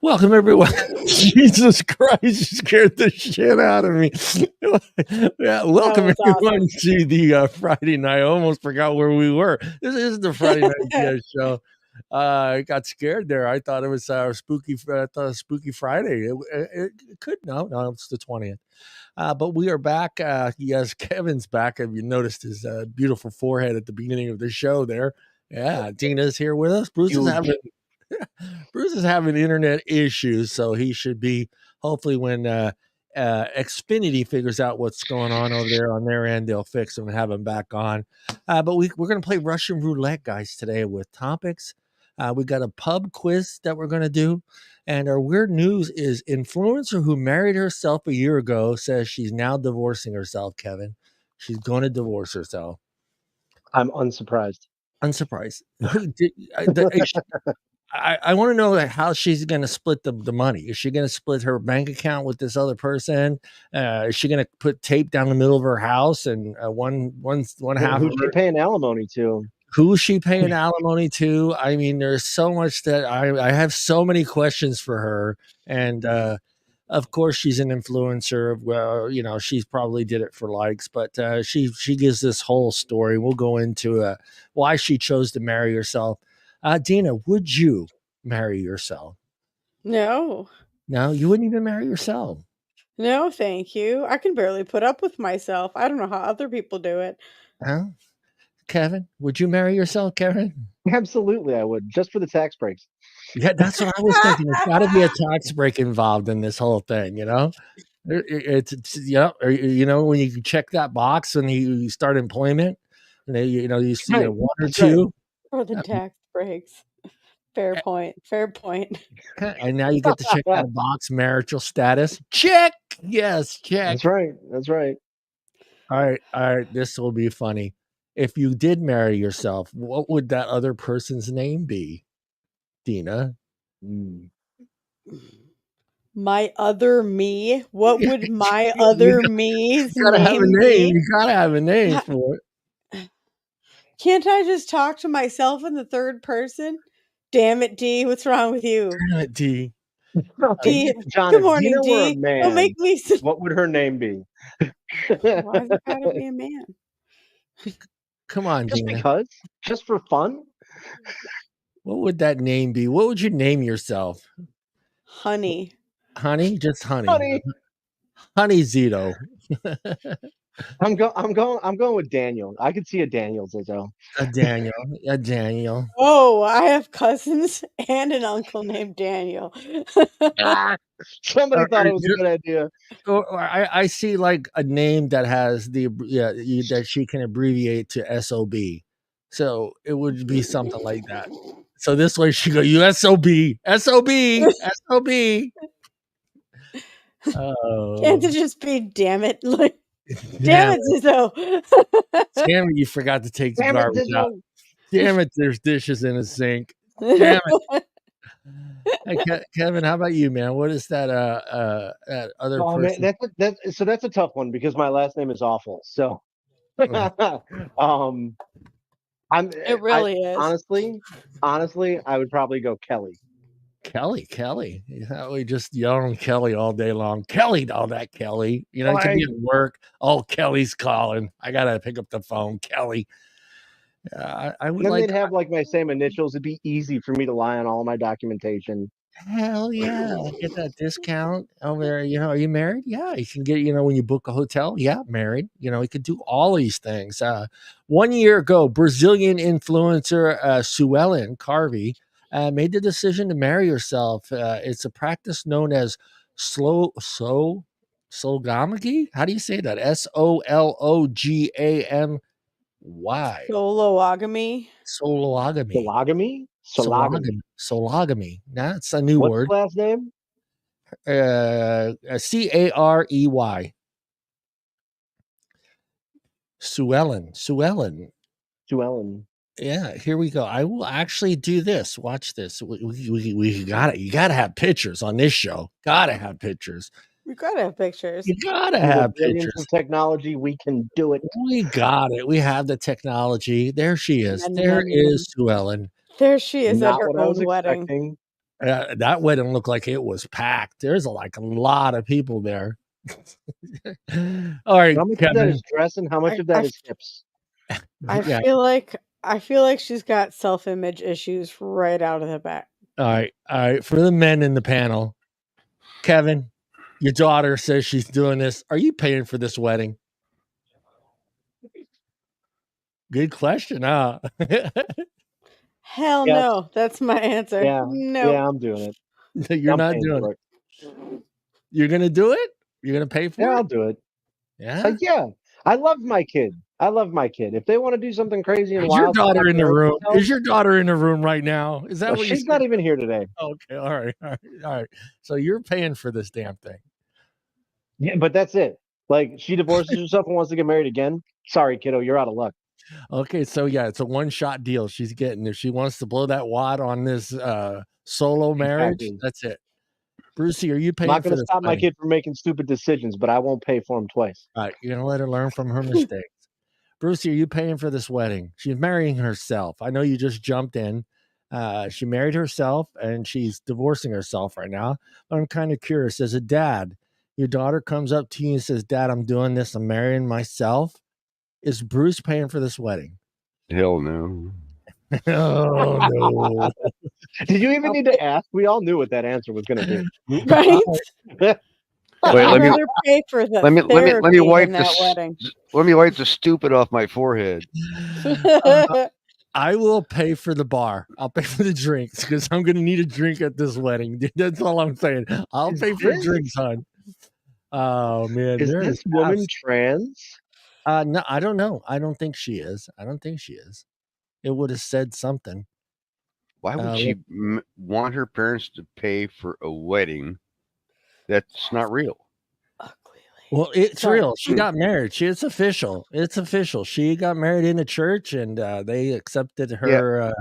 Welcome, everyone. Jesus Christ, you scared the shit out of me. Yeah, welcome, was everyone, awesome. to the Friday night. I almost forgot where we were. This is the Friday Night Show. I got scared there. I thought it was spooky. I thought it was Spooky Friday. It could no, it's the 20th. But we are back. Yes, Kevin's back. Have you noticed his beautiful forehead at the beginning of the show there? Yeah, Deana's here with us. Bruce is having internet issues, so he should be hopefully when Xfinity figures out what's going on over there on their end, they'll fix him and have him back on. But we're going to play Russian roulette, guys, today with topics. We got a pub quiz that we're going to do. And our weird news is influencer who married herself a year ago says she's now divorcing herself, Kevin. She's going to divorce herself. I'm unsurprised. Unsurprised. I want to know how she's going to split the money. Is she going to split her bank account with this other person? Is she going to put tape down the middle of her house and one half? Who's she paying alimony to? Who's she paying alimony to? I mean, there's so much that I have so many questions for her. And of course, she's an influencer. Well, she's probably did it for likes, but she gives this whole story. We'll go into why she chose to marry herself. Deana, would you marry yourself? No. No, you wouldn't even marry yourself. No, thank you. I can barely put up with myself. I don't know how other people do it. Huh? Kevin, would you marry yourself, Kevin? Absolutely, I would, just for the tax breaks. Yeah, that's what I was thinking. There's got to be a tax break involved in this whole thing, It's when you check that box when you start employment, and you see Right. one or two. Or the tax breaks. Fair point. And now you get to check that box, marital status. Check. Yes, check. That's right. All right. This will be funny. If you did marry yourself, what would that other person's name be, Deana? My other me? What would my other me's name be? You gotta have a name for it. Can't I just talk to myself in the third person? Damn it, D. What's wrong with you? Damn it, D. D. John, Good morning, if Deana were D. a man, Don't make me. What would her name be? Why is it gotta be a man? Come on, just Deana. Because? Just for fun? What would that name be? What would you name yourself? Honey. Honey? Just honey. Honey Zito. I'm going with Daniel. I could see a Daniel, Zizzo. A Daniel. Oh, I have cousins and an uncle named Daniel. Somebody thought it was a good idea. I see like a name that has that she can abbreviate to SOB. So it would be something like that. So this way she go, you SOB. Oh. Can't it just be damn it? Like, damn it, Zizzo. Damn it, you forgot to take the garbage out. Damn it, there's dishes in the sink. Damn it. Hey, Kevin, how about you, man? What is that other person? Man, that's a tough one because my last name is awful. So it really is. Honestly, I would probably go Kelly. Kelly. We just yell on Kelly all day long. Kelly, all that Kelly. You can be at work. Oh, Kelly's calling. I gotta pick up the phone. Kelly. I would. Then they'd have like my same initials. It'd be easy for me to lie on all of my documentation. Hell yeah! Get that discount over there. Are you married? Yeah, you can get. When you book a hotel. Yeah, married. You could do all these things. 1 year ago, Brazilian influencer Suellen Carvey made the decision to marry herself. It's a practice known as sologamy. How do you say that? SOLOGAMY. Sologamy. That's a new word. What's the last name? Carey. Suellen. Yeah, here we go. I will actually do this. Watch this. We got it. You got to have pictures on this show. Got to have pictures. You gotta have pictures. You gotta have pictures. Of technology, we can do it. We got it. We have the technology. There she is. There is Suellen. There she is at her own wedding. Expecting. That wedding looked like it was packed. There's like a lot of people there. All right, How much of that Kevin. is dress and how much of that is hips? I feel like she's got self-image issues right out of the bat. All right. For the men in the panel, Kevin, your daughter says she's doing this. Are you paying for this wedding? Good question, huh? Hell Yes. no. That's my answer. Yeah, No. yeah, I'm doing it. You're I'm not paying doing for it. You're gonna do it? You're gonna pay for Yeah, it? I'll do it. Yeah. Yeah, I love my kid. If they want to do something crazy and Is your wild, daughter in the room? themselves, Is your daughter in the room right now? Is that what she's you not even here today. Okay, all right. So you're paying for this damn thing. Yeah, but that's it. Like, she divorces herself and wants to get married again. Sorry, kiddo, you're out of luck. Okay, so yeah, it's a one-shot deal she's getting. If she wants to blow that wad on this solo marriage, Exactly. that's it. Brucey, are you I'm paying not for going to this stop my wedding? kid from making stupid decisions, but I won't pay for them twice. All right, you're gonna let her learn from her mistakes. Brucey, are you paying for this wedding? She's marrying herself. I know you just jumped in. She married herself and she's divorcing herself right now. But I'm kind of curious. As a dad, your daughter comes up to you and says, Dad, I'm doing this. I'm marrying myself. Is Bruce paying for this wedding? Hell no. Oh, no. Did you even need to ask? We all knew what that answer was going to be. Right? Wait, I'd let me rather pay for the let me therapy wipe in that wedding. let me wipe the stupid off my forehead. I will pay for the bar. I'll pay for the drinks because I'm going to need a drink at this wedding. Dude, that's all I'm saying. I'll pay for drinks, hon. Oh, man. Is this woman trans? No, I don't know. I don't think she is. It would have said something. Why would she want her parents to pay for a wedding that's not real? Well, it's real. She got married. It's official. She got married in a church, and they accepted her.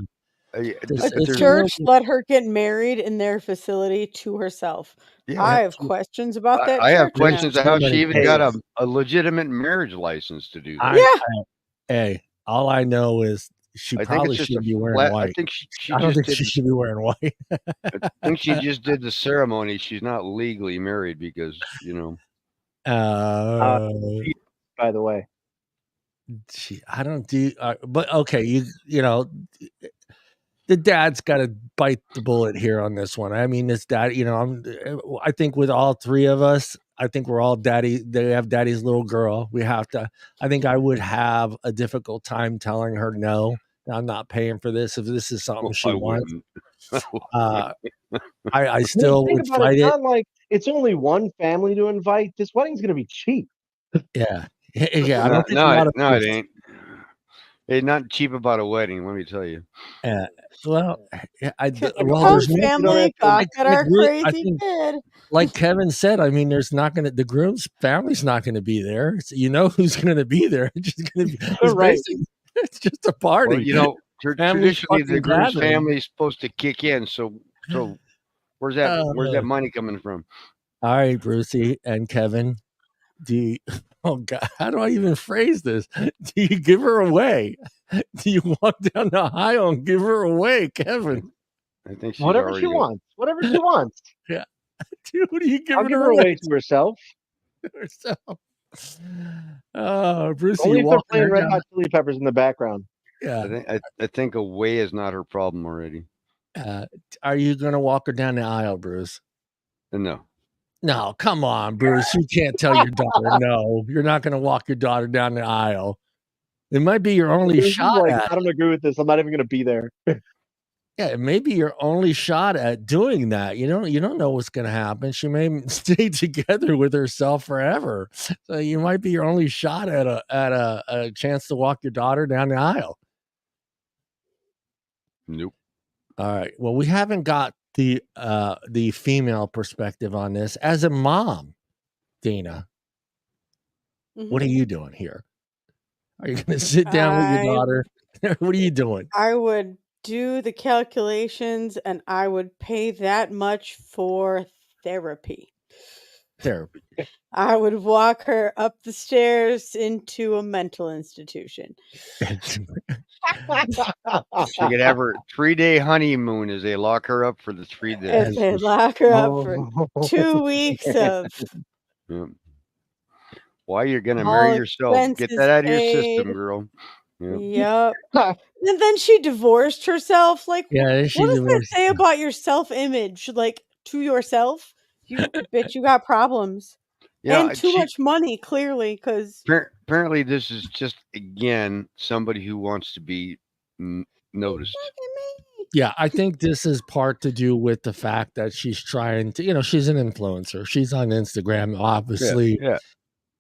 A church let her get married in their facility to herself. Yeah. I have questions about that. I have church questions now. of how she even got a legitimate marriage license to do that. Yeah. Hey, all I know is she probably shouldn't be wearing white. I think she I don't think she should be wearing white. I think she just did the ceremony. She's not legally married because, you know. By the way, I don't do, but okay, you know, the dad's got to bite the bullet here on this one. I mean, this dad, you know, I think with all three of us, I think we're all daddy. They have daddy's little girl. We have to. I think I would have a difficult time telling her no. I'm not paying for this if this is something she wants. I still would fight it. Not like it's only one family to invite. This wedding's going to be cheap. Yeah. I don't think a lot of it ain't. It's not cheap about a wedding, let me tell you. Well, there's family got our crazy kid. Like Kevin said, I mean, there's not gonna the groom's family's not gonna be there. So you know who's gonna be there. It's just gonna be it's just a party. Well, you know, traditionally the groom's family is supposed to kick in. So where's that money coming from? All right, Brucey and Kevin. Oh God, how do I even phrase this? Do you give her away? Do you walk down the aisle and give her away, Kevin? I think she's whatever she wants. Whatever she wants. Yeah, dude, what do you give I'll give her away to herself. Oh, Brucey, only if they're playing Red Hot Chili Peppers in the background. Yeah, I think away is not her problem already. Are you going to walk her down the aisle, Bruce? No. No, come on, Bruce. You can't tell your daughter no. You're not going to walk your daughter down the aisle. It might be your only shot at it. I don't agree with this. I'm not even going to be there. Yeah, it may be your only shot at doing that. You don't know what's going to happen. She may stay together with herself forever. So you might be your only shot at a chance to walk your daughter down the aisle. Nope. All right. Well, we haven't got the female perspective on this. As a mom, Deana, what are you doing here? Are you going to sit down with your daughter? What are you doing? I would do the calculations and I would pay that much for therapy. Therapy. I would walk her up the stairs into a mental institution. She could have her 3-day honeymoon as they lock her up for the 3 days. If they lock her up for 2 weeks of Yeah. Why you're gonna all marry yourself? Get expenses that out of your paid. system, girl. Yeah. Yep. And then she divorced herself. Like, Yeah, she what does that divorced. say about your self-image? Like, to yourself, you bitch, you got problems You know, and too much money, clearly, because apparently this is just again somebody who wants to be noticed. Yeah, I think this is part to do with the fact that she's trying to, she's an influencer. She's on Instagram, obviously. Yeah.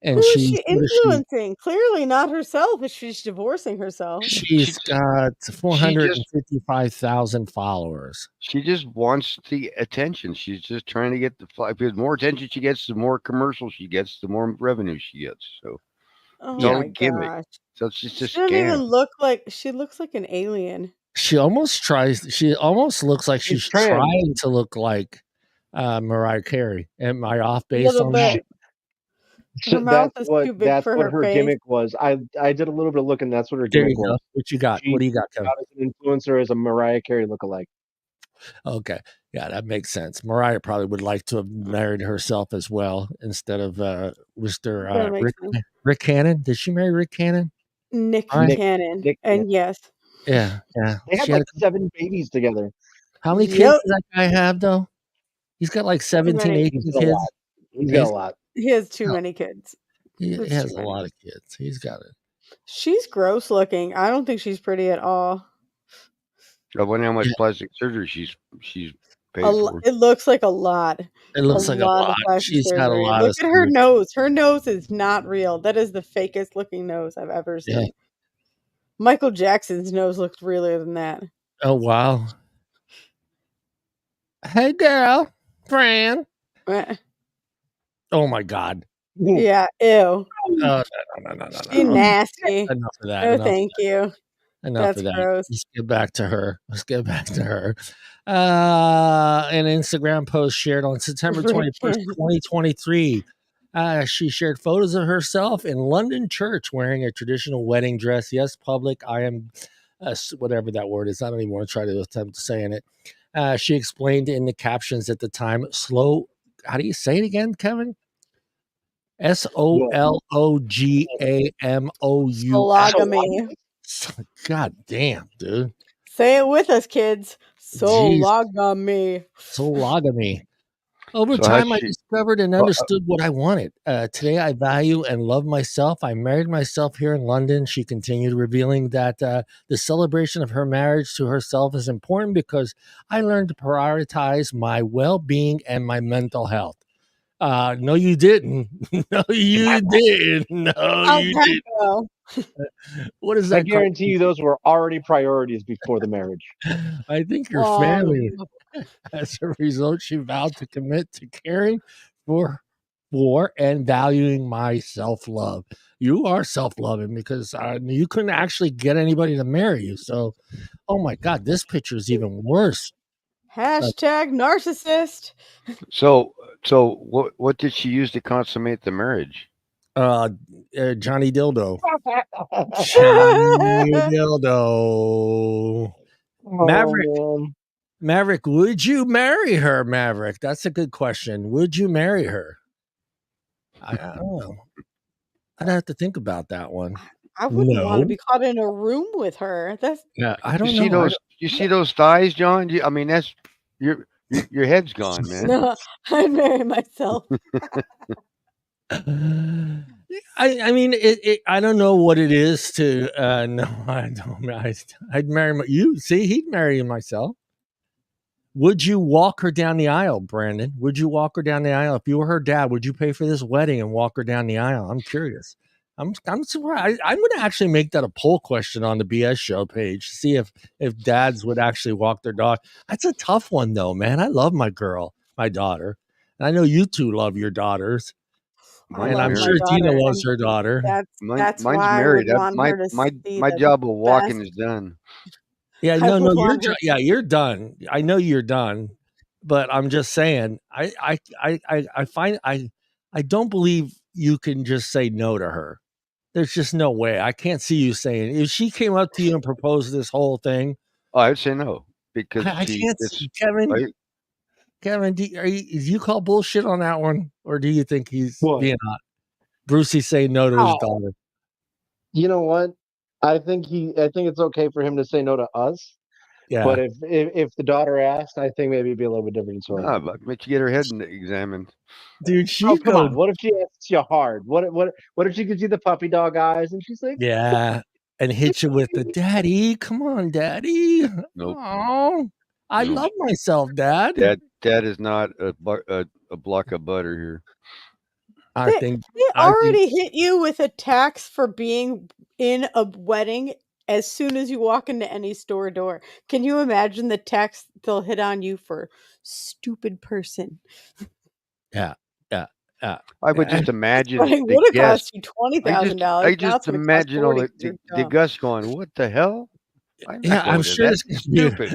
And who is she's she influencing? Clearly not herself, if she's divorcing herself. She's got 455,000 followers. She just wants the attention. She's just trying to get the more attention she gets, the more commercials she gets, the more revenue she gets. So Oh no my gimmick. gosh. So it's just a She doesn't even scam. look like she looks like an alien. She almost looks like she's trying to look like Mariah Carey. Am I off base on that? Her mouth is too big for her face. Gimmick was. I did a little bit of looking. That's what her There gimmick you go. was. What you got? What do you got, Kevin? As an influencer, as a Mariah Carey lookalike. Okay. Yeah, that makes sense. Mariah probably would like to have married herself as well instead of Mr. Rick Cannon. Did she marry Rick Cannon? Nick Cannon. And yes. Yeah. They had like 7 babies together. How many kids does that guy have, though? He's got like 17, 18 kids. He's got a lot. He has too many kids. He has a lot of kids. He's got it. She's gross looking. I don't think she's pretty at all. I wonder how much plastic surgery she's paid for. It looks like a lot. It looks like a lot. She's got a lot. Look at her nose. Her nose is not real. That is the fakest looking nose I've ever seen. Yeah. Michael Jackson's nose looked realer than that. Oh, wow. Hey, girl. Fran. Oh, my God. Yeah, ew. No. She's nasty. Enough of that. Oh, thank you. Enough of that. Gross. Let's get back to her. An Instagram post shared on September 21st, 2023. She shared photos of herself in London church wearing a traditional wedding dress. Yes, public. I am, whatever that word is. I don't even want to try to attempt saying it. She explained in the captions at the time, how do you say it again, Kevin? SOLOGAMOU. Sologamy. God damn, dude. Say it with us, kids. Sologamy. Over time, I discovered and understood what I wanted. Today, I value and love myself. I married myself here in London. She continued, revealing that the celebration of her marriage to herself is important because I learned to prioritize my well-being and my mental health. No, you didn't. No, you did. No, you didn't. What is that? I guarantee you those were already priorities before the marriage. I think your family. As a result, she vowed to commit to caring for and valuing my self-love. You are self-loving because you couldn't actually get anybody to marry you. So, oh my God, this picture is even worse. #narcissist. So what did she use to consummate the marriage? Johnny Dildo. Johnny Dildo. Maverick, would you marry her, Maverick? That's a good question. Would you marry her? I don't know. I'd have to think about that one. I wouldn't want to be caught in a room with her. I don't know. You see those thighs, John? I mean, that's your head's gone, man. No, I'd marry myself. I mean, I don't know what it is to. No, I don't. I'd marry you. See, he'd marry myself. Would you walk her down the aisle, Brandon? Would you walk her down the aisle? If you were her dad, would you pay for this wedding and walk her down the aisle? I'm curious. I'm surprised. I'm going to actually make that a poll question on the BS show page. See if dads would actually walk their daughter. That's a tough one, though, man. I love my daughter. And I know you two love your daughters. And I'm sure Deana loves her daughter. That's mine's why married. I would want My job of walking is done. Yeah, no, you're done. I know you're done, but I'm just saying, I find I don't believe you can just say no to her. There's just no way. I can't see you saying, if she came up to you and proposed this whole thing, I'd say no because I can't it's see Kevin. I, Kevin, do you call bullshit on that one, or do you think he's What? being hot? Brucey saying no to his daughter. You know what? I think it's okay for him to say no to us. Yeah, But if the daughter asked, I think maybe it'd be a little bit different story. but you get her head examined. dude, Oh, she come goes, on. What if she asks you hard? What if she gives you the puppy dog eyes and she's like, yeah, and hit you with the daddy. Come on, daddy. Nope. Oh, I Nope. love myself, Dad. Dad is not a block of butter here. I think They already hit you with a tax for being in a wedding as soon as you walk into any store door. Can you imagine the tax they'll hit on you for stupid person? yeah. I would just imagine Wedding the would have guest. cost you $20,000. I Now just it's going to cost imagine all 40 the guests going, "What the hell? I'm Yeah, not I'm going to sure that. it's It's gonna be stupid."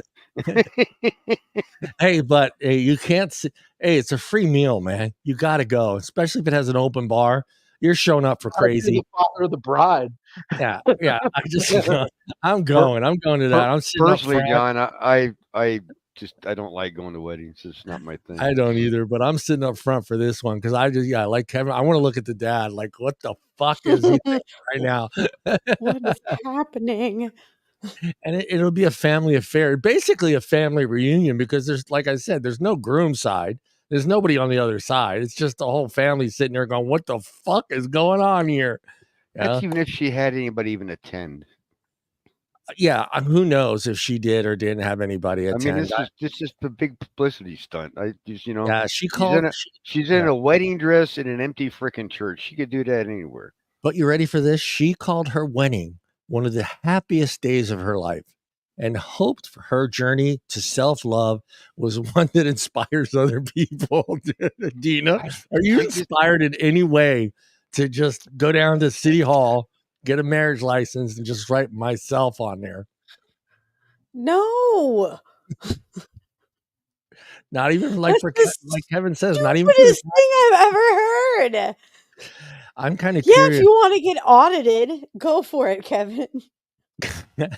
hey, but hey, you can't see, hey, it's a free meal, man. You gotta go, especially if it has an open bar. You're showing up for "I'll be crazy. the father of the bride." Yeah. I'm going to that. I'm sitting up Personally, front. John, I don't like going to weddings. It's not my thing. I don't either, but I'm sitting up front for this one because like Kevin, I want to look at the dad. Like, what the fuck is he thinking right now? What is happening? And it'll be a family affair, basically a family reunion, because there's, like I said, there's no groom side. There's nobody on the other side. It's just the whole family sitting there going, what the fuck is going on here? Yeah. That's even if she had anybody even attend. Yeah. Who knows if she did or didn't have anybody attend. I mean, this is the big publicity stunt. I just, yeah, she's in a wedding dress in an empty freaking church. She could do that anywhere. But you ready for this? She called her wedding one of the happiest days of her life and hoped for her journey to self-love was one that inspires other people. Deana, are you inspired in any way to just go down to City Hall, get a marriage license, and just write myself on there? No. Not even like like Kevin says, not even stupidest thing I've ever heard. I'm kind of Yeah, curious. if you want to get audited, go for it, Kevin. It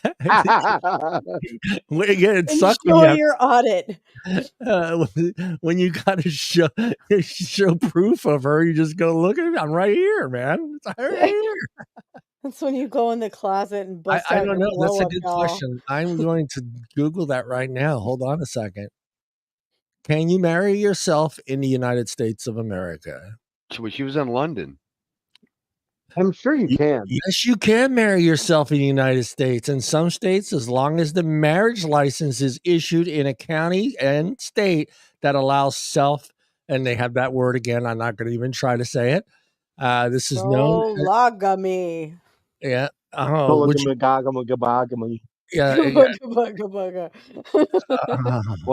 sucks Enjoy your audit. When you got to show proof of her, you just go, look at me, I'm right here, man. It's right here. That's when you go in the closet and bust I out don't your know. That's a blow-up good doll. question. I'm going to Google that right now. Hold on a second. Can you marry yourself in the United States of America? She was in London. I'm sure you can. Yes, you can marry yourself in the United States. In some states, as long as the marriage license is issued in a county and state that allows and they have that word again. I'm not going to even try to say it. This is known. Sologamy. Yeah. Well,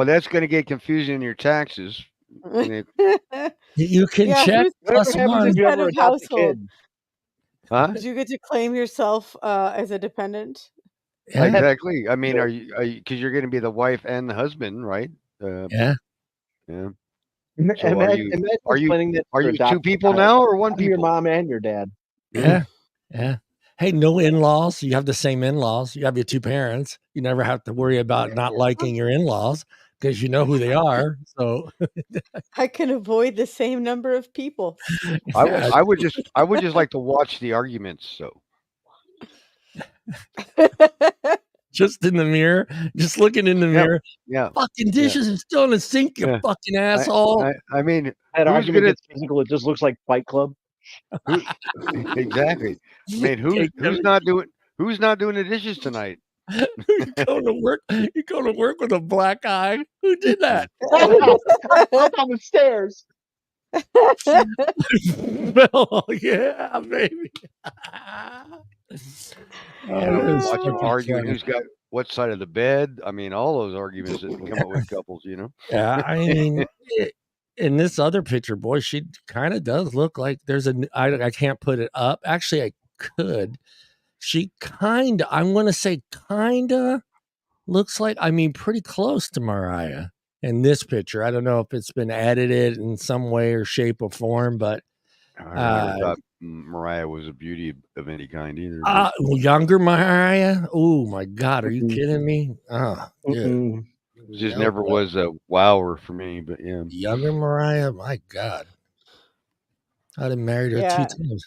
that's going to get confusing in your taxes. You can check. Whatever happens if you ever adopt a kid? Huh? Did you get to claim yourself as a dependent? Yeah. Exactly. I mean, are you because you're going to be the wife and the husband, right? Yeah. Yeah. So are you two people now or one people? Your mom and your dad. Yeah. Yeah. Hey, no in-laws. You have the same in-laws. You have your two parents. You never have to worry about not liking your in-laws because you know who they are. So I can avoid the same number of people. I would just like to watch the arguments. So just in the mirror, just looking in the mirror. Yeah. Fucking dishes are still in the sink, you fucking asshole. I mean, that argument gets physical. It just looks like Fight Club. Exactly. I mean, who's not doing the dishes tonight? You go to work with a black eye. Who did that? Up on the stairs. Well, yeah, baby. Watch them arguing who's got what side of the bed. I mean, all those arguments that come up with couples, you know. Yeah, I mean, in this other picture, boy, she kind of does look like there's I can't put it up. Actually, I could. She I'm going to say kind of looks like, I mean, pretty close to Mariah in this picture. I don't know if it's been edited in some way or shape or form, but I never thought Mariah was a beauty of any kind either. Younger Mariah. Oh my God, are you kidding me? Dude. Just never was a wower for me. But yeah, Younger Mariah. My God, I'd have married her 2 times.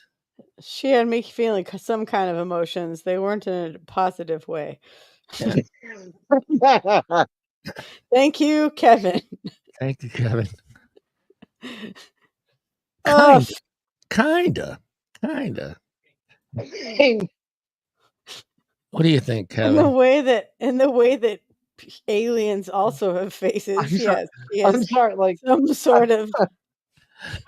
She had me feeling some kind of emotions. They weren't in a positive way. Thank you, Kevin. Thank you, Kevin. Oh, Kinda. What do you think, Kevin? in the way that aliens also have faces. Yes, I'm sorry. Like some sort of.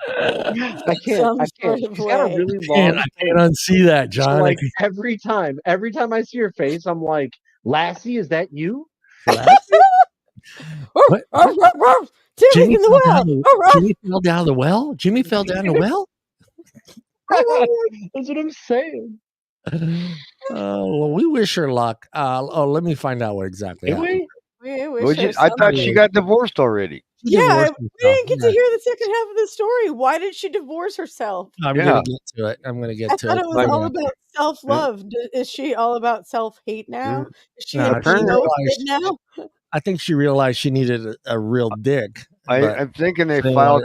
I can't. Some I can't. sort of She's got a way. really long I face. can't unsee that, So John. like every time I see her face, I'm like, Lassie, is that you? Lassie? What? Jimmy in the well. Jimmy fell down the well? Jimmy fell down the well? That's what I'm saying. Well, we wish her luck. Let me find out what exactly happened. I thought she got divorced already. We didn't get to hear the second half of the story. Why did she divorce herself? I'm gonna get to it. I thought it was all about self-love. Is she all about self-hate now? Is she an emo kid now? I think she realized she needed a real dick. I'm thinking they filed.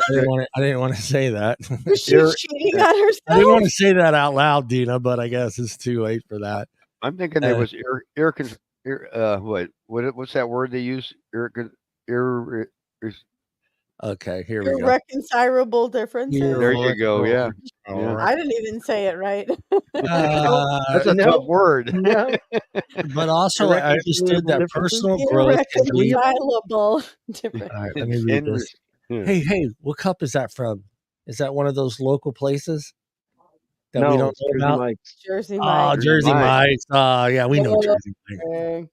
I didn't want to say that. Was she cheating on herself? I didn't want to say that out loud, Deana, but I guess it's too late for that. I'm thinking there was what's that word they use? Okay, here we go. Irreconcilable differences. There you go. Yeah. I didn't even say it right. That's a tough word. No. But also, I understood that personal growth. Irreconcilable differences. All right, let me read this. Hey, what cup is that from? Is that one of those local places that we don't know about? Jersey Mike's. Oh, Jersey Mike's. Yeah, we know Jersey Mike's.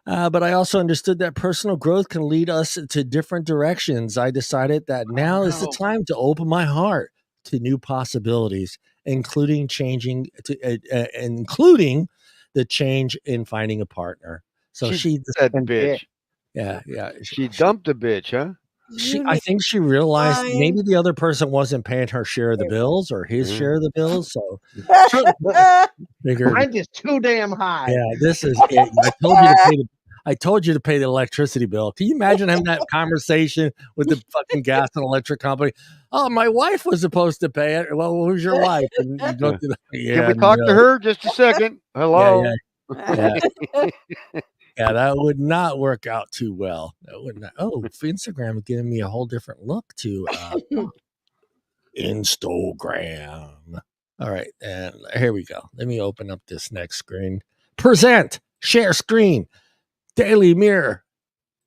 But I also understood that personal growth can lead us to different directions. I decided that now is the time to open my heart to new possibilities, including including the change in finding a partner. So she said bitch. Yeah. She dumped a bitch, huh? I think she realized maybe the other person wasn't paying her share of the bills or his share of the bills. So I'm just too damn high. Yeah, this is it. I told you to pay the electricity bill. Can you imagine having that conversation with the fucking gas and electric company? Oh, my wife was supposed to pay it. Well, who's your wife? And you go through Can we talk to her just a second? Hello. Yeah, that would not work out too well. That would not. Oh, Instagram is giving me a whole different look to Instagram. All right, and here we go. Let me open up this next screen. Present, share screen, Daily Mirror.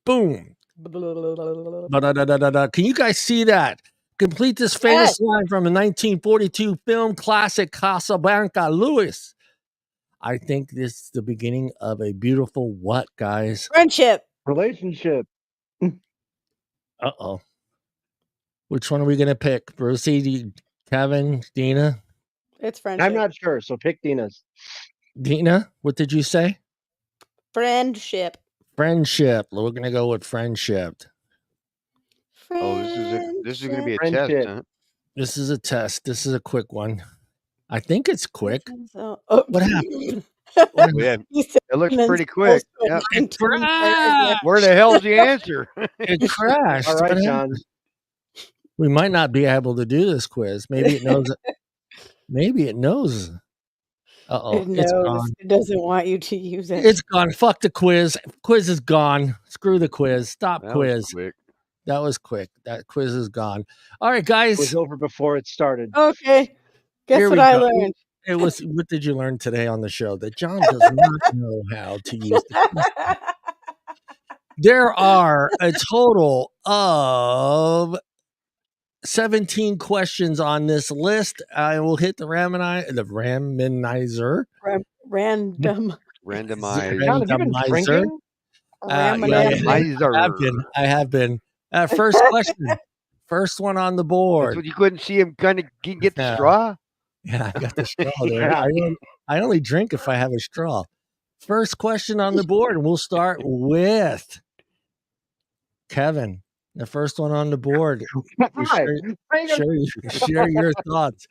Boom. Can you guys see that? Complete this famous line from a 1942 film classic, Casablanca. Lewis. I think this is the beginning of a beautiful what, guys? Friendship. Relationship. Uh-oh. Which one are we going to pick? Brucey, Kevin, Deana? It's friendship. I'm not sure, so pick Deana's. Deana, what did you say? Friendship. Friendship. We're going to go with friendship. This is going to be a test, huh? This is a test. This is a quick one. I think it's quick. What happened? It looks pretty quick. Yeah. Where the hell's the answer? It crashed. All right, John. We might not be able to do this quiz. Maybe it knows. Maybe it knows. Uh-oh. It's gone. It doesn't want you to use it. It's gone. Fuck the quiz. Quiz is gone. Screw the quiz. Stop quiz. That was quick. That quiz is gone. All right, guys. It was over before it started. Okay. Guess what I learned? It was. What did you learn today on the show? That John does not know how to use the quiz. There are a total of 17 questions on this list. I will hit the randomizer. Randomizer. I have been. First question. First one on the board. That's what you couldn't see him kind of get the straw? Yeah, I got the straw there. I only drink if I have a straw. First question on the board, and we'll start with Kevin. The first one on the board. Hi. Share your thoughts.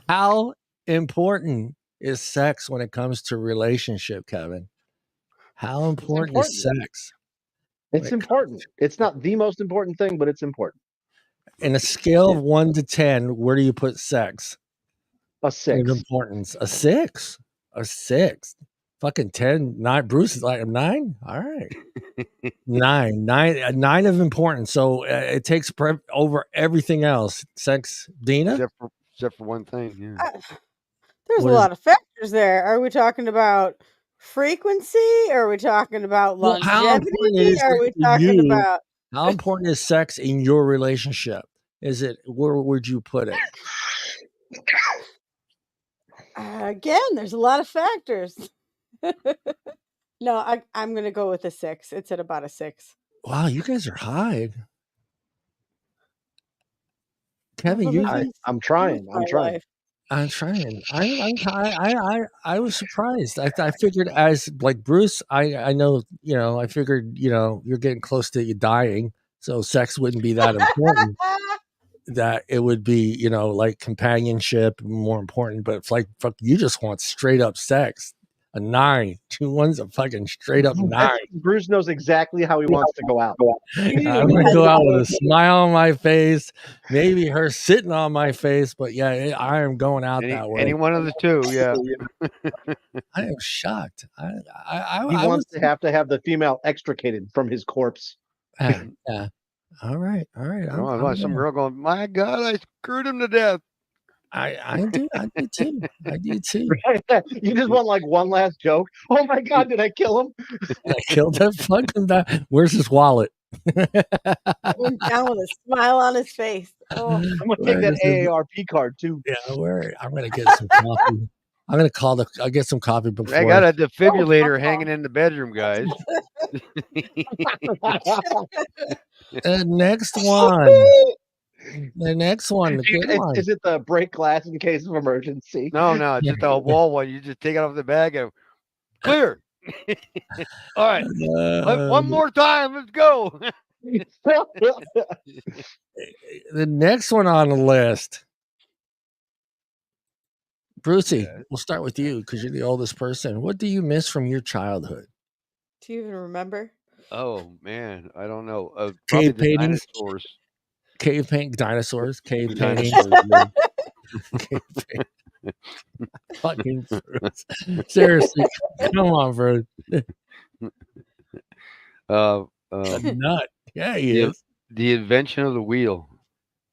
How important is sex when it comes to relationship, Kevin? How important is sex? It's important. It's not the most important thing, but it's important. In a scale of 1 to 10, where do you put sex? A 6. In importance. A 6. A 6. Fucking 10. 9. Bruce is like a 9. All right. 9. 9 of importance. So it takes over everything else. Sex, Deana? Except for one thing. Yeah. There's a lot of factors there. Are we talking about frequency? Are we talking about longevity? Are we talking about how important is sex in your relationship? Is it, where would you put it? Again, there's a lot of factors. No, I'm going to go with a 6. It's at about a 6. Wow, you guys are high. Kevin, I'm trying. I'm trying. I was surprised. I figured, as like Bruce, I know, I figured, you're getting close to you dying, so sex wouldn't be that important. That it would be, like companionship more important, but it's like, fuck, you just want straight up sex. A 9, 2 1's a fucking straight up 9. Bruce knows exactly how he wants to go out. I'm gonna go out with a smile on my face, maybe her sitting on my face, but yeah, I am going out that way. Any one of the two, yeah. I am shocked. He wants to have the female extricated from his corpse. Yeah. All right. Some girl going, my God, I screwed him to death. I do too. You just want like one last joke. Oh my God, did I kill him? I killed that fucking guy. Where's his wallet? Went down with a smile on his face. Oh. I'm gonna take that AARP card too. Yeah, I'm gonna get some coffee. I'm gonna I'll get some coffee before. I got a defibrillator hanging in the bedroom, guys. The next one. The next one. The good one. Is it the break glass in case of emergency? No, it's just a wall one. You just take it off the bag and clear. All right. One more time. Let's go. The next one on the list. Brucey, we'll start with you because you're the oldest person. What do you miss from your childhood? Do you even remember? Oh, man. I don't know. Cave paintings? Dinosaurs. Cave paint dinosaurs. Cave paintings. Fucking Bruce. Seriously, come on, bro. A nut. Yeah, he is. The invention of the wheel.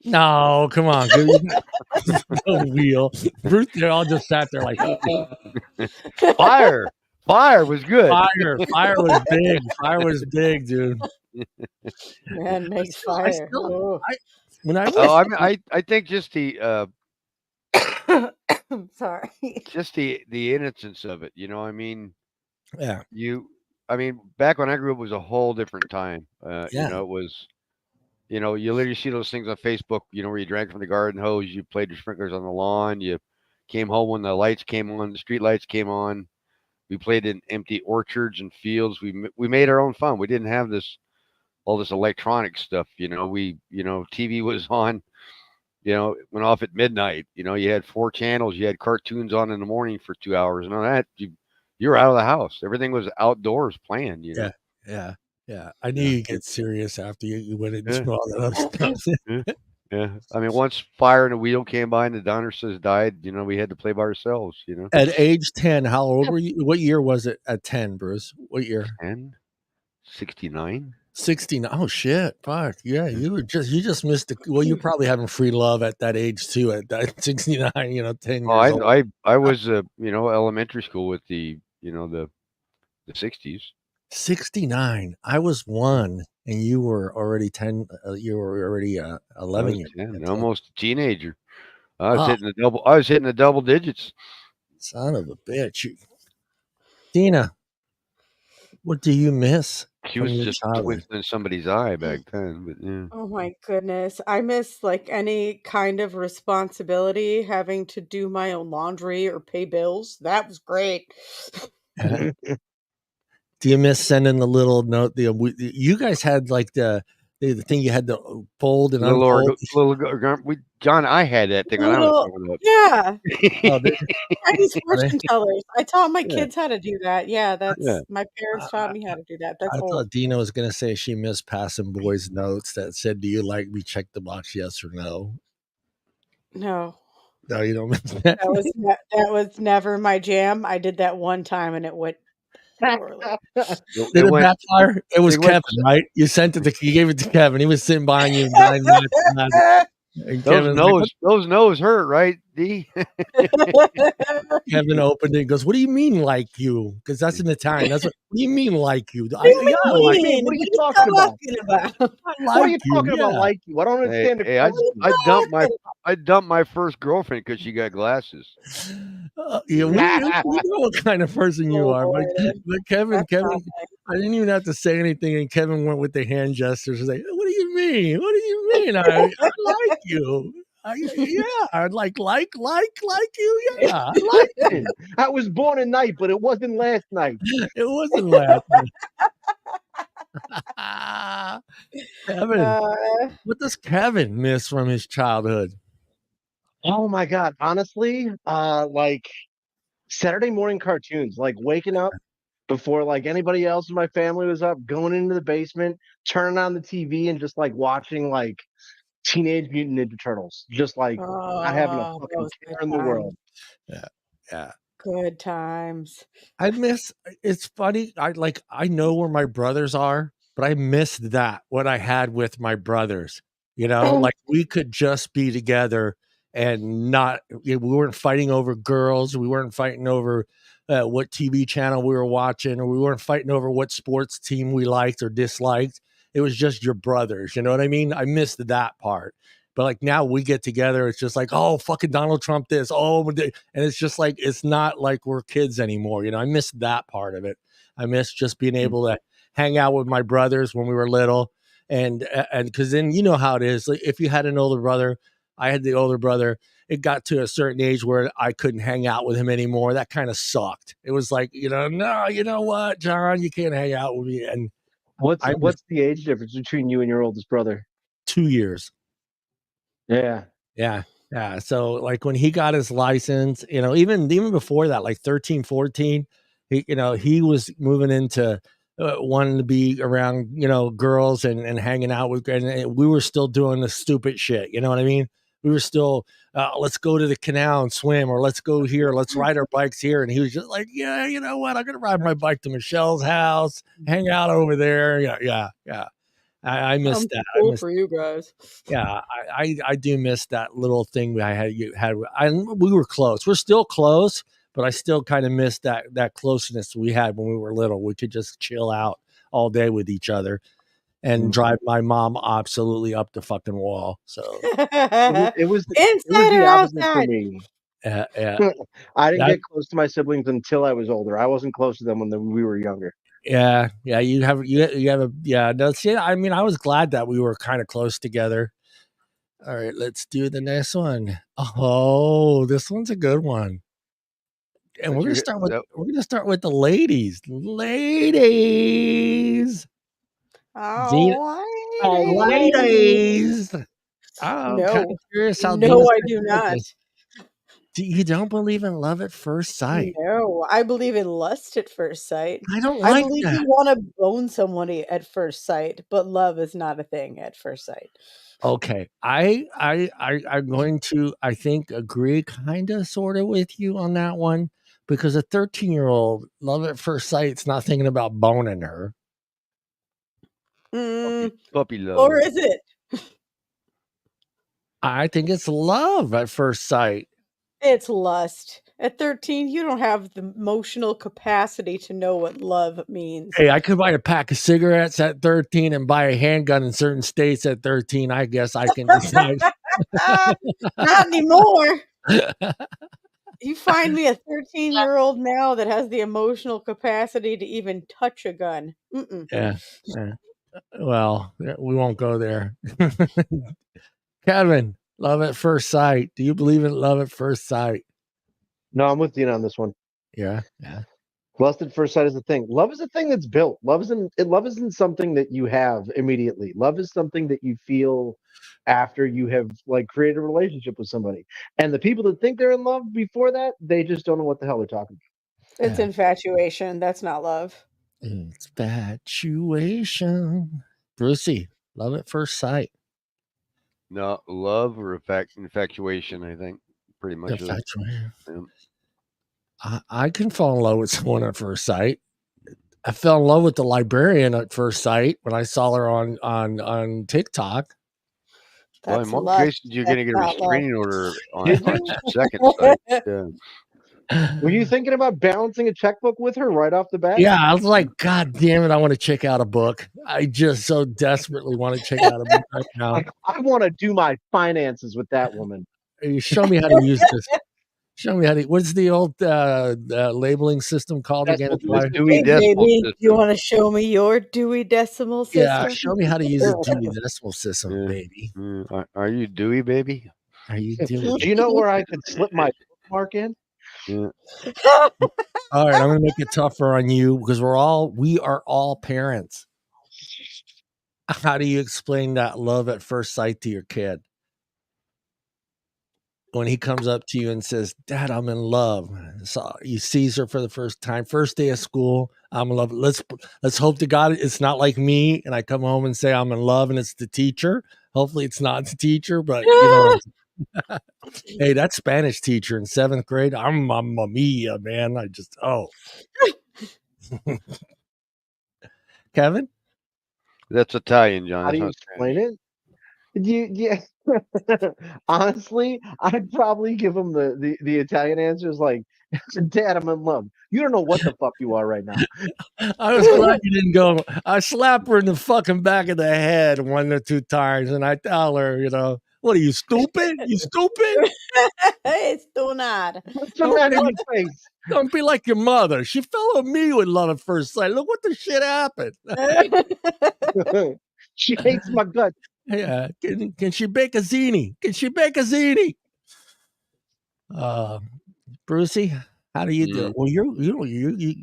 No, come on. The wheel. Bruce, they all just sat there like Fire. Fire was good. Fire was big. Fire was big, dude. Man, nice fire. I think just the sorry. Just the innocence of it, I mean. Yeah. Back when I grew up, it was a whole different time. Yeah. It was, you literally see those things on Facebook, where you drank from the garden hose, you played the sprinklers on the lawn, you came home when the lights came on, the street lights came on. We played in empty orchards and fields. We made our own fun. We didn't have all this electronic stuff. TV was on. It went off at midnight. You had 4 channels. You had cartoons on in the morning for 2 hours, and all that. You were out of the house. Everything was outdoors playing. Yeah. I knew you'd get serious after you went into all that other stuff. Yeah. Once Fire and the Wheel came by and the dinosaurs died, we had to play by ourselves, At age 10, how old were you? What year was it at 10, Bruce? What year? 10? 69? 69. Oh, shit. Fuck. Yeah, you just missed you're probably having free love at that age, too, at that 69, 10 years old. I was, elementary school with the 60s. 69. I was 1, and you were already 10. You were already 11 years. 10, almost a teenager. I was hitting the double digits. Son of a bitch. Deana, what do you miss? She was just twinkling somebody's eye back then, but yeah. Oh my goodness. I miss any kind of responsibility, having to do my own laundry or pay bills. That was great. Do you miss sending the little note? You guys had the the thing you had to fold and Little, unfold. John, I had that thing when I was Little, growing up. yeah, Oh, Chinese funny. fortune tellers. I taught my Yeah. kids how to do that. Yeah, Yeah. that's my parents taught me how to do that. That's I old. thought Deana was going to say she missed passing boys' notes that said, "Do you like me? Check the box, yes or no." No, No, you don't miss that. that was never my jam. I did that one time and it went poorly. Did it went. backfire? It was It went. Kevin, right? You gave it to Kevin. He was sitting behind you, dying mad. And Those nose hurt, right, D? Kevin opened it and goes, "What do you mean, like you?" Because that's in Italian. What do you mean, like you? What do you I What do like, you mean? What are you What talking about? I What are like you you. talking about? Yeah. Like you? I don't understand Hey, the question. I dumped my first girlfriend because she got glasses. Yeah, we know what kind of person you Oh, are, but Kevin, that's not nice. I didn't even have to say anything, and Kevin went with the hand gestures. Like, what do you mean? What do you mean? I like you. Yeah, I like you. Yeah, I like you. I was born at night, but it wasn't last night. It wasn't last night. Kevin, what does Kevin miss from his childhood? Oh my God. Honestly, like Saturday morning cartoons, like waking up before like anybody else in my family was up, going into the basement, turning on the TV and just like watching like Teenage Mutant Ninja Turtles, just like not having a fucking those care good in the world. times. Yeah. Good times. It's funny. I know where my brothers are, but I missed that what I had with my brothers. Like we could just be together and not, we weren't fighting over girls. We weren't fighting over what TV channel we were watching, or we weren't fighting over what sports team we liked or disliked. It was just your brothers. You know what I mean? I missed that part. But like now we get together, it's just like, oh, fucking Donald Trump this. Oh, and it's just like, it's not like we're kids anymore. I miss that part of it. I miss just being able to hang out with my brothers when we were little. And because then you know how it is. Like if you had an older brother, I had the older brother. It got to a certain age where I couldn't hang out with him anymore. That kind of sucked. It was like, no, you know what, John, you can't hang out with me. And What's the age difference between you and your oldest brother? 2 years. Yeah. Yeah. Yeah. So like when he got his license, even before that, like 13, 14, he was moving into wanting to be around, girls and hanging out with, and we were still doing the stupid shit. You know what I mean? We were still, let's go to the canal and swim, or let's go here. Let's ride our bikes here. And he was just like, yeah, you know what? I'm going to ride my bike to Michelle's house, hang out over there. Yeah. I miss that. Cool for you guys. Yeah, I do miss that little thing I had. We were close. We're still close, but I still kind of miss that closeness we had when we were little. We could just chill out all day with each other and drive my mom absolutely up the fucking wall. So It was inside the or opposite for outside? me. yeah, I didn't that, get close to my siblings until I was older. I wasn't close to them when we were younger. yeah. You have a yeah. No, see, I mean, I was glad that we were kind of close together. All right, let's do the next one. Oh, this one's a good one. And we're gonna start with the ladies. Ladies. Deana, Oh, ladies. I'm kind no, of curious how no, Deana's I gonna do take not. this. You don't believe in love at first sight? No, I believe in lust at first sight. I don't I like believe that. you want to bone somebody at first sight, but love is not a thing at first sight. Okay, I'm going to, I think, agree kind of sort of with you on that one, because a 13-year-old love at first sight's not thinking about boning her. Puppy love. Or is it? I think it's love at first sight. It's lust. At 13, you don't have the emotional capacity to know what love means. Hey, I could buy a pack of cigarettes at 13 and buy a handgun in certain states at 13. I guess I can decide. Not anymore. You find me a 13-year-old now that has the emotional capacity to even touch a gun. Yeah. Well, we won't go there. Kevin, love at first sight. Do you believe in love at first sight? No, I'm with Deana on this one. Yeah. Lust at first sight is a thing. Love is a thing that's built. Love isn't something that you have immediately. Love is something that you feel after you have like created a relationship with somebody. And the people that think they're in love before that, they just don't know what the hell they're talking It's Yeah. infatuation. That's not love. It's infatuation. Brucey, love at first sight. No, love or infatuation, I think. Pretty much of it. Infatuation. Yeah. I can fall in love with someone at first sight. I fell in love with the librarian at first sight when I saw her on TikTok. Well, in That's most lust. cases, you're That's going to get a not love. restraining order on Did you? second sight. Yeah. Were you thinking about balancing a checkbook with her right off the bat? Yeah, I was like, God damn it, I want to check out a book. I just so desperately want to check out a book right now. Like, I want to do my finances with that woman. You show me how to use this. Show me how to. What's the old labeling system called again? Decimal The system. Dewey Hey, Decimal baby, you System. want to show me your Dewey Decimal Yeah, System? show me how to use a Dewey Decimal System, Yeah. baby. Are you Dewey, baby? Are you doing? Do you know where I could slip my bookmark in? Yeah. All right, I'm gonna make it tougher on you because we are all parents. How do you explain that love at first sight to your kid? When he comes up to you and says, "Dad, I'm in love." So you sees her for the first time, first day of school. I'm in love. Let's hope to God it's not like me, and I come home and say I'm in love, and it's the teacher. Hopefully, it's not the teacher, but you know, hey, that Spanish teacher in 7th grade, I'm mamma mia, man. I just Kevin. That's Italian, John. How do That's you not explain Spanish. it? Yeah. Honestly, I'd probably give him the Italian answers like, Dad, I'm in love. You don't know what the fuck you are right now. I was glad you didn't go. I slap her in the fucking back of the head 1 or 2 times, and I tell her, what are you stupid? You stupid? It's stunad. What's the matter with your face? Don't be like your mother. She fell on me with love at first sight. Look what the shit happened. She hates my gut. Yeah, can she bake a zini? Can she bake a zini? Brucey, how do you do it? Well, you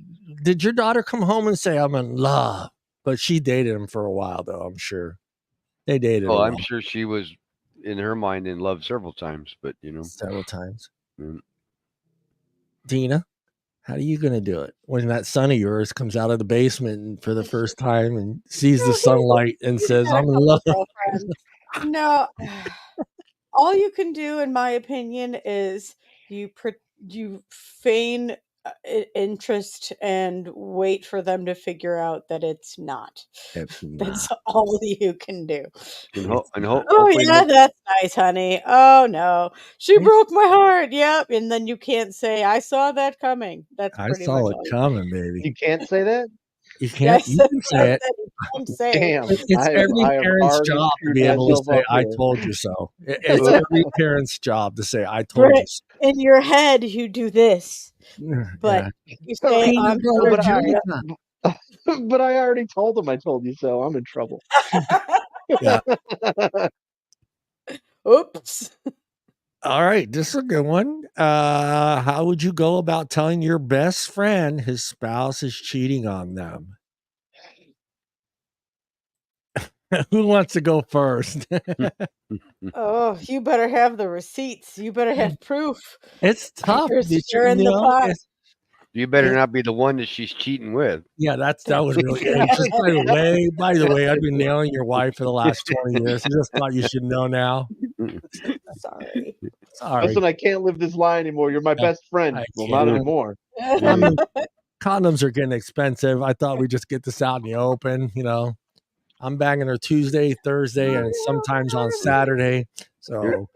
did your daughter come home and say I'm in love? But she dated him for a while, though. I'm sure they dated a Oh, while, I'm sure she was, in her mind, in love several times, but several times. Mm. Deana, how are you gonna do it when that son of yours comes out of the basement for the first time and sees the sunlight and He's says, got a "I'm in couple love"? girlfriends. No, all you can do, in my opinion, is you feign interest and wait for them to figure out that it's not. It's That's not. all you can do. And, It's not. Oh hopefully, yeah, that's nice, honey. Oh no, she It's- broke my heart. Yep, and then you can't say I saw that coming. That's I pretty much saw it all. coming, baby. You can't say that? You I can't. You said, can I say it. said you can't say. Damn. It's every I have parent's already job to screwed be able to myself say, up "I here. told you so." It's every parent's job to say, "I told But you so." in your head, you do this, but Yeah. you say, Peanut "I'm butter But sorry." but I already told him I told you so. I'm in trouble. Yeah. Oops. All right, this is a good one. How would you go about telling your best friend his spouse is cheating on them? Who wants to go first? Oh, you better have the receipts. You better have proof. It's tough. You're stirring the pot. you better it- not be the one that she's cheating with. yeah, that was really. And just by the way, I've been nailing your wife for the last 20 years. I just thought you should know now. Sorry. Sorry, Listen, I can't live this lie anymore. You're my best friend. I Well, can't. not anymore. Condoms are getting expensive. I thought we'd just get this out in the open. I'm banging her Tuesday, Thursday, and sometimes on Saturday. So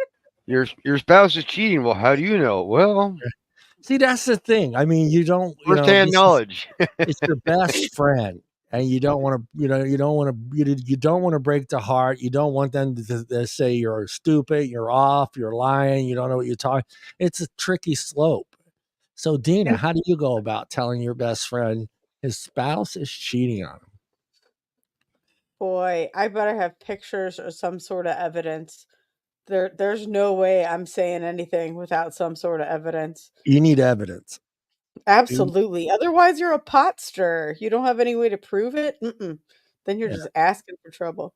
Your spouse is cheating. Well, how do you know? Well, see, that's the thing. I mean, you don't, firsthand knowledge. it's your best friend, and you don't want to, you don't want to, you don't want to break the heart. You don't want them to say you're stupid, you're off, you're lying, you don't know what you're talking. It's a tricky slope. So, Deana, how do you go about telling your best friend his spouse is cheating on him? Boy, I better have pictures or some sort of evidence. There's no way I'm saying anything without some sort of evidence. You need evidence. Absolutely. Otherwise, you're a pot stirrer. You don't have any way to prove it. Then you're Yeah. just asking for trouble.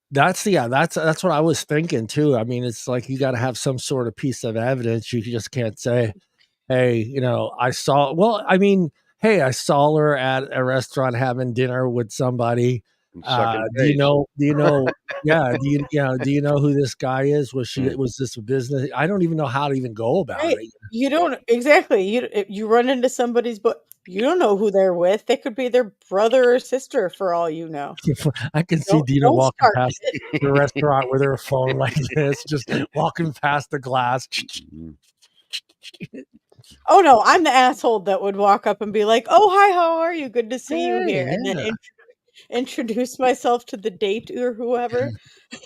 That's what I was thinking too. I mean, it's like you got to have some sort of piece of evidence. You just can't say, "Hey, I saw." Well, I mean, hey, I saw her at a restaurant having dinner with somebody. And sucking Do you face. know? Do you know? Yeah. Do you know who this guy is? Mm. Was this a business? I don't even know how to even go about Right. it. You don't exactly. You run into somebody's but you don't know who they're with. They could be their brother or sister for all you know. I can see Deana Don't walking start past it. the restaurant with her phone like this, just walking past the glass. Mhm. Oh no, I'm the asshole that would walk up and be like, "Oh, hi, how are you? Good to see you Hey, here." And then yeah. introduce myself to the date or whoever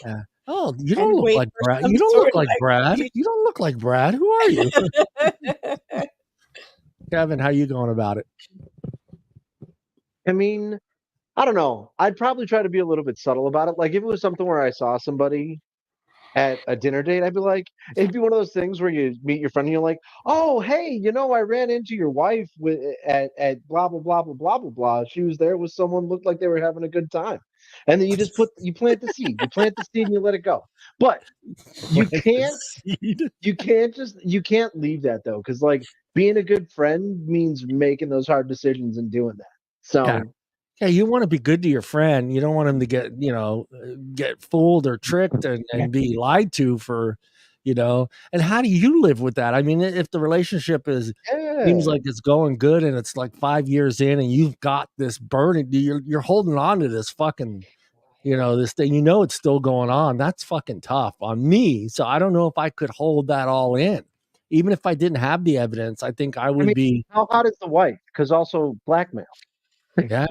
Yeah. Oh, you don't and look wait like for Brad. some You don't sort look of like Brad. You don't look like Brad. Who are you? Kevin, how you going about it? I mean, I don't know. I'd probably try to be a little bit subtle about it. Like if it was something where I saw somebody at a dinner date, I'd be like, it'd be one of those things where you meet your friend and you're like, "Oh, hey, I ran into your wife at blah blah blah blah blah blah blah. She was there with someone looked like they were having a good time." And then you plant the seed. You plant the seed and you let it go. But you Plant the can't seed. you can't leave that though, because like being a good friend means making those hard decisions and doing that. Yeah. So Yeah, you want to be good to your friend. You don't want him to get fooled or tricked yeah, and be lied to and how do you live with that? I mean, if the relationship seems yeah. like it's going good and it's like 5 years in and you've got this burden, you're holding on to this fucking, this thing, it's still going on. That's fucking tough on me. So I don't know if I could hold that all in. Even if I didn't have the evidence, I think I I would mean, be, how hot is the wife? Because also blackmail. yeah,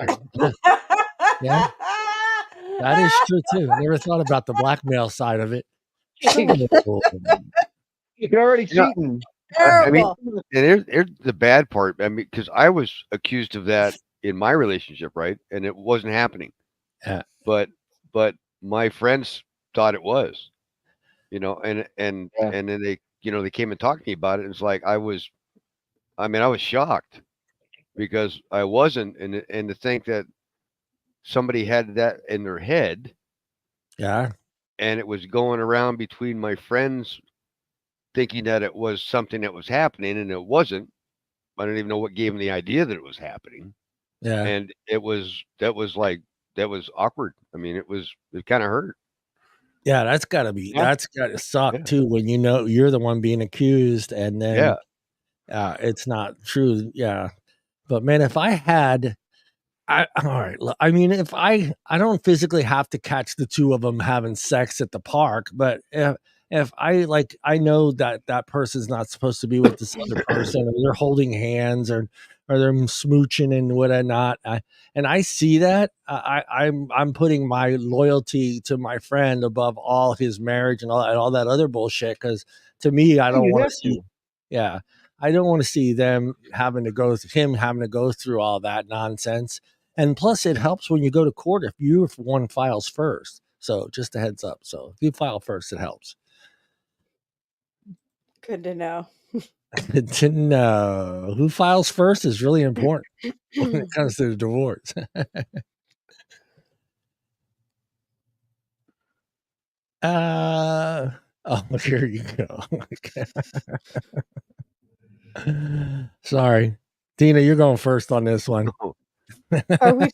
yeah. That is true too. I never thought about the blackmail side of it. So, You're already You know, cheating. I mean, Terrible. and here's the bad part. I mean, because I was accused of that in my relationship, right? And it wasn't happening. yeah, But but my friends thought it was, Yeah. and then they came and talked to me about it. And it's like I was shocked because I wasn't, and to think that somebody had that in their head yeah, and it was going around between my friends thinking that it was something that was happening and it wasn't. I don't even know what gave them the idea that it was happening. yeah, And that was awkward. I mean, it kind of hurt. yeah. Yeah. That's gotta suck Yeah. too when you're the one being accused and Yeah. then it's not true. Yeah, but man, if I had all right. I mean, if I don't physically have to catch the two of them having sex at the park, but if I know that that person's not supposed to be with this other person, or they're holding hands, or they're smooching and whatnot, and I see that, I'm putting my loyalty to my friend above all his marriage and all that other bullshit. Because to me, I don't You want to have see. to. Yeah, I don't want to see him having to go through all that nonsense. And plus, it helps when you go to court if one files first. So just a heads up. So if you file first, it helps. Good to know. To know who files first is really important when it comes to the divorce. uh oh, here you go. Sorry, Tina, you're going first on this one. Are we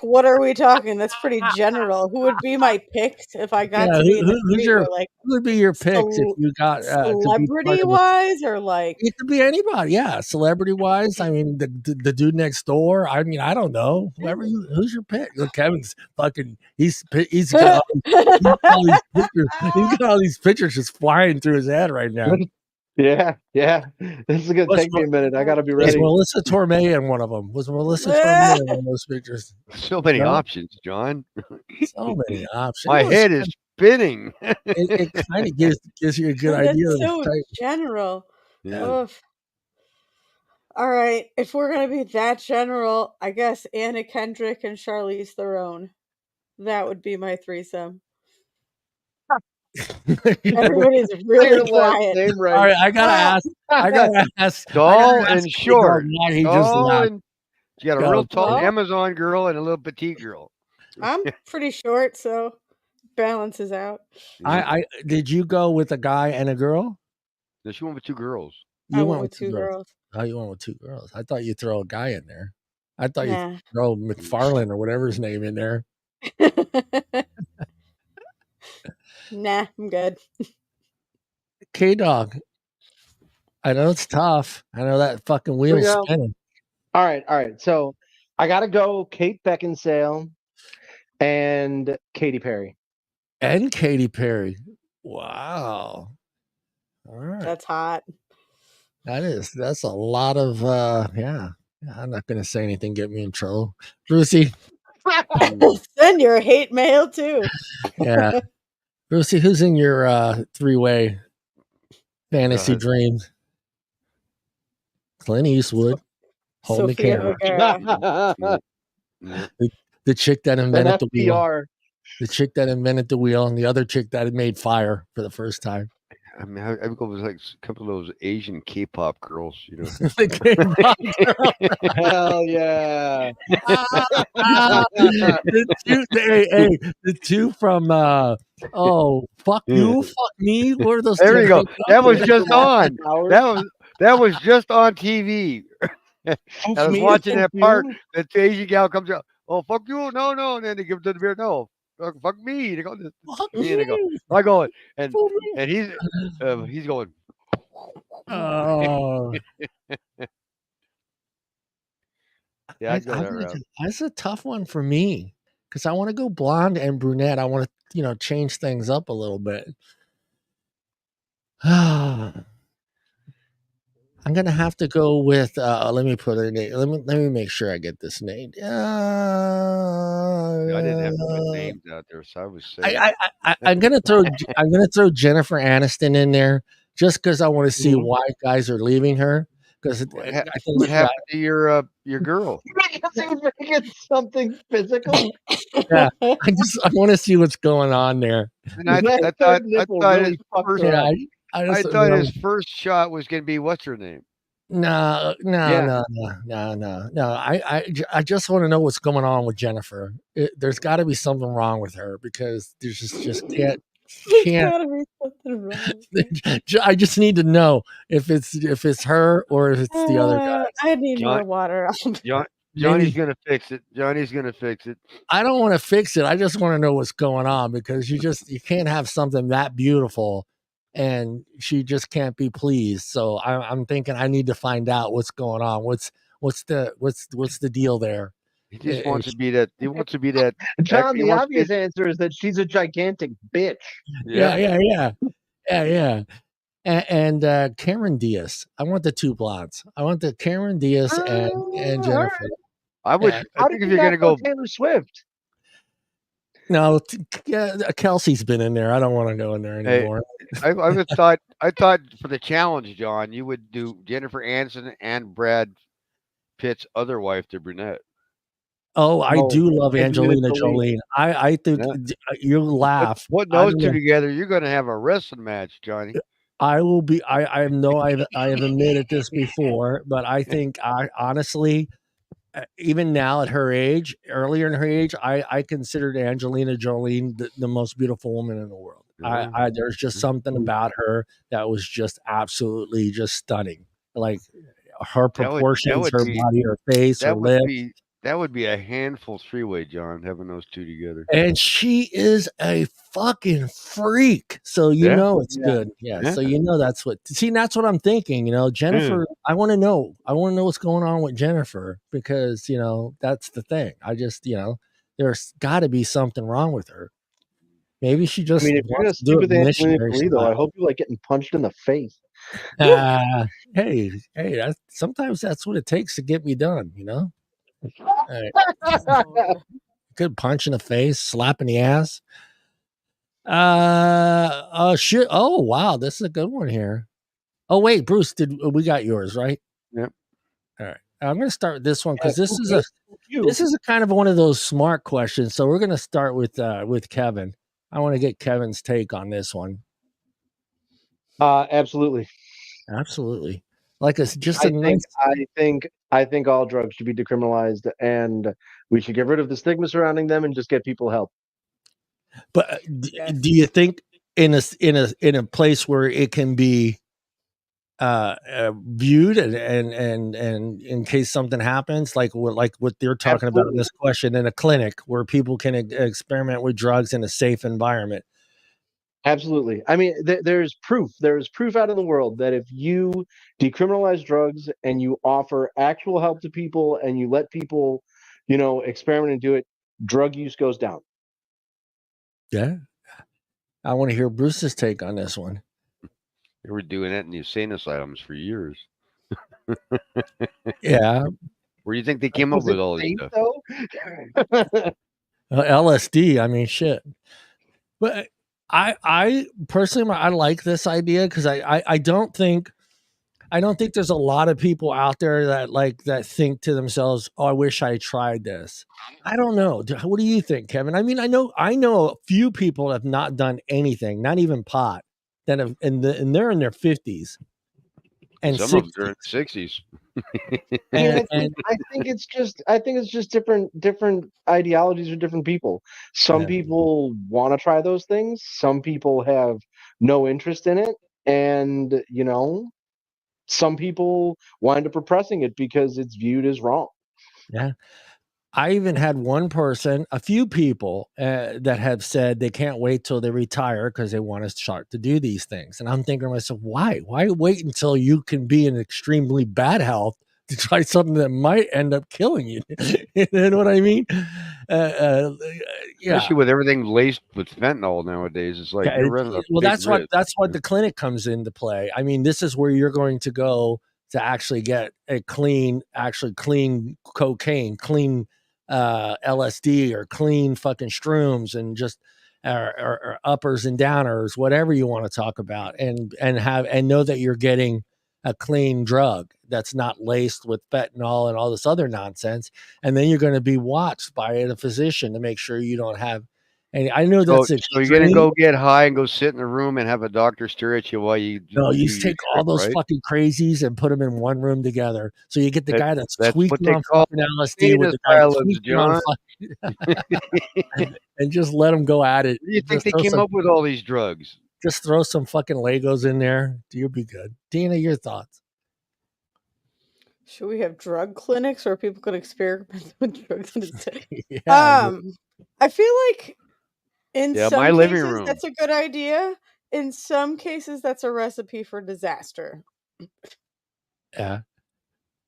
what are we talking? That's pretty general. Who would be my picks if I got Yeah, to be in the who's three? your Or like who would be your picks if you got to be part celebrity of a. wise or like It could be anybody, yeah. Celebrity wise, I mean, the dude next door. I mean, I don't know. Who's your pick? Look, Kevin's fucking. He's got he's got all these pictures. He's got all these pictures just flying through his head right now. Yeah, yeah. This is gonna Was take me a minute. I gotta be was ready. Melissa Torme in one of them? Was Melissa Torme in one of those pictures? So many No, options, John. so many options. My head is spinning. It kind of gives you a good that's idea of the so type. general. Yeah. Yeah. Oof. All right, if we're gonna be that general, I guess Anna Kendrick and Charlize Theron. That would be my threesome. Everybody's Say really your last quiet. name All right. right, I gotta ask. I gotta ask. Tall and short. Why he just Tall left. and you got a Go. real tall Well- Amazon girl and a little petite girl. I'm pretty short, so balances out. I did you go with a guy and a girl? No, she went with 2 girls. I You went with 2 girls. girls. Oh, you went with 2 girls. I thought you'd throw a guy in there. I thought Nah. you'd throw McFarlane or whatever his name in there. Nah, I'm good. K-Dog. I know it's tough. I know that fucking wheel's go. spinning. All right. So I gotta go Kate Beckinsale and Katy Perry. And Katy Perry. Wow. All right. That's hot. That's a lot of yeah. I'm not gonna say anything, get me in trouble. Brucey. Send your hate mail too. Yeah. Brucey, who's in your 3-way fantasy dreams? Clint Eastwood. Hold the Sophia camera. Vergara. The chick that invented the wheel. FDR. The chick that invented the wheel, and the other chick that made fire for the first time. I mean, I would go with like a couple of those Asian K-pop girls, you know. The K-pop girl. Hell yeah. The two from fuck you, fuck me. What are those? There you go. That was Like just the on. Hours. That was just on TV. I was Me watching and that part. you. That the Asian gal comes out. Oh, fuck you. No. And then they give it to the beer. No. Fuck me. They go, Fuck me. And they go, me. I go, and he's going, Oh, yeah, I'd go that route. that's a tough one for me because I want to go blonde and brunette. I want to, change things up a little bit. I'm gonna have to go with. Let me put her name. Let me make sure I get this name. I didn't have to put names out there, so I was saying. I'm gonna throw Jennifer Aniston in there just because I want to see why guys are leaving her. Because What happened to your girl? It's something physical. Yeah, I want to see what's going on there. And I thought really fucked her up. I thought his first shot was going to be what's her name? No. Yeah. I just want to know what's going on with Jennifer. There's got to be something wrong with her because there's just can't. There's gotta be something wrong. I just need to know if it's her or if it's the other guy. I need more water. Johnny's gonna fix it. Johnny's gonna fix it. I don't want to fix it. I just want to know what's going on because you can't have something that beautiful and she just can't be pleased. So I'm thinking I need to find out what's going on. What's the deal there? He just wants to be that. He wants to be that. John, the obvious answer is that she's a gigantic bitch. Yeah. And Cameron Diaz. I want the 2 blondes. I want the Cameron Diaz and Jennifer. Right. I think if you're gonna go Taylor Swift. No, Kelsey's been in there. I don't want to go in there anymore. I thought for the challenge, John, you would do Jennifer Aniston and Brad Pitt's other wife, the brunette. Oh, I do love Angelina Jolie. I think you'll laugh. Putting those two together, you're going to have a wrestling match, Johnny. I will be. I know I have admitted this before, but I think honestly, even now at her age, earlier in her age, I considered Angelina Jolie the most beautiful woman in the world. There's just something about her that was just absolutely just stunning. Like her proportions, her body, her face, her lips. That would be a handful 3-way, John, having those two together. And she is a fucking freak. So you know it's good. Yeah. So that's what I'm thinking. Jennifer, I want to know. I want to know what's going on with Jennifer because, that's the thing. I just, there's got to be something wrong with her. Maybe she just. I mean, if you're gonna sleep with Angelina Jolie, though, I hope you like getting punched in the face. Hey, sometimes that's what it takes to get me done. Right. Good punch in the face, slap in the ass. Shit. Oh wow, this is a good one here. Oh wait, Bruce, we got yours right? Yep. All right. I'm going to start with this one because this is a kind of one of those smart questions. So we're going to start with Kevin. I want to get Kevin's take on this one. Absolutely. Absolutely. Like it's just a nice. I think all drugs should be decriminalized, and we should get rid of the stigma surrounding them and just get people help. But Yes. do you think in a place where it can be viewed and in case something happens, like what they're talking about in Absolutely. this question, in a clinic where people can experiment with drugs in a safe environment? Absolutely. I mean, there's proof. There's proof out in the world that if you decriminalize drugs and you offer actual help to people and you let people, experiment and do it, drug use goes down. Yeah. I want to hear Bruce's take on this one. They were doing that in the insane asylums for years. Yeah. Where do you think they came up Was with it all this safe, stuff? though? LSD. I mean, shit. But I personally, I like this idea because I don't think there's a lot of people out there that think to themselves, "Oh, I wish I tried this." I don't know. What do you think, Kevin? I mean, I know a few people have not done anything, not even pot, that have, and they're in their 50s and Some of them are in 60s, the 60s. I mean, and I think it's just different ideologies for different people. Some yeah, people want to try those things. Some people have no interest in it, and some people wind up repressing it because it's viewed as wrong. yeah. I even had one person, a few people that have said they can't wait till they retire because they want to start to do these things. And I'm thinking to myself, why? Why wait until you can be in extremely bad health to try something that might end up killing you? You know what I mean? Yeah. Especially with everything laced with fentanyl nowadays. It's like Yeah, you're running a well, big that's risk. what the clinic comes into play. I mean, this is where you're going to go to actually get a clean cocaine, clean LSD, or clean fucking shrooms, and just or uppers and downers, whatever you want to talk about, and know that you're getting a clean drug that's not laced with fentanyl and all this other nonsense. And then you're going to be watched by a physician to make sure you don't have. And I know So, that's so you're gonna extreme. go get high and go sit in a room and have a doctor stare at you while you No, do you your take all trip, those right? fucking crazies and put them in one room together. So you get the That guy that's that's what tweaking they on call fucking LSD insane with the guy asylums, tweaking on John. and just let them go at it. Where do you think they came up with all these drugs? Just throw some fucking Legos in there. You'll be good. Deana, your thoughts? Should we have drug clinics where people could experiment with drugs in a Yeah. I feel like in Yeah, my some living cases room. that's a good idea. In some cases that's a recipe for disaster. Yeah.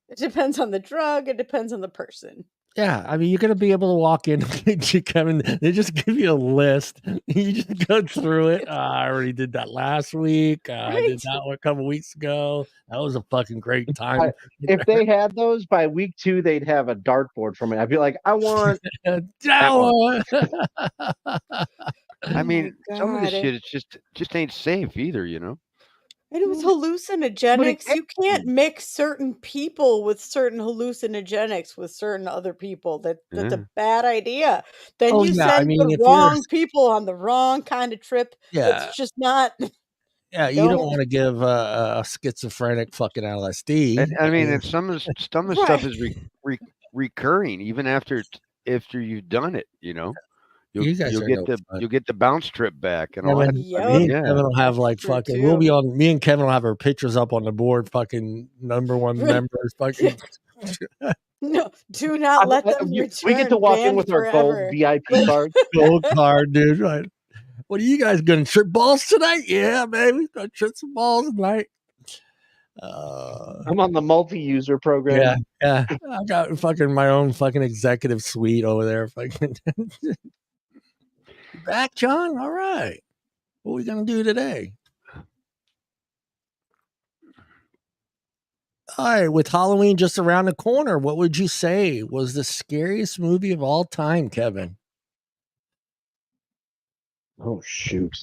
It depends on the drug, it depends on the person. Yeah, I mean, you're gonna be able to walk in, Kevin. They just give you a list. You just go through it. I already did that last week. I did Right? that one a couple weeks ago. That was a fucking great I, time. if they had those by week 2, they'd have a dartboard for me. I'd be like, I want that one. I Oh my mean, some of this god. shit it's just ain't safe either, you know? And it was But it hallucinogenics. can You can't be. mix certain people with certain hallucinogenics with certain other people. That's Yeah. a bad idea. Then Oh you yeah, I send mean, the if you're wrong people on the wrong kind of trip. It's yeah, just not yeah, you don't don't want to give a schizophrenic fucking And LSD. I I mean, mean, and some of the stuff right. is recurring even after you've done it, you know? You'll you guys you'll are get no the fun. you'll get the bounce trip back and all that. Kevin, I me mean, Yep. and yeah. Kevin will have That's like true fucking. We'll too. be on. Me and Kevin will have our pictures up on the board. Fucking number one Right. members. Fucking. No, do not let them We get to return. walk in Banned with our gold forever. VIP Like card. Gold card, dude. Right. What are you guys gonna trip balls tonight? Yeah, man, we gonna trip some balls tonight. I'm on the multi-user program. Yeah, yeah. I got fucking my own fucking executive suite over there. Fucking you back, John. All right. What are we gonna do today? All right, with Halloween just around the corner, what would you say was the scariest movie of all time, Kevin? Oh shoot.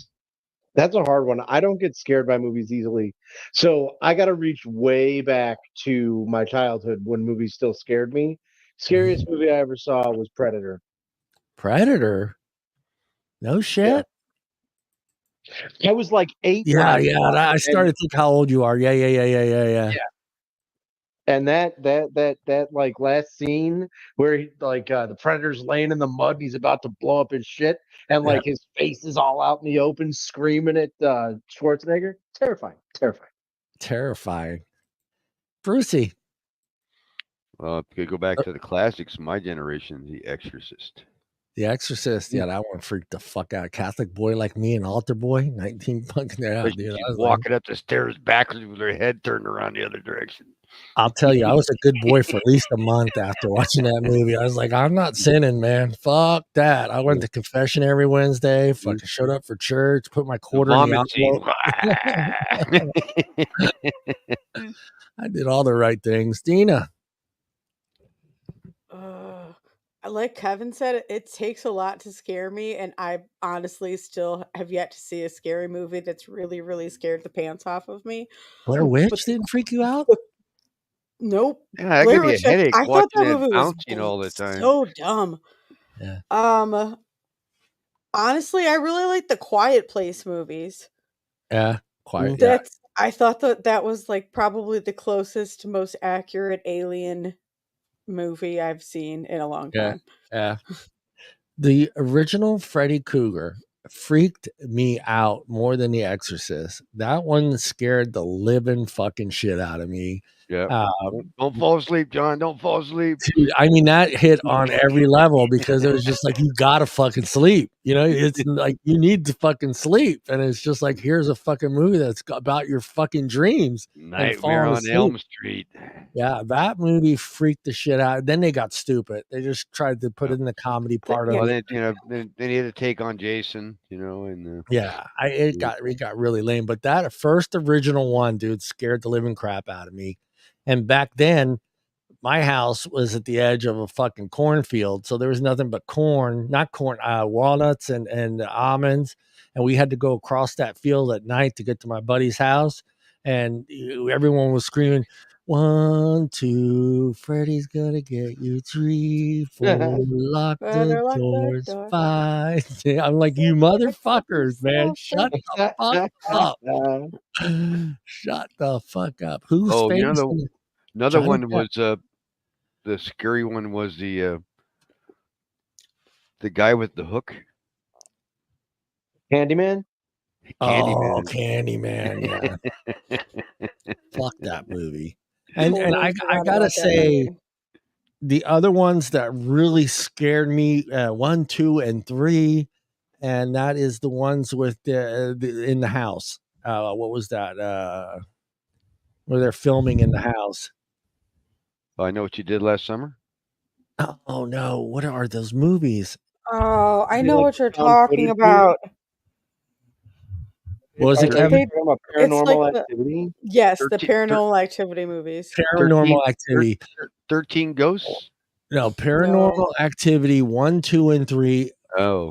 That's a hard one. I don't get scared by movies easily. So I got to reach way back to my childhood when movies still scared me. Scariest movie I ever saw was Predator. Predator. No Yeah. shit. I was like 8 when Yeah, I yeah. saw it, I started to think how old you are. Yeah. and that like last scene where he, like the predator's laying in the mud and he's about to blow up his shit, and Yeah. like his face is all out in the open, screaming at Schwarzenegger. Terrifying. Terrifying. Brucey. Well, if you go back to the classics, my generation, The Exorcist. The Exorcist. Yeah, that one freaked the fuck out. Catholic boy like me, an altar boy, 19 fucking yeah, Like, dude. she's I was like, walking up the stairs backwards with her head turned around the other direction. I'll tell you, I was a good boy for at least a month after watching that movie. I was like, I'm not sinning, man. Fuck that. I went to confession every Wednesday, fucking showed up for church, put my The quarter in the vomit scene. envelope. I did all the right things. Deana. Like Kevin said, it takes a lot to scare me, and I honestly still have yet to see a scary movie that's really, really scared the pants off of me. Blair But Witch didn't freak you out? nope. Yeah, that Blair gave me a Witch, headache I thought watching that that movie was bouncing all the time. so dumb. Yeah. Honestly, I really like the Quiet Place movies. Yeah. Quiet. Yeah. I thought that was like probably the closest, most accurate alien movie I've seen in a long time. Yeah. The original Freddy Krueger freaked me out more than The Exorcist. That one scared the living fucking shit out of me. Yeah. Don't fall asleep, John. Don't fall asleep. Dude, I mean, that hit on every level because it was just like, you gotta fucking sleep. You know, it's like you need to fucking sleep. And it's just like, here's a fucking movie that's about your fucking dreams. Nightmare on Elm Street. Yeah, that movie freaked the shit out. Then they got stupid. They just tried to put it in the comedy part of it. Then they had to take on Jason, and it got really lame. But that first original one, dude, scared the living crap out of me. And back then, my house was at the edge of a fucking cornfield, so there was nothing but walnuts and almonds, and we had to go across that field at night to get to my buddy's house, and everyone was screaming, 1, 2, Freddy's gonna get you. 3, 4, lock the doors. 5. I'm like, you motherfuckers, man, shut the fuck up. Shut the fuck up. Who's famous? Another one was the scary one was the guy with the hook. Candyman. Oh, Candyman, yeah. Fuck that movie. And I gotta say, the other ones that really scared me, 1, 2, and 3, and that is the ones with the in the house. What was that? Where they're filming in the house. I Know What You Did Last Summer. Oh no! What are those movies? Oh, I know what you're talking about. What was it, Kevin? Paranormal Activity? Yes, the Paranormal Activity movies. Paranormal Activity. 13 Ghosts? No, Paranormal Activity 1, 2, and 3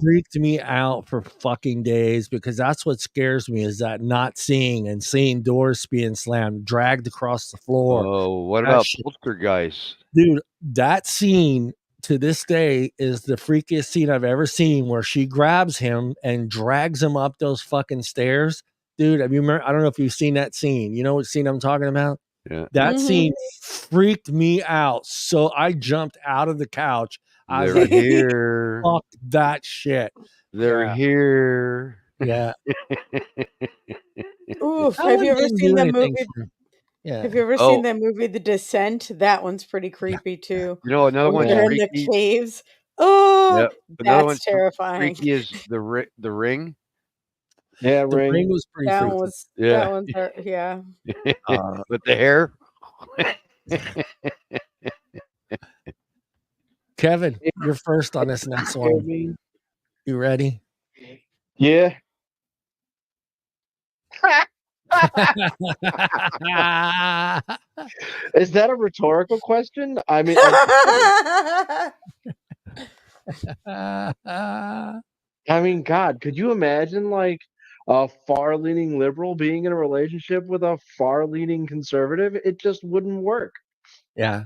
freaked me out for fucking days, because that's what scares me, is that not seeing and seeing doors being slammed, dragged across the floor. Oh, what about Poltergeist? Dude, that scene to this day is the freakiest scene I've ever seen, where she grabs him and drags him up those fucking stairs. Dude, I don't know if you've seen that scene. You know what scene I'm talking about? Yeah. That scene freaked me out. So I jumped out of the couch. I was like, here. Fuck that shit. They're here. Yeah. Oof. Have you ever seen that movie? Have you ever seen that movie, The Descent? That one's pretty creepy too. Another one. They're in the caves. Oh, that's terrifying. Freaky is the Ring. Yeah, the Ring was pretty freaky. That one's yeah. With the hair. Kevin, you're first on this next one. You ready? Yeah. Is that a rhetorical question? I mean, I mean, God, could you imagine like a far-leaning liberal being in a relationship with a far-leaning conservative? It just wouldn't work. Yeah.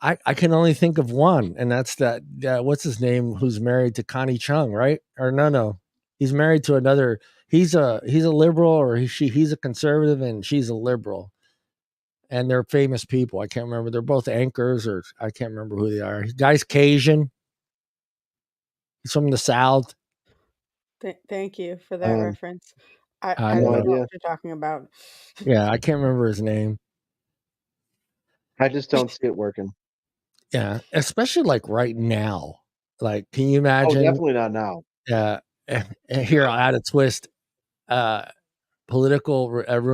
I can only think of one, and that's that what's his name, who's married to Connie Chung, right? Or no. He's married to another. He's a liberal, or he's a conservative, and she's a liberal. And they're famous people. I can't remember. They're both anchors, or I can't remember who they are. Guy's Cajun. He's from the South. Thank you for that reference. I I don't No know idea. what you're talking about. Yeah, I can't remember his name. I just don't see it working. Yeah, especially like right now. Like, can you Oh, imagine? definitely not now. And here I add a twist. Ruin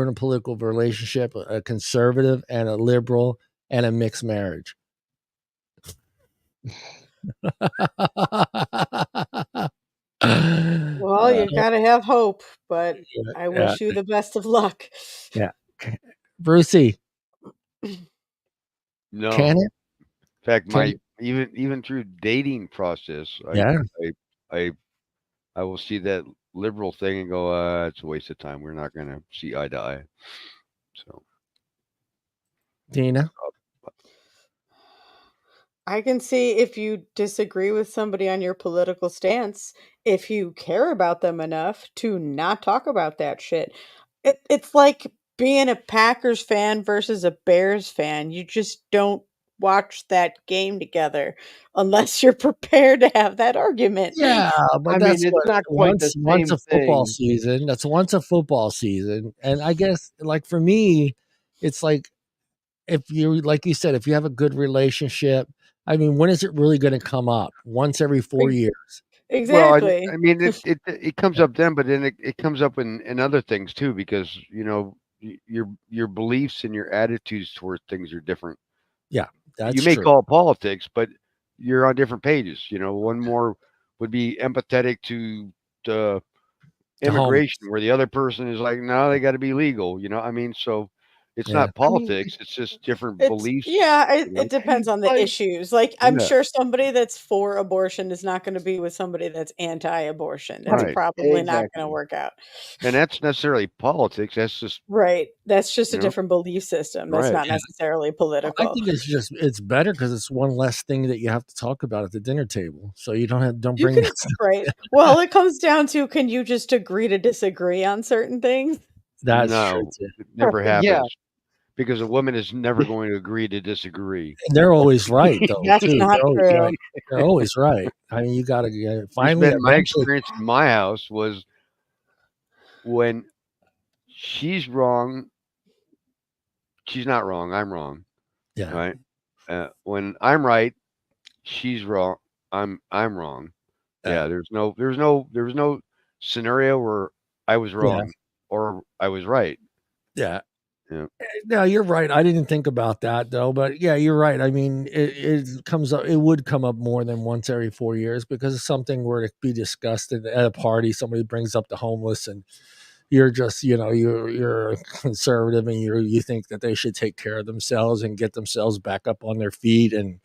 a political relationship, a conservative and a liberal, and a mixed marriage. Well, you gotta have hope, but I yeah, wish you the best of luck. yeah. Brucey, No. can it? In fact, Can my even through dating process, Yeah. I will see that liberal thing and go, it's a waste of time. We're not going to see eye to eye. So, Deana? I can see if you disagree with somebody on your political stance, if you care about them enough to not talk about that shit. It's like being a Packers fan versus a Bears fan. You just don't watch that game together unless you're prepared to have that argument. Yeah, but I that's mean, it's what not quite the once same a football thing. season. That's once a football season, and I guess like for me, it's like if you like you said, if you have a good relationship. I mean, when is it really going to come up? Once every 4 years. well, Exactly. I mean, it comes up then, but then it comes up in other things too, because your beliefs and your attitudes towards things are different. Yeah, that's You may true. call it politics, but you're on different pages. One more would be empathetic to the The homeless. immigration, where the other person is like, no, they got to be legal. I mean, so it's Yeah. not politics; it's just different It's beliefs. it depends on the Like, issues. Like, I'm Yeah, sure somebody that's for abortion is not gonna be with somebody that's anti-abortion. It's right. probably not gonna exactly. work out. And that's necessarily politics. That's just Right. That's just a you know, different belief system. That's right. not necessarily I political. think it's better because it's one less thing that you have to talk about at the dinner table. So you don't You bring can that stuff. right. Well, it comes down to, can you just agree to disagree on certain things? That's true No, too. it never Yeah, happens because a woman is never going to agree to disagree. And they're always right though That's too. not They're always true. right. They're always right. I mean, you got to It's finally been my eventually. experience in my house was when she's wrong, she's not wrong. I'm wrong, Yeah, right? When I'm right, she's wrong. I'm wrong. yeah, Yeah, there was no scenario where I was yeah, wrong or I was right. yeah. Yeah. No, you're right. I didn't think about that though, but yeah, you're right. I mean, it comes up. It would come up more than once every 4 years because if something were to be discussed at a party. Somebody brings up the homeless, and you're just, you're conservative, and you think that they should take care of themselves and get themselves back up on their feet, and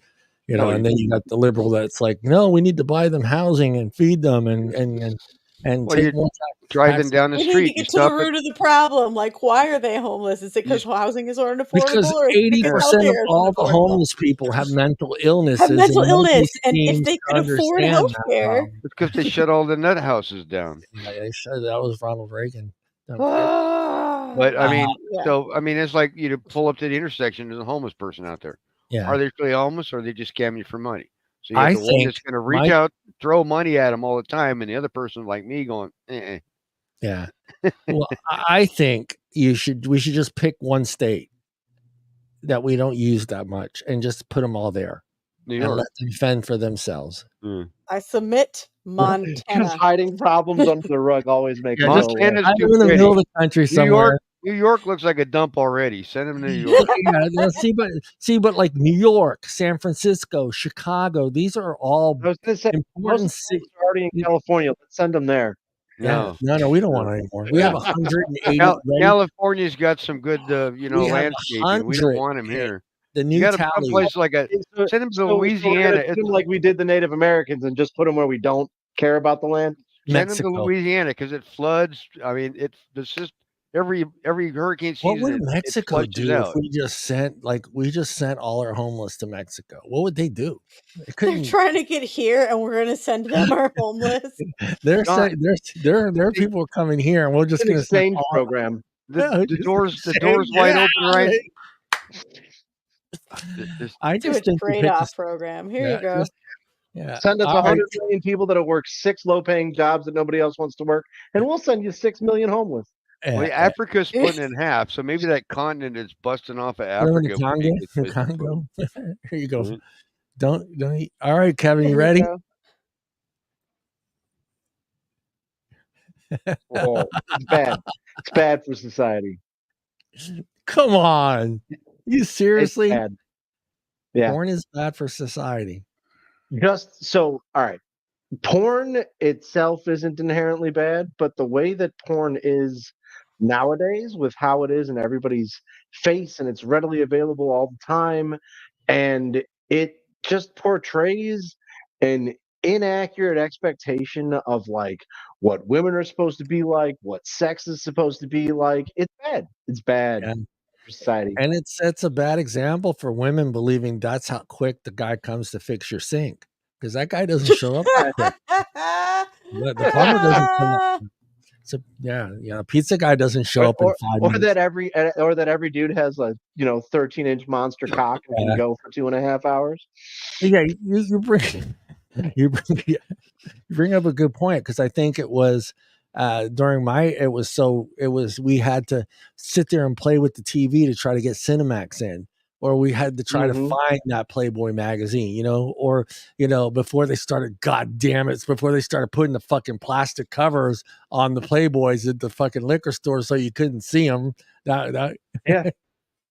No, and then you got the liberal that's like, no, we need to buy them housing and feed them and well, take you're more driving taxes down the We need to street. You get to the stop at root of the problem. Like, why are they homeless? Is it you, because housing is unaffordable, because or is it because 80% of healthcare is all the unaffordable? homeless people have mental Have illnesses, mental and nobody illness, and if seems they to could afford understand that healthcare, problem. It's because they shut all the nut houses down. Yeah, they said that was Ronald Reagan. Don't forget. But I Uh, mean, yeah. so I mean, it's like you to pull up to the intersection. There's a homeless person out there. yeah, Are they really homeless, or are they just scamming you for money? So you have I the one think that's going to reach my out, throw money at them all the time, and the other person like me going, eh. yeah. Well, I think we should just pick one state that we don't use that much and just put them all there New and York. let them fend for themselves. Mm. I submit because Montana. hiding problems under the rug always makes Yeah, it just go away. Montana's I too live in the middle pretty. of the country New York, somewhere. New York looks like a dump already. Send them to New York. Yeah, but like New York, San Francisco, Chicago, these are all I was going to say, most important of the cities. homeless are already in California. Let's send them there. Yeah, No, no, we don't want no. any more. We have 180 ready. California's got some good, We have landscaping. We don't 100. want them here. The You new got to some tally. place like a Okay, So, send them to so we're going to Louisiana. treat them like we did the Native Americans and just put them where we don't care about the land. Send them to Mexico. Louisiana because it floods. I mean, it's every hurricane What would season, it Mexico flushes do if out. we just sent all our homeless to Mexico? What would they do? They They're couldn't. trying to get here, and we're going to send them our homeless. They're John, saying there are they- people coming here, and we're just An going to send exchange all. program. the Just doors saying, wide yeah. open, Ryan. There's- I Do a just think you hit trade-off this. program. Here Yeah, you go. just yeah. Send us All right. 100 million people that'll work 6 low-paying jobs that nobody else wants to work, and we'll send you 6 million homeless. Well, Yeah, Africa's split in half, so maybe that continent is busting off of you know, in Africa. the if we Congo, can't get the places to put 'em, Congo. Here you go. right? Don't eat. All right, Kevin, There you you ready? go. Oh, it's bad. It's bad for society. Come on, you It's seriously? bad. Yeah. Porn is bad for society. Just so, all right. Porn itself isn't inherently bad, but the way that porn is nowadays, with how it is in everybody's face and it's readily available all the time, and it just portrays an inaccurate expectation of like what women are supposed to be like, what sex is supposed to be like. It's bad. It's bad And for society. and it sets a bad example for women believing that's how quick the guy comes to fix your sink, because that guy doesn't show up that quick. The plumber doesn't come up. So yeah, pizza guy doesn't show Or, up in or, 5 or minutes. that every dude has a 13-inch monster cock and can Yeah. go for 2.5 hours. Yeah, you bring you bring up a good point, because I think it was during we had to sit there and play with the TV to try to get Cinemax in, or we had to try to Mhm. find that Playboy magazine, or before they started, god damn it, before they started putting the fucking plastic covers on the Playboys at the fucking liquor store so you couldn't see them. That Yeah.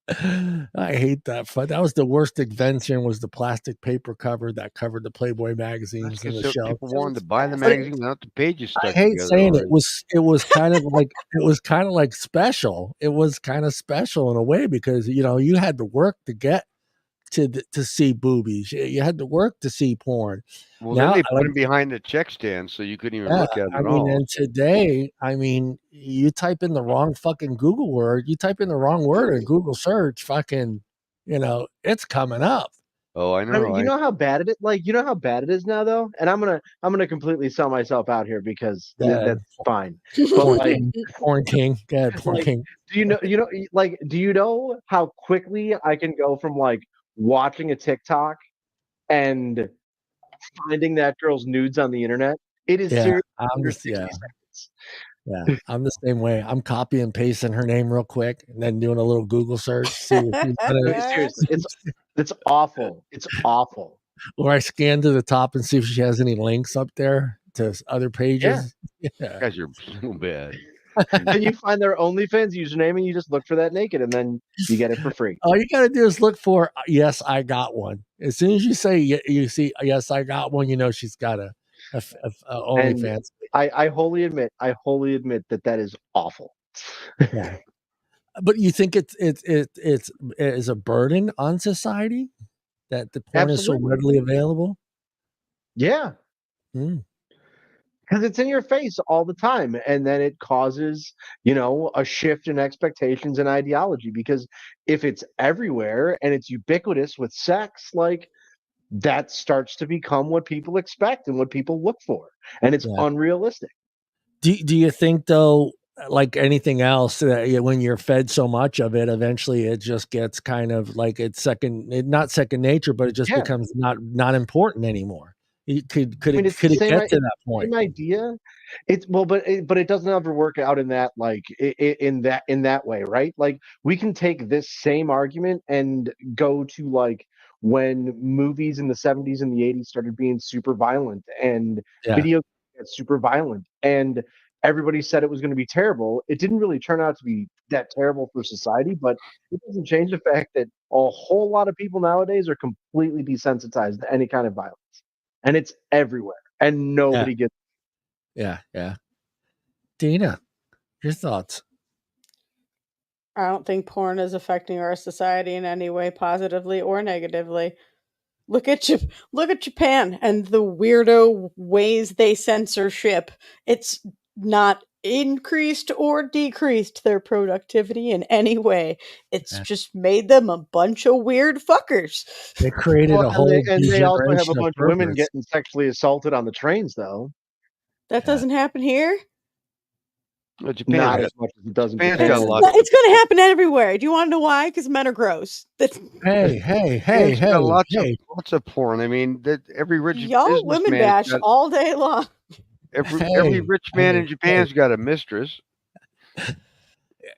I hate that. That was the worst invention, was the plastic paper cover that covered the Playboy That's magazines in the because shelf. people wanted to buy the But magazine without the pages I stuck hate together. saying Already. it was kind of like special. It was kind of special in a way, because you had to work to get to see boobies. You had to work to see porn. Well, then Now, they put them behind the check stand, so you couldn't even yeah, look at them I at mean, all. and today, I mean, you type in the wrong fucking Google word, you type in the wrong word in Google search, fucking, it's coming up. Oh, I I know. mean, you know how bad it is. Like, you know how bad it is now, though. And I'm gonna completely sell myself out here because Dad, that's fine. But porn like, king, porn king, God, porn like, king. do you know how quickly I can go from like watching a TikTok and finding that girl's nudes on the internet? It is Yeah, seriously I'm under just 60 yeah. seconds. Yeah, I'm the same way. I'm copy and pasting her name real quick and then doing a little Google search, see if she's gonna, Seriously, it's awful. It's awful. or I scan to the top and see if she has any links up there to other Yeah. pages. You Yeah. guys are so bad. Then you find their OnlyFans username and you just look for that naked, and then you get it for free. All you gotta do is look for yes, I got one. As soon as you say you see yes, I got one, she's got a And OnlyFans. I wholly admit that is awful. Yeah, but you think it's is a burden on society that the porn is so Absolutely. readily available? Yeah. Mm, Because it's in your face all the time. And then it causes, a shift in expectations and ideology. Because if it's everywhere and it's ubiquitous with sex, like that starts to become what people expect and what people look for. And it's yeah. unrealistic. Do you think, though, like anything else, that when you're fed so much of it, eventually it just gets kind of like not second nature, but it just Yeah. becomes not important anymore? Could I mean, it get to that it's the point? same idea. It's well, but it doesn't ever work out in that like in that way, right? Like we can take this same argument and go to like when movies in the 70s and the 80s started being super violent and Yeah, video games got super violent and everybody said it was going to be terrible. It didn't really turn out to be that terrible for society, but it doesn't change the fact that a whole lot of people nowadays are completely desensitized to any kind of violence. And it's everywhere, and yeah, nobody gets. yeah. Deana, your thoughts? I don't think porn is affecting our society in any way, positively or negatively. Look at Japan and the weirdo ways they censorship. It's not increased or decreased their productivity in any way. It's Yeah. just made them a bunch of weird fuckers. They created a whole and they also have a generation of bunch of women perverts. getting sexually assaulted on the trains, though. That doesn't happen here. Well, Japan's Not got, as much as it does in Japan's Japan. got a lot. It's going to happen everywhere. Do you want to know why? Because men are gross. That's, Hey, Japan's got lots hey. of porn. I mean, that every rich y'all women businessman bash all day long. every rich man in Japan's got a mistress.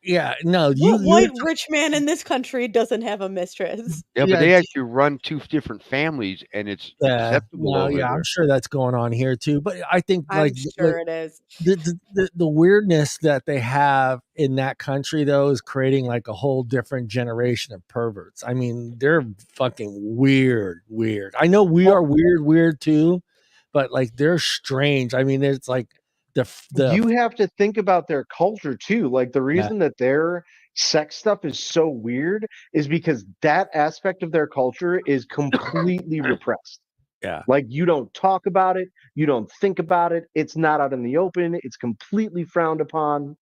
Yeah, no, What white rich man in this country doesn't have a mistress? Yeah, but they actually run two different families, and it's acceptable over there. I'm sure that's going on here too. But I think I'm sure it is. The weirdness that they have in that country though is creating like a whole different generation of perverts. I mean, they're fucking weird. I know we are weird too, but like they're strange. I mean, it's like you have to think about their culture too. Like the reason that their sex stuff is so weird is because that aspect of their culture is completely repressed. Yeah. Like you don't talk about it, you don't think about it, it's not out in the open, it's completely frowned upon.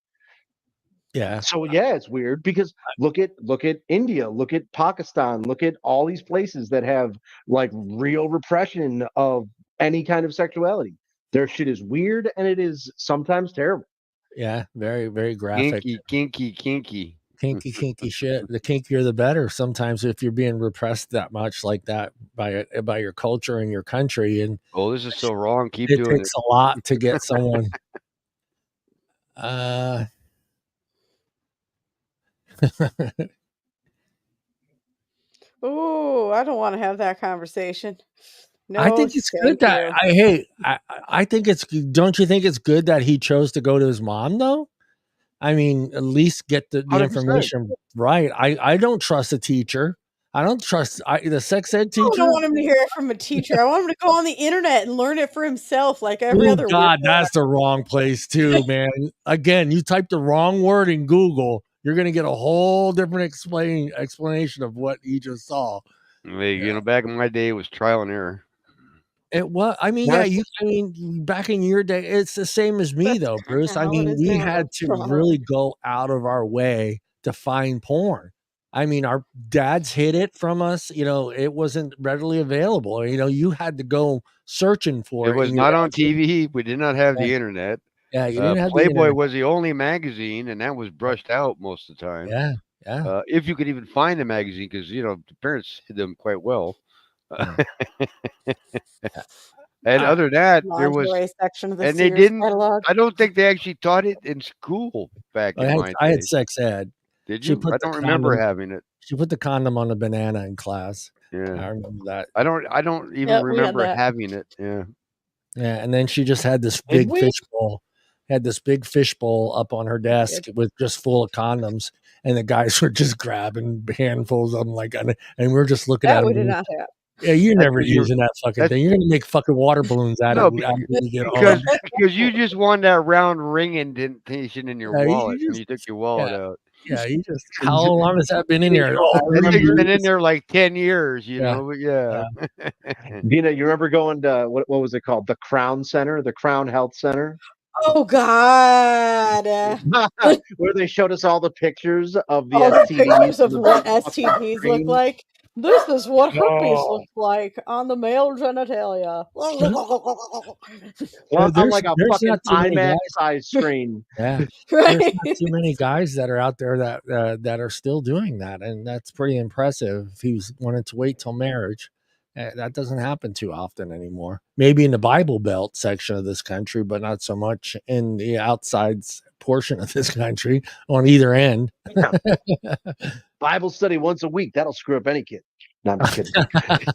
Yeah. So yeah, it's weird because look at India, look at Pakistan, look at all these places that have like real repression of any kind of sexuality. Their shit is weird and it is sometimes terrible. Yeah, very, very graphic. Kinky shit. The kinkier the better. Sometimes if you're being repressed that much like that by your culture and your country, and this is so wrong. Keep it doing takes a lot to get someone. Oh, I don't want to have that conversation. No, I think it's good that I think it's. Don't you think it's good that he chose to go to his mom though? I mean, at least get the 100%. information right. I don't trust a teacher. I don't trust the sex ed teacher. I don't want him to hear it from a teacher. I want him to go on the internet and learn it for himself, like every other. God, that's the wrong place too, man. Again, you type the wrong word in Google, you're gonna get a whole different explanation of what he just saw. Back in my day, it was trial and error. It was. I mean, back in your day, it's the same as me, though, Bruce. I mean, we had to really go out of our way to find porn. I mean, our dads hid it from us. It wasn't readily available. You had to go searching for it. It was not on TV. We did not have the internet. Yeah, you didn't have Playboy was the only magazine, and that was brushed out most of the time. Yeah. If you could even find the magazine, because the parents hid them quite well. And other than that, there was section of the and they didn't. I don't think they actually taught it in school back in my day. I had sex ed. Did you? I don't remember having it. She put the condom on the banana in class. Yeah, I remember that. I don't even remember having it. Yeah. Yeah, and then she just had this big fishbowl. Had this big fishbowl up on her desk with just full of condoms, and the guys were just grabbing handfuls of them, and we're just looking at them. We did not have. Yeah, you're never using that fucking thing. You're gonna make fucking water balloons out of it when you get home. Because you just won that round ring indentation in your wallet when you took your wallet out. Yeah, you just. How long has that been in there? It's been in there like 10 years, know. Yeah. Deana, you remember going to what was it called? The Crown Center, the Crown Health Center. Oh God! Where they showed us all the pictures of the STDs. Pictures of what STDs look like. This is what herpes looks like on the male genitalia. On like a fucking IMAX size screen. Yeah, there's not too many guys that are out there that are still doing that, and that's pretty impressive. If he wanted to wait till marriage, that doesn't happen too often anymore. Maybe in the Bible Belt section of this country, but not so much in the outside portion of this country on either end. Bible study once a week. That'll screw up any kid. No, I'm just kidding.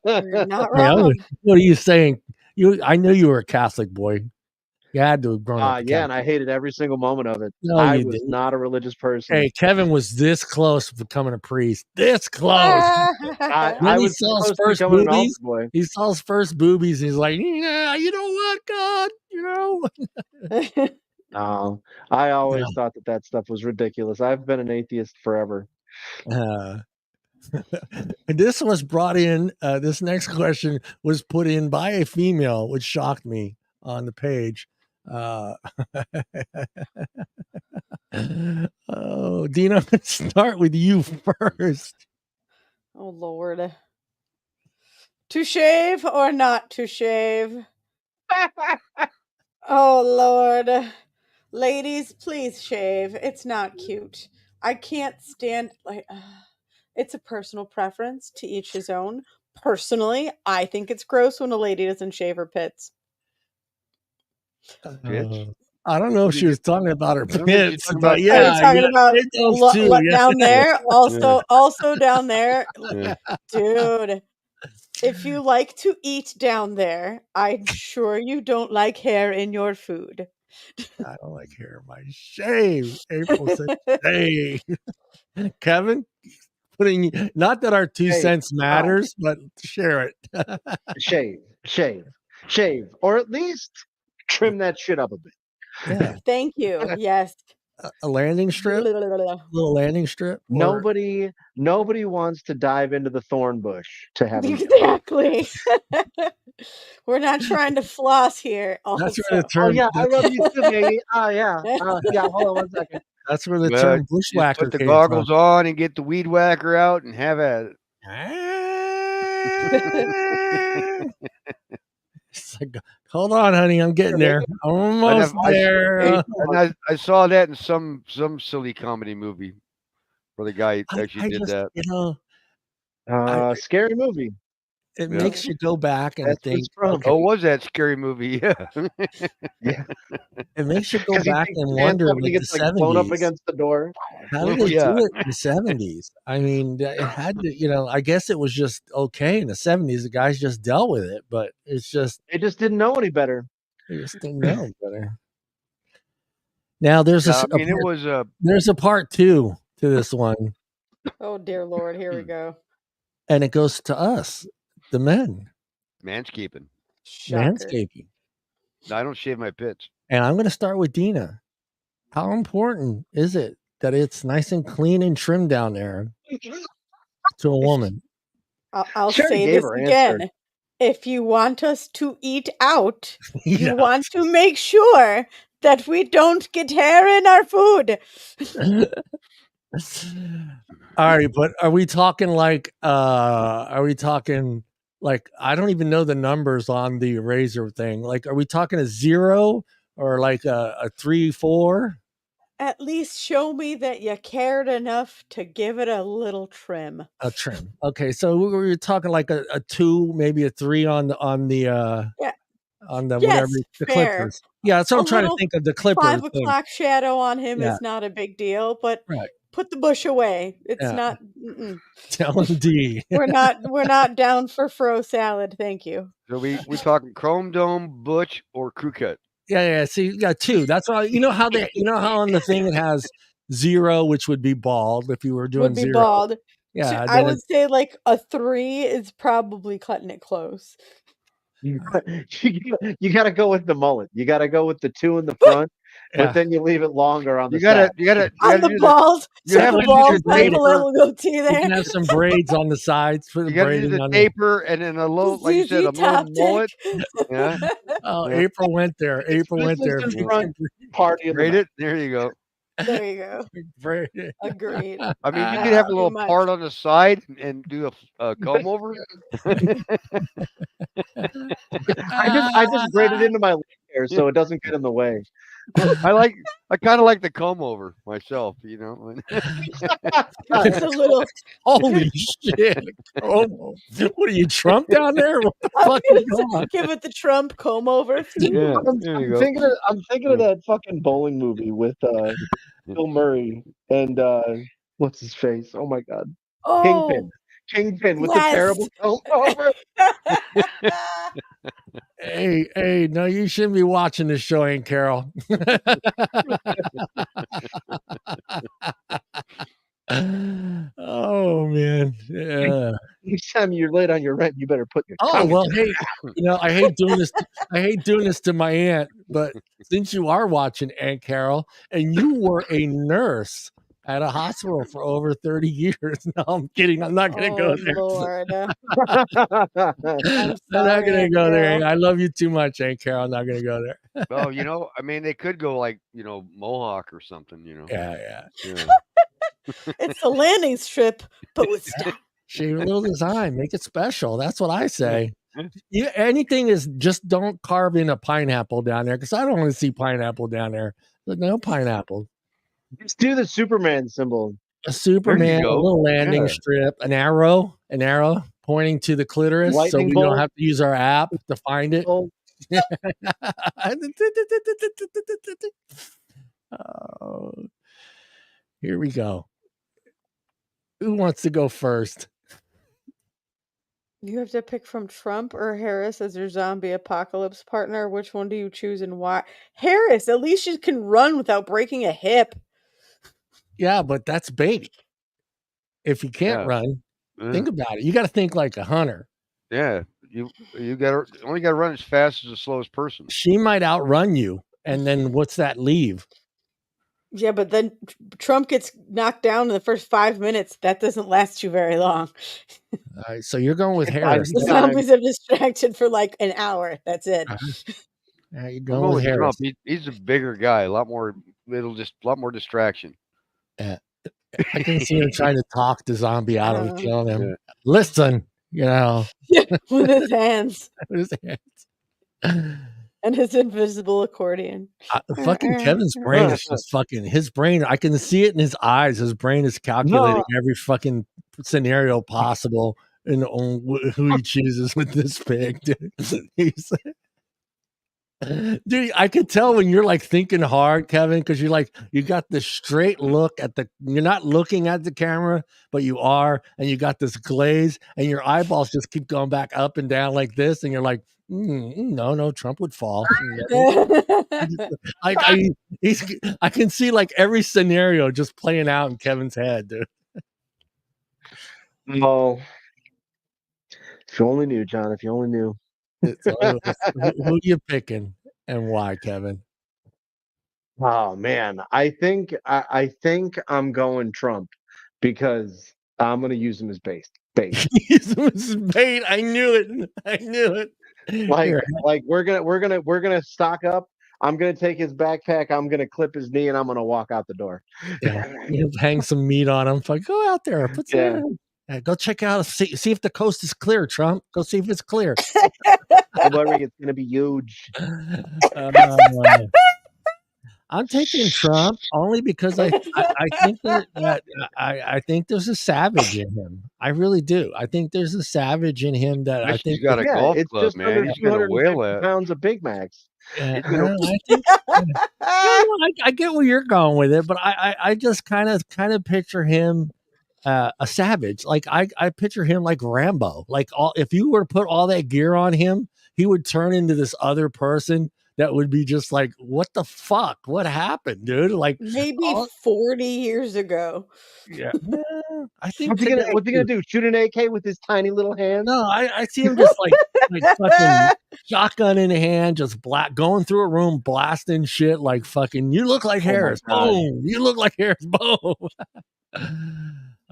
You're not wrong. What are you saying? I knew you were a Catholic boy. You had to have grown up. Yeah, and I hated every single moment of it. No, I was not a religious person. Hey, Kevin was this close to becoming a priest. This close. I was saw his first boobies. He saw his first boobies. And he's like, yeah, you know what, God, I always thought that stuff was ridiculous. I've been an atheist forever. This was brought in. This next question was put in by a female, which shocked me on the page. Uh, oh, Deana, I'm going to start with you first. Oh, Lord. To shave or not to shave? Oh, Lord. Ladies, please shave. It's not cute. I can't stand, like, it's a personal preference, to each his own. Personally, I think it's gross when a lady doesn't shave her pits. Pitch? I don't know if You she was get- talking about her I don't think she's pits, talking but about Are you yeah, talking about it those too. Yeah. down there? Yeah. Also down there? Yeah. Dude, if you like to eat down there, I'm sure you don't like hair in your food. I don't like hair in my shave. April said shave. Kevin, putting not that our 2 Shave. cents matters, but share it. Shave, or at least trim that shit up a bit. Yeah, Thank you. Yes. a landing strip, little landing strip, or Nobody wants to dive into the thorn bush to have a meal. Exactly. We're not trying to floss here. that's where the Also, Oh term yeah, I love you too, baby. Oh yeah, yeah. Hold on one second. that's where the Well, term just bushwhacker put the came goggles from. on and get the weed whacker out and have at it. It's like, hold on, honey, I'm getting there. Almost there. I saw that in some silly comedy movie where the guy actually I did just, that. Scary movie. it Yeah. makes you go back and That's what think. it's from. Okay, Oh, was that scary movie? Yeah. Yeah, it makes you go because he back takes and his hands wonder up and he with the gets like blown up 70s. against the door. How did Oh, they yeah. do it in the 70s? I mean, it had to, I guess it was just okay in the 70s. The guys just dealt with it, but it's just, They just didn't know any better. they just didn't know better. Now there's I mean, it was there's a part 2 to this one, oh dear Lord, here we go. and it goes to us, the men, manscaping. Shocker. manscaping. No, I don't shave my pits. And I'm going to start with Deana. How important is it that it's nice and clean and trimmed down there to a woman? I'll Sherry say gave this her again. answer. If you want us to eat out, Yeah. you want to make sure that we don't get hair in our food. All right, but are we talking like I don't even know the numbers on the razor thing. Like, are we talking a 0 or like a 3, 4? At least show me that you cared enough to give it a little trim. A trim. Okay, so we're talking like a 2, maybe a 3 on the Yeah. on the Yes, whatever the fair. clippers. Yeah, that's what A I'm trying to little think of the clippers 5 thing. o'clock shadow on him Yeah. is not a big deal, but Right. put the bush away. It's Yeah. not. Tell him D. We're not down for fro salad. Thank you. So we talking chrome dome, butch, or crew cut. Yeah. See, you got 2. That's why how on the thing it has 0, which would be bald if you were doing Would be 0. bald. Yeah, I would say like a 3 is probably cutting it close. You got to go with the mullet. You got to go with the 2 in the front, Yeah. but then you leave it longer on the You gotta On the do balls. you So have the to do balls the have a little goatee You there. can have some braids on the sides for the You gotta do braiding the on taper and then a little, like you said, a ZZ little Top mullet. Dick. Yeah. Oh, Yeah. April went there. April went there. Business in front, party in the Braid back. it. There you go. There you go. Braid. Agreed. I mean, you Not could have a too little much. part on the side and do a comb over. I just braid it into my leg hair so it doesn't get in the way. I kind of like the comb over myself. You know. It's a little. Holy shit. Oh, what are you, Trump down there? What the I was fuck is gonna going on? give it the Trump comb over. Yeah. I'm There you go. thinking of that fucking bowling movie with Bill Murray and what's his face? Oh my god, Oh, Kingpin with yes. the terrible comb over. Hey, no, you shouldn't be watching this show, Aunt Carol. Oh man. Yeah. Each time you're late on your rent, you better put your Oh tongue well, in hey, I hate doing this. I hate doing this to my aunt, but since you are watching Aunt Carol and you were a nurse at a hospital for over 30 years. No, I'm kidding. I'm not going to go there. Lord. I'm I'm not sorry, going to Aunt go there. Carol. I love you too much, Aunt Carol. I'm not going to go there. Well, I mean, they could go like, Mohawk or something, Yeah. It's a landing strip, but with style. Shave a little design, make it special. That's what I say. Yeah. Anything is just don't carve in a pineapple down there because I don't want to see pineapple down there. No pineapple. Just do the Superman symbol. A Superman, a go. little landing Yeah. strip, an arrow pointing to the clitoris, so Lightning we bolt. don't have to use our app to find it. Oh, here we go. Who wants to go first? You have to pick from Trump or Harris as your zombie apocalypse partner. Which one do you choose and why? Harris, at least you can run without breaking a hip. Yeah, but that's bait. If you can't run, think about it. You got to think like a hunter. Yeah, you only got to run as fast as the slowest person. She might outrun you, and then what's that leave? Yeah, but then Trump gets knocked down in the first 5 minutes. That doesn't last you very long. All right, so you're going with Harris. The zombies are distracted for like an hour. That's it. You're going with Harris. Trump. He's a bigger guy. A lot more distraction. I can see him trying to talk the zombie out of killing him. Yeah. Listen, with his hands. With his hands. And his invisible accordion. Fucking Kevin's brain is just fucking his brain. I can see it in his eyes. His brain is calculating every fucking scenario possible and on who he chooses with this pick. Dude, I could tell when you're like thinking hard, Kevin, because you got this straight look you're not looking at the camera, but you are, and you got this glaze, and your eyeballs just keep going back up and down like this, and you're like, no, Trump would fall. I can see like every scenario just playing out in Kevin's head, dude. No. If you only knew, John, if you only knew. Who you picking and why, Kevin? Oh man, I think I'm going Trump because I'm going to use him as bait. Use him as bait. I knew it. Like we're gonna stock up. I'm gonna take his backpack. I'm gonna clip his knee, and I'm gonna walk out the door. Yeah, you hang some meat on him. Like, go out there, put some. Go check out. See if the coast is clear, Trump. Go see if it's clear. Don't worry, it's gonna be huge. I'm taking Trump only because I think that I think there's a savage in him. I really do. I think there's a savage in him that I think he's got a golf club, just man. He's got a whale at pounds of Big Macs. I get where you're going with it, but I just kind of picture him a savage. Like I picture him like Rambo. Like if you were to put all that gear on him, he would turn into this other person that would be just like, what the fuck? What happened, dude? Like maybe 40 years ago. Yeah. I think what's he gonna do? Shoot an AK with his tiny little hands? No, I see him just like fucking shotgun in hand, just going through a room, blasting shit like fucking. You look like Harris. Boom. You look like Harris. Boom.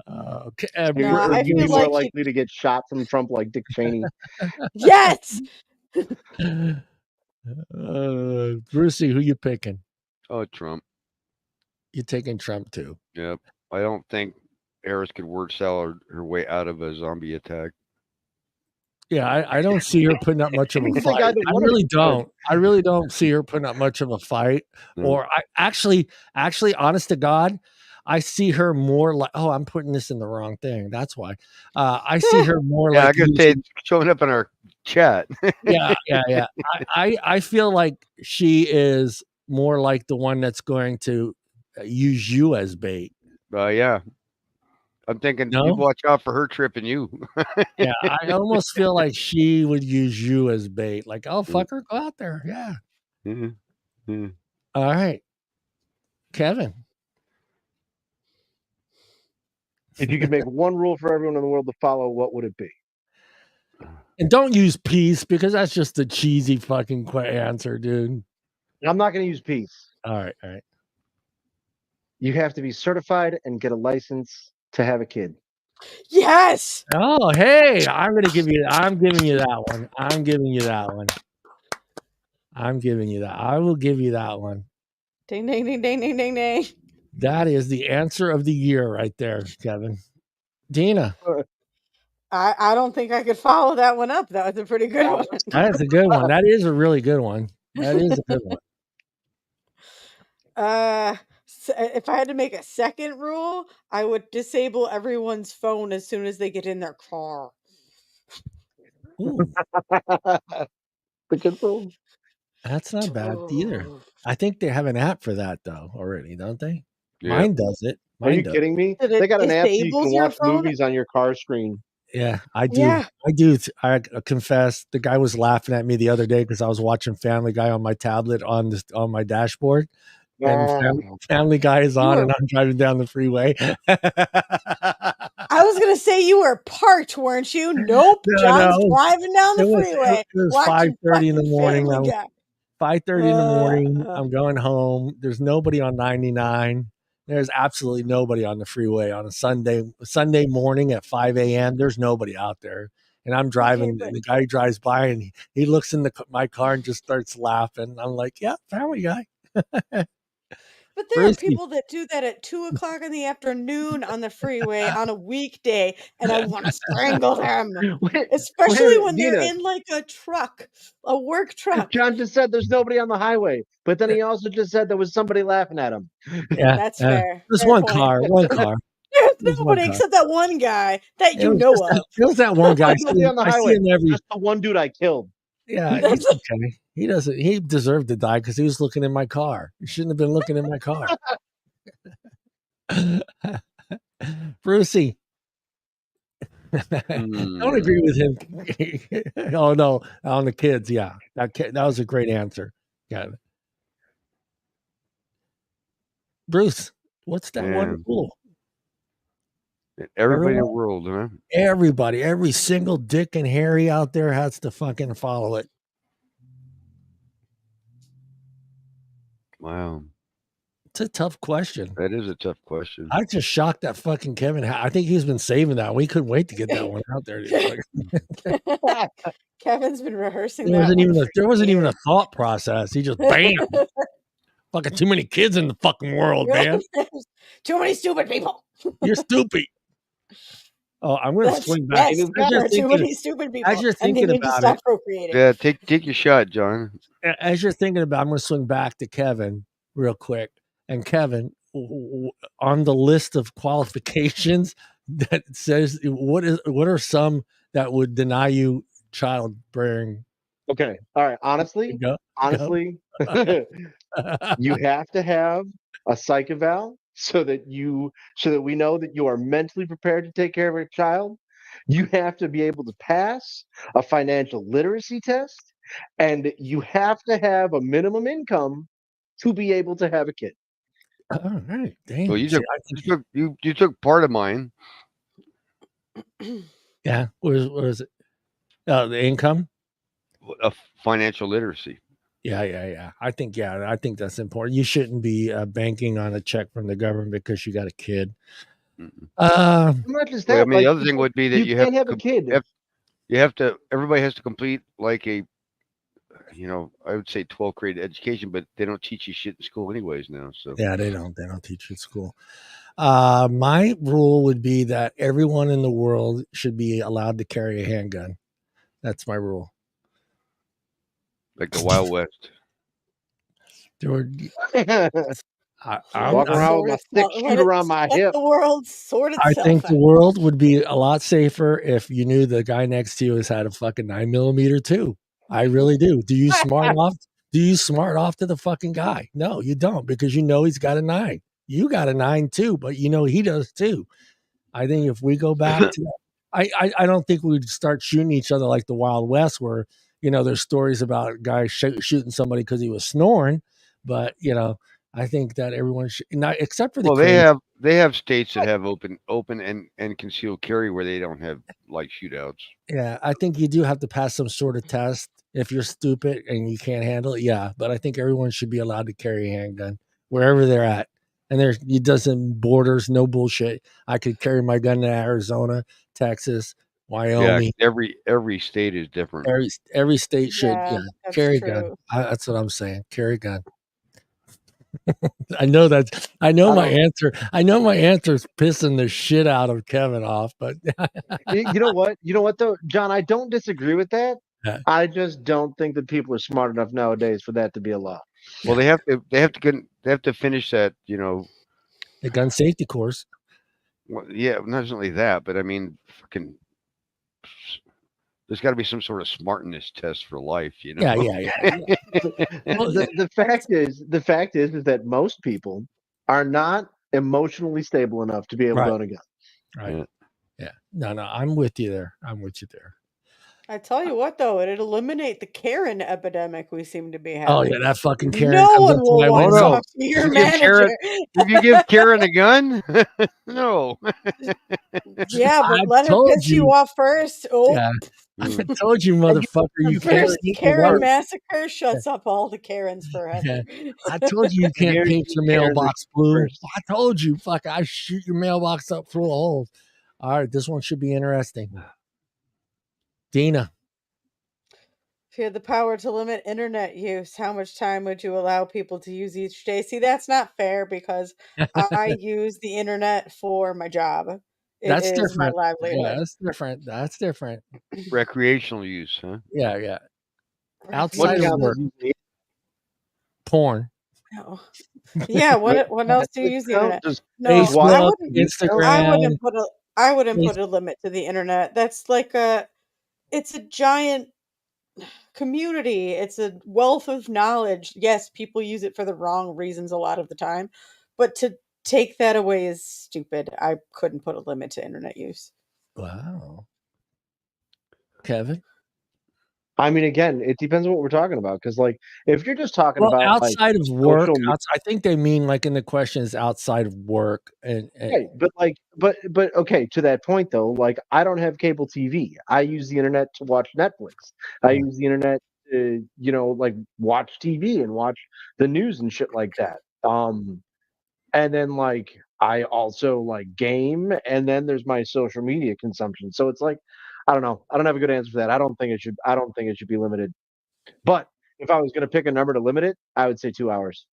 Okay. You're more likely to get shot from Trump like Dick Cheney. Yes. Brucey, who you picking? Oh, Trump. You taking Trump too? Yep. I don't think Harris could word salad her way out of a zombie attack. Yeah, I don't see her putting up much of a fight. I really don't. I really don't see her putting up much of a fight. Or I actually, honest to God, I see her more like. Oh, I'm putting this in the wrong thing. That's why. I see her more like. I could say it's showing up in our chat. Yeah. I feel like she is more like the one that's going to use you as bait. Yeah. I'm thinking you watch out for her tripping you. Yeah, I almost feel like she would use you as bait. Like, oh, fuck her, go out there. Yeah. Mm-hmm. All right. Kevin. If you could make one rule for everyone in the world to follow, what would it be? And don't use peace because that's just a cheesy fucking answer, dude. I'm not going to use peace. All right. you have to be certified and get a license to have a kid. Yes. Oh, hey, I'm giving you that one. I'm giving you that one. I'm giving you that. I will give you that one. Ding, ding, ding, ding, ding, ding, ding. That is the answer of the year right there, Kevin. Deana. I don't think I could follow that one up. That was a pretty good one. That is a good one. That is a really good one. That is a good one. If I had to make a second rule, I would disable everyone's phone as soon as they get in their car. Ooh, The good rule. that's not bad either. I think they have an app for that though already, don't they? Yeah. Mine does it. Are you Mine does. kidding me? That it They got an app so you disables can your watch phone? movies on your car screen. Yeah, I do. Yeah. I do. I confess, the guy was laughing at me the other day because I was watching Family Guy on my tablet on my dashboard, and Family Guy is on, and I'm driving down the freeway. I was gonna say you were parked, weren't you? Nope. No, John's no. driving down the It freeway. was watching 5:30 in the fucking morning. Family Guy. 5:30 in the morning. I'm going home. There's nobody on 99. There's absolutely nobody on the freeway on a Sunday morning at 5 a.m. There's nobody out there. And I'm driving, and the guy drives by and he looks in my car and just starts laughing. I'm like, yeah, Family Guy. But there are people that do that at 2:00 in the afternoon on the freeway on a weekday, and I want to strangle them. Especially when they're in like a truck, a work truck. John just said there's nobody on the highway, but then he also just said there was somebody laughing at him. Yeah, that's fair. There's fair one point. car. There's nobody except that one guy that you know of. It was that one guy. Somebody on the highway. Just the one dude I killed. Yeah, he's okay. He deserved to die because he was looking in my car. He shouldn't have been looking in my car. Brucey. Don't agree with him. Oh no, on the kids, yeah. That was a great answer. Yeah. Bruce, what's that one rule? Everybody in the world, huh? Everybody, every single Dick and Harry out there has to fucking follow it. Wow. It's a tough question. That is a tough question. I just shocked that fucking Kevin. I think he's been saving that. We couldn't wait to get that one out there. Kevin's been rehearsing there that. There wasn't even a thought process. He just bam. Fucking too many kids in the fucking world, man. Too many stupid people. You're stupid. Oh, I'm going to swing back. Yes, there are too many stupid people. As you're thinking about it, procreating. Yeah, take your shot, John. As you're thinking about it, I'm going to swing back to Kevin real quick. And Kevin, on the list of qualifications that says what are some that would deny you childbearing? Okay. All right. Honestly, you have to have a psych eval so that we know that you are mentally prepared to take care of a child. You have to be able to pass a financial literacy test, and you have to have a minimum income to be able to have a kid. All right. Dang. Well, you took part of mine. Yeah. What is it? The income? Financial literacy. Yeah. I think that's important. You shouldn't be banking on a check from the government because you got a kid. Not just that. The other thing would be that you can't have a kid. Everybody has to complete like a, I would say 12th grade education, but they don't teach you shit in school anyways now. So yeah, they don't teach you at school. My rule would be that everyone in the world should be allowed to carry a handgun. That's my rule. Like the Wild West. I'm walking around with my 6-shooter on my hip. The world sort itself I think the world would be a lot safer if you knew the guy next to you has had a fucking 9mm too. I really do. Do you smart off? Do you smart off to the fucking guy? No, you don't, because you know he's got a 9. You got a 9 too, but you know he does too. I think if we go back to that, I don't think we'd start shooting each other like the Wild West, where there's stories about guys shooting somebody because he was snoring. But I think that everyone should, not except for the they have states that have open and concealed carry where they don't have like shootouts. Yeah, I think you do have to pass some sort of test if you're stupid and you can't handle it. Yeah, but I think everyone should be allowed to carry a handgun wherever they're at. And it doesn't borders, no bullshit. I could carry my gun to Arizona, Texas, Yeah, Wyoming. every state is different. Every state should Yeah, that's carry a gun. true. That's what I'm saying. Carry a gun. I know that. I know I my don't- answer. I know my answer's pissing the shit out of Kevin off, but You know what? You know what though, John? I don't disagree with that. Yeah. I just don't think that people are smart enough nowadays for that to be a law. Well, they have to finish that. The gun safety course. Well, yeah, not only that, but I mean, fucking, there's got to be some sort of smartness test for life. Yeah. Well, The fact is that most people are not emotionally stable enough to be able to Right. own a gun. right. Yeah. No, I'm with you there. I'm with you there. I tell you what, though, it'd eliminate the Karen epidemic we seem to be having. Oh yeah, that fucking Karen No comes one up to will my want to window. talk to your You give manager. Did you give Karen a gun? No. Yeah, but I let her told piss you you. off first. Oh, Yeah. Mm. I told you, motherfucker, the you can't first paint the Karen work. massacre shuts up all the Karens forever. I told you can't paint your mailbox blue. first. I told you, fuck, I shoot your mailbox up full of holes. All right, this one should be interesting. Deana. If you had the power to limit internet use, how much time would you allow people to use each day? See, that's not fair because I use the internet for my job. It That's is my different. Yeah, livelihood. that's different. That's different. Recreational use, huh? Yeah. What Outside of counts work, as using porn, No. Yeah, what else do you use the Netflix internet? just No, I Facebook, wouldn't Instagram. I wouldn't Face- put a limit to the internet. That's like it's a giant community. It's a wealth of knowledge. Yes, people use it for the wrong reasons a lot of the time, but to take that away is stupid. I couldn't put a limit to internet use. Wow. Kevin. I mean, again, it depends on what we're talking about. Because, like, if you're just talking Well, about like outside of work, social media, I think they mean like in the question is outside of work and right? But like, but okay. To that point, though, like, I don't have cable TV. I use the internet to watch Netflix. I Yeah. use the internet to, like, watch TV and watch the news and shit like that. And then, like, I also like game, and then there's my social media consumption. So it's like, I don't know. I don't have a good answer for that. I don't think it should. I don't think it should be limited. But if I was going to pick a number to limit it, I would say 2 hours.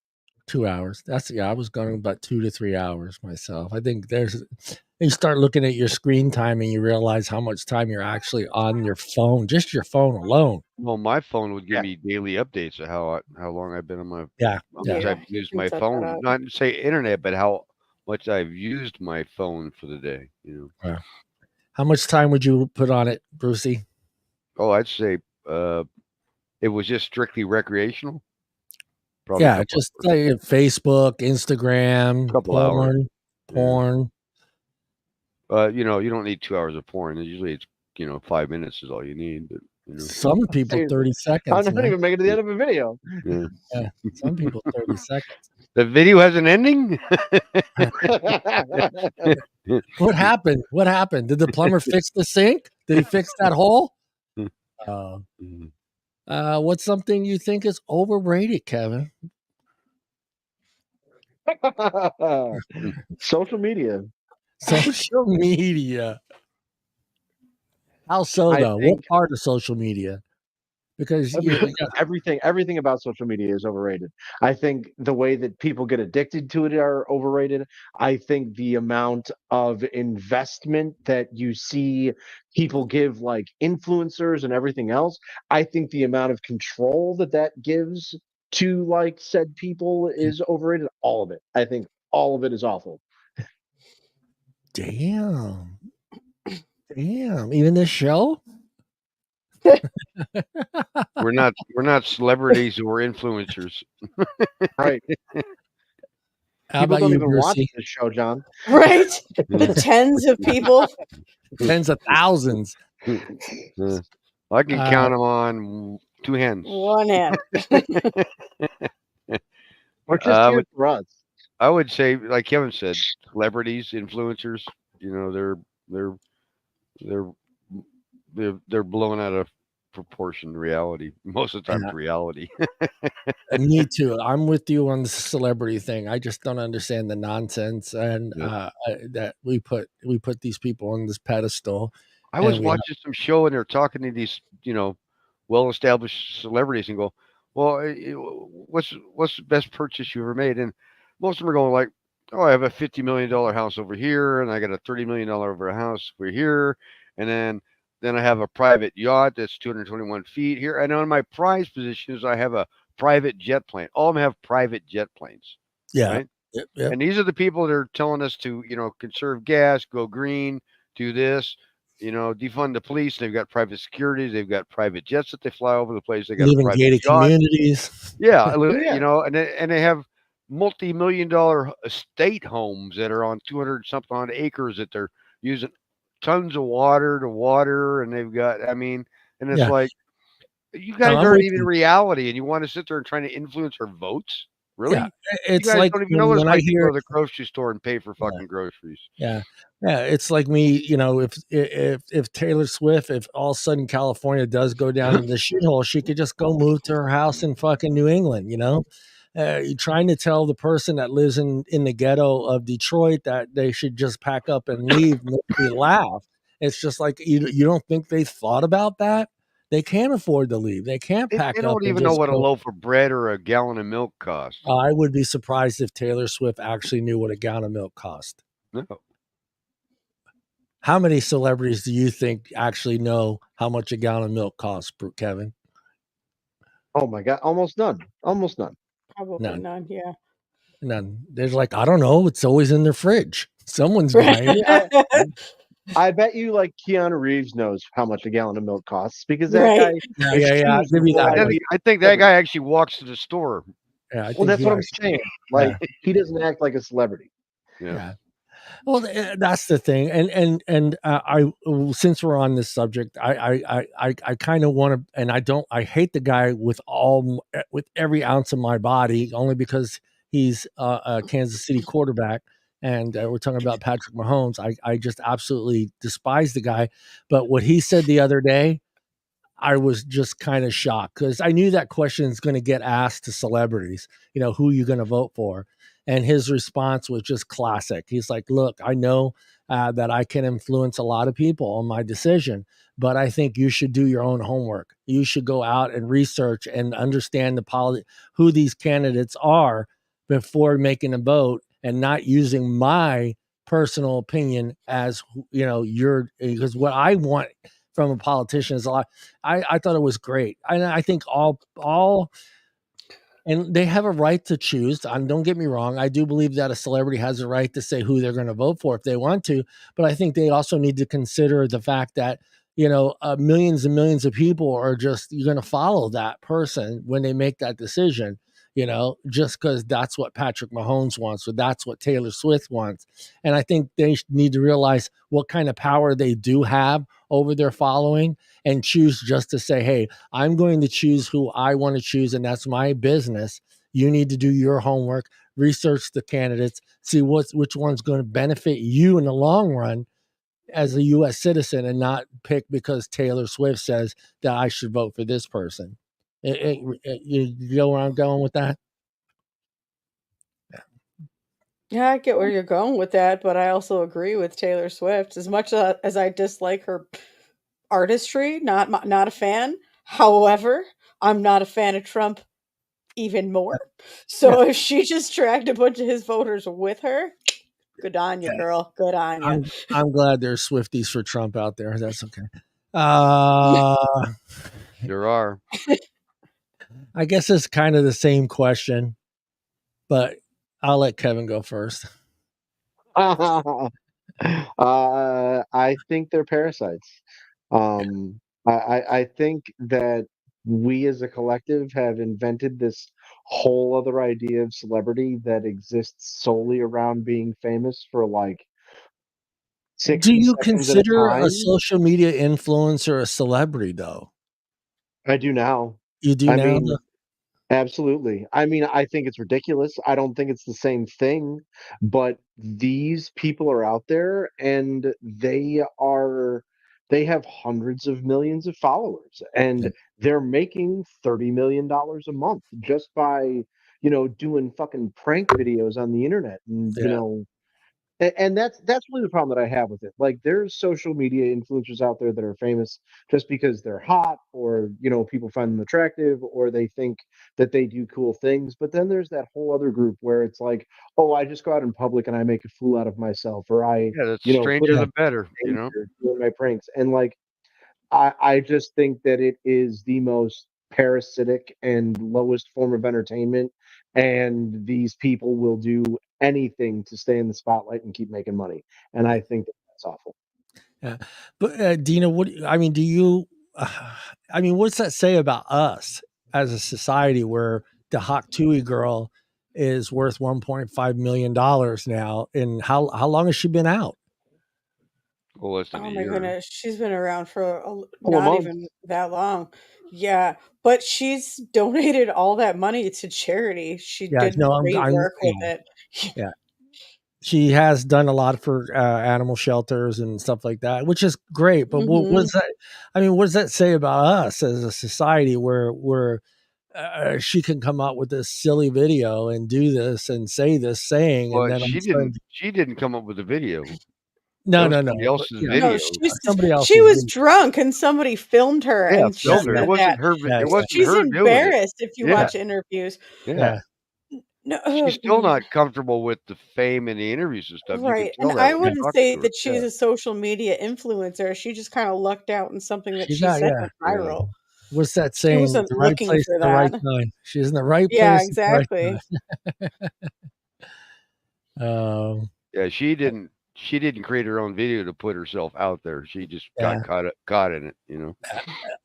2 hours. I was going about 2 to 3 hours myself. I think you start looking at your screen time and you realize how much time you're actually on your phone, just your phone alone. Well, my phone would give Yeah. me daily updates of how long I've been on my Yeah. how Yeah. much Yeah, I've you used can my set that phone. up. Not say internet, but how much I've used my phone for the day. How much time would you put on it, Brucey? Oh, I'd say it was just strictly recreational. Probably Yeah, just like Facebook, Instagram, Couple hours. porn. You don't need 2 hours of porn. Usually it's 5 minutes is all you need. But Some people Dude, 30 seconds. I'm not man. even making it to the end of a video. yeah. Yeah, some people 30 seconds. The video has an ending. What happened? What happened? Did the plumber fix the sink? Did he fix that hole? What's something you think is overrated, Kevin? Social media. Social media. How so, I though? What think part of social media? Because everything about social media is overrated. I think the way that people get addicted to it are overrated. I think the amount of investment that you see people give, like influencers and everything else, I think the amount of control that gives to, like, said people is overrated. All of it. I think all of it is awful. damn. Even this show? We're not celebrities or influencers. Right. How People about don't you, even watch Brucey? this show, John. Right? The tens of people. Tens of thousands. I can count them on two hands. One hand. Or just here for us. I would say, like Kevin said, celebrities, influencers. They're blowing out of proportion to reality. Most of the time, Yeah. it's reality. Me too. I'm with you on the celebrity thing. I just don't understand the nonsense and Yep. that we put these people on this pedestal, I was and we watching some show and they're talking to these, well-established celebrities and go, "Well, what's the best purchase you ever made?" And most of them are going like, "Oh, I have a $50 million house over here, and I got a $30 million over a house over here, and then I have a private yacht that's 221 feet here, and on my prize positions, I have a private jet plane. All of them have private jet planes, yeah, right? yep. And these are the people that are telling us to, conserve gas, go green, do this, defund the police. They've got private securities. They've got private jets that they fly over the place. They got a Live in private gated yacht. communities. Yeah, Yeah. and they have multi-million-dollar estate homes that are on 200 something on acres that they're using tons of water to water, and they've got, and it's Yeah, like you no, guys I'm aren't with even you. reality, and you want to sit there and trying to influence our votes? Yeah, Really? You it's guys like don't even know what it's when I like to go hear, to the grocery store and pay for yeah, fucking groceries. yeah, yeah, it's like me, if Taylor Swift, if all of a sudden California does go down in the shithole, she could just go move to her house in fucking New England, you're trying to tell the person that lives in the ghetto of Detroit that they should just pack up and leave makes me laugh. It's just like you don't think they thought about that? They can't afford to leave. They can't They pack up don't and even know just what a go. loaf of bread or a gallon of milk costs. I would be surprised if Taylor Swift actually knew what a gallon of milk cost. No. How many celebrities do you think actually know how much a gallon of milk costs, Kevin? Oh my God, almost none. Almost none. Probably None. none. Yeah. None. There's like, I don't know. It's always in their fridge. Someone's Right. buying it. I bet you like Keanu Reeves knows how much a gallon of milk costs because that guy Right. Yeah, is yeah, yeah. I'll choosing give you the that right one. idea. I think that guy actually walks to the store. Yeah, I Well, think that's he what I'm actually. saying. Yeah, Like he doesn't act like a celebrity. Yeah. yeah. Well, that's the thing, and since we're on this subject, I kind of want to, and I don't, I hate the guy with every ounce of my body, only because he's a Kansas City quarterback, and we're talking about Patrick Mahomes. I just absolutely despise the guy, but what he said the other day, I was just kind of shocked because I knew that question is going to get asked to celebrities, who you going to vote for? And his response was just classic. He's like, look, I know that I can influence a lot of people on my decision, but I think you should do your own homework. You should go out and research and understand who these candidates are before making a vote and not using my personal opinion as, your, because what I want from a politician is a lot. I thought it was great. I think all and they have a right to choose. And don't get me wrong, I do believe that a celebrity has a right to say who they're going to vote for if they want to. But I think they also need to consider the fact that millions and millions of people are just you're going to follow that person when they make that decision. Just because that's what Patrick Mahomes wants or that's what Taylor Swift wants. And I think they need to realize what kind of power they do have over their following and choose just to say, hey, I'm going to choose who I want to choose, and that's my business. You need to do your homework, research the candidates, see which one's going to benefit you in the long run as a U.S. citizen, and not pick because Taylor Swift says that I should vote for this person. You know where I'm going with that? Yeah, I get where you're going with that, but I also agree with Taylor Swift. As much as I dislike her artistry, not a fan. However, I'm not a fan of Trump even more. Yeah, So if she just dragged a bunch of his voters with her, good on you, yeah. girl. Good on you. I'm glad there's Swifties for Trump out there. That's okay. Uh, There are. I guess it's kind of the same question, but I'll let Kevin go first. I think they're parasites. I think that we as a collective have invented this whole other idea of celebrity that exists solely around being famous for like Do 60 you seconds at a consider a time. social media influencer a celebrity, though? I do now. You do I now? mean, absolutely. I mean, I think it's ridiculous. I don't think it's the same thing, but these people are out there and they are they have hundreds of millions of followers, and they're making $30 million a month just by, doing fucking prank videos on the internet. And, Yeah. and that's really the problem that I have with it. Like, there's social media influencers out there that are famous just because they're hot, or people find them attractive, or they think that they do cool things. But then there's that whole other group where it's like, oh, I just go out in public and I make a fool out of myself, or I, Yeah, the put stranger Yeah. the better. You know. danger doing my pranks. And like, I just think that it is the most parasitic and lowest form of entertainment, and these people will do anything to stay in the spotlight and keep making money. And I think that that's awful. Yeah. But Deana, I mean, do you? I mean, what's that say about us as a society where the Hawk Tui girl is worth $1.5 million now? And how long has she been out? Well, less than Oh a my year. goodness, she's been around for Couple of not months. even that long. Yeah, but she's donated all that money to charity. She Yeah, did no, great I'm work with it. yeah. She has done a lot for animal shelters and stuff like that, which is great. But Mhm. what's that? I mean, what does that say about us as a society where she can come out with this silly video and do this and say this saying, and Well, then I'm starting to, she didn't come up with the video. no, That was no, somebody no, but else's yeah, No, video. somebody she else's was video. drunk and somebody filmed her Yeah, and she Yeah, filmed her. said It yeah, that. wasn't her. yeah, It wasn't She's her doing it. embarrassed if you Yeah, watch interviews. yeah. yeah, No, She's still not comfortable with the fame and the interviews and stuff. You can right. And tell that I when you wouldn't talk say to her. that she's Yeah, a social media influencer. She just kind of lucked out in something that she she got said yeah. went yeah. viral. What's that She saying? wasn't The right looking place for at the right that. time. She's in the right Yeah, place at the right exactly. time. Yeah, she didn't create her own video to put herself out there. She just Yeah. got caught in it, you know.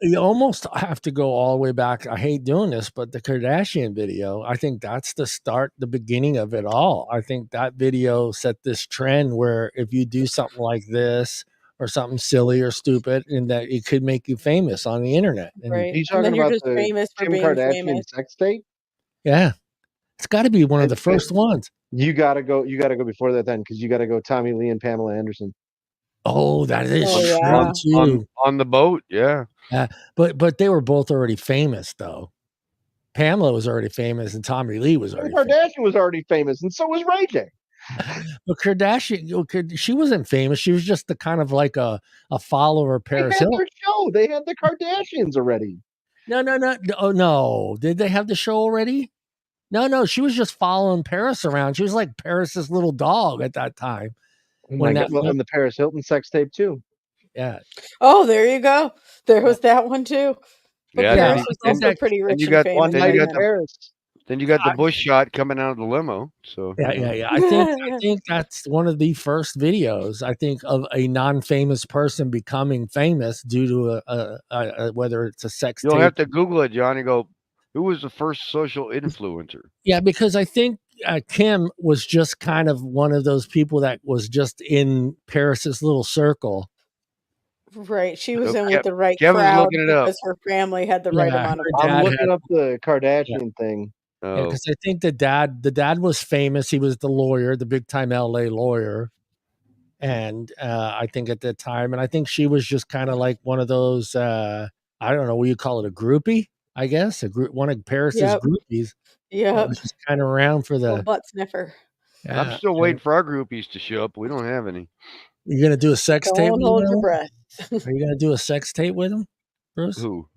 You almost have to go all the way back. I hate doing this, but the Kardashian video, I think that's the beginning of it all. I think that video set this trend where if you do something like this or something silly or stupid, and that it could make you famous on the internet. Are And Right. you And talking then you're about just the famous for Kim being Kardashian famous. sex tape? yeah, it's got to be one of the And first ones. you gotta go. You gotta go before that then, because you gotta go Tommy Lee and Pamela Anderson. Oh, that is Oh On true yeah. on the boat, yeah. Yeah, but they were both already famous though. Pamela was already famous, and Tommy Lee was Kim already famous. Kardashian was already famous, and so was Ray J. But Kardashian, she wasn't famous. She was just the kind of like a follower of They Paris had Hilton. their show. They had the Kardashians already. No, no, no. Oh no. Did they have the show already? No, no. She was just following Paris around. She was like Paris's little dog at that time. Oh When my God! that Well, and the Paris Hilton sex tape too. yeah. Oh, there you go. There was that one too. But Yeah, Yeah. Paris I was think also that pretty then rich you and got famous One then back night you got in the then. Paris. the bush shot coming out of the limo. So, yeah, you yeah, know. yeah. I think that's one of the first videos I think of a non-famous person becoming famous due to a whether it's a sex You'll tape. have to Google it, John, and go, who was the first social influencer? Yeah, because I think Kim was just kind of one of those people that was just in Paris's little circle. Right. She was So in with the right Kevin's crowd looking it up. because her family had the right Yeah, amount of her I'm dad money. had looking up the yeah, Kardashian thing. yeah, Oh, because I think the dad was famous. He was the lawyer, the big time LA lawyer. And I think at that time, and I think she was just kind of like one of those I don't know what you call it, a groupie, I guess, a group one of Paris's Yep. groupies that Yep. was just kind of around for Little the butt sniffer. I'm yeah. still And waiting for our groupies to show up. We don't have any. you gonna do a sex tape Don't with hold your them? breath. Are you gonna do a sex tape with them, Bruce? Who?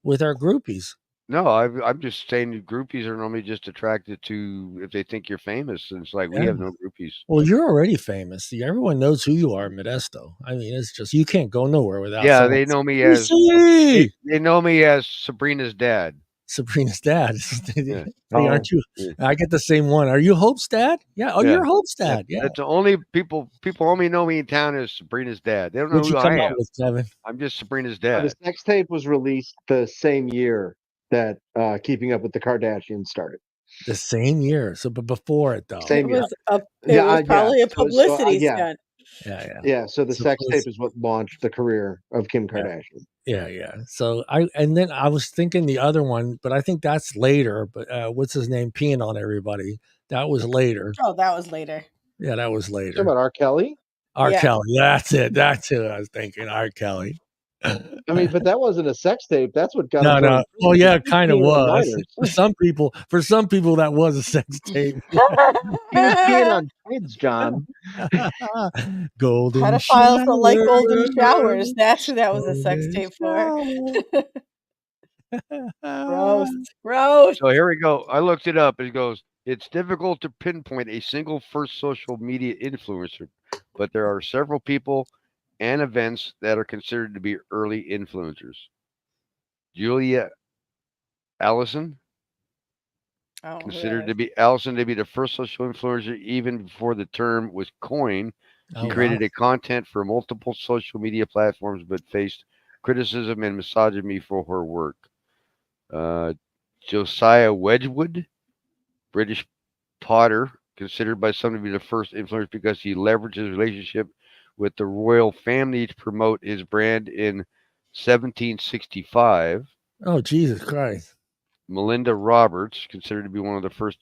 With our groupies? No, I'm just saying the groupies are normally just attracted to if they think you're famous. And it's like we Yeah. have no groupies. Well, you're already famous. See, everyone knows who you are in Modesto. I mean, it's just you can't go nowhere without Yeah, someone. they know me You as see they know me as Sabrina's dad. Sabrina's dad. Yeah. Hey, Oh, aren't you? Yeah. I get the same one. Are you Hope's dad? Yeah. Oh, Yeah. you're Hope's dad. Yeah. That's the only people only know me in town as Sabrina's dad. They don't know What'd you who come I up am. with, Kevin? I'm just Sabrina's the dad. sex tape was released the same year that Keeping Up with the Kardashians started. The same year. So, but before it though. Same year. It Yeah, was probably a So, publicity yeah, stunt. Yeah. So the sex Suppose. tape is what launched the career of Kim Yeah. Kardashian. Yeah. So and then I was thinking the other one, but I think that's later. But what's his name? Peeing on everybody. That was later. Oh, that was later. Yeah, that was Talking later. about R. Kelly? R. Yeah. Kelly. That's it. That's who I was thinking. R. Kelly. I mean, but that wasn't a sex tape. That's what got him No, thrown no. in Well, prison. yeah, The it kind of peeing on was. minors. For some people, that was a sex tape. He was peeing on kids, John. Golden Pedophiles don't like golden shower. showers. That's who that was a sex Golden tape for. shower. Gross. So here we go. I looked it up. It goes, it's difficult to pinpoint a single first social media influencer, but there are several people and events that are considered to be early influencers. Julia Allison, Oh, considered to be Allison to be the first social influencer even before the term was coined. She Oh, created wow. a content for multiple social media platforms, but faced criticism and misogyny for her work. Josiah Wedgwood, British potter, considered by some to be the first influencer because he leveraged his relationship with the royal family to promote his brand in 1765. Oh, Jesus Christ. Melinda Roberts, considered to be one of the first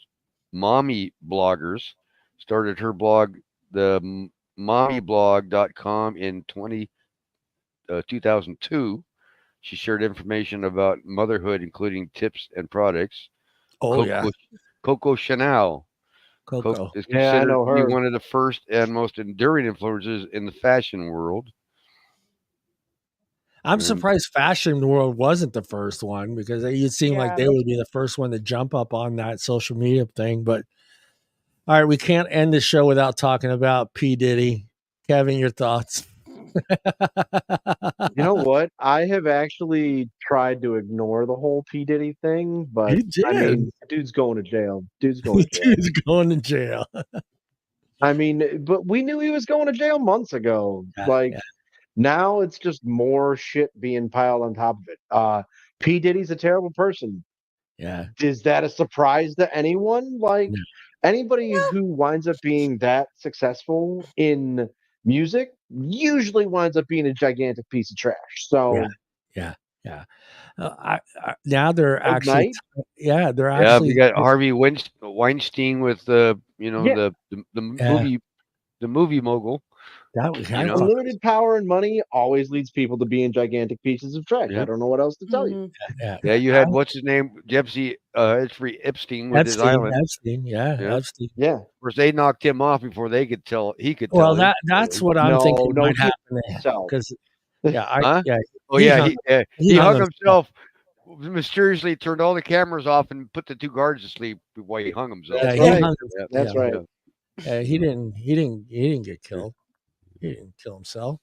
mommy bloggers, started her blog, the mommyblog.com, in 2002. She shared information about motherhood, including tips and products. Oh, yeah. Coco Chanel Coco. is Yeah, I considered know to be her. one of the first and most enduring influences in the fashion world. I'm And surprised Fashion World wasn't the first one because it seemed like they would be the first one to jump up on that social media thing. But all right, we can't end the show without talking about P. Diddy. Kevin, your thoughts? You know what? I have actually tried to ignore the whole P. Diddy thing, but He I did. mean, dude's going to jail. Dude's going to jail. Dude's going to jail. I mean, but we knew he was going to jail months ago. Yeah, Like yeah. now it's just more shit being piled on top of it. P. Diddy's a terrible person. Yeah. Is that a surprise to anyone? Like No. anybody who winds up being that successful in music usually winds up being a gigantic piece of trash. So Yeah. Now they're actually, Ignite, they're yeah, we actually, got Harvey Weinstein with the yeah, yeah, the movie mogul. that was, You I know, thought, unlimited power and money always leads people to being gigantic pieces of trash. I yeah, don't know what else to tell you. Mm-hmm. yeah. You had what's his name, Jeffrey Epstein with his island. Epstein, Yeah, of Epstein. Yeah. course they knocked him off before they could tell. He could Well, tell his that's story. what I'm thinking No, might he happen himself. because, Huh? Oh he yeah, hung, he hung hung himself. Mysteriously turned all the cameras off and put the two guards to sleep while he hung himself. That's Yeah, he right. hung, Yeah, That's right. he didn't get killed. He didn't kill himself.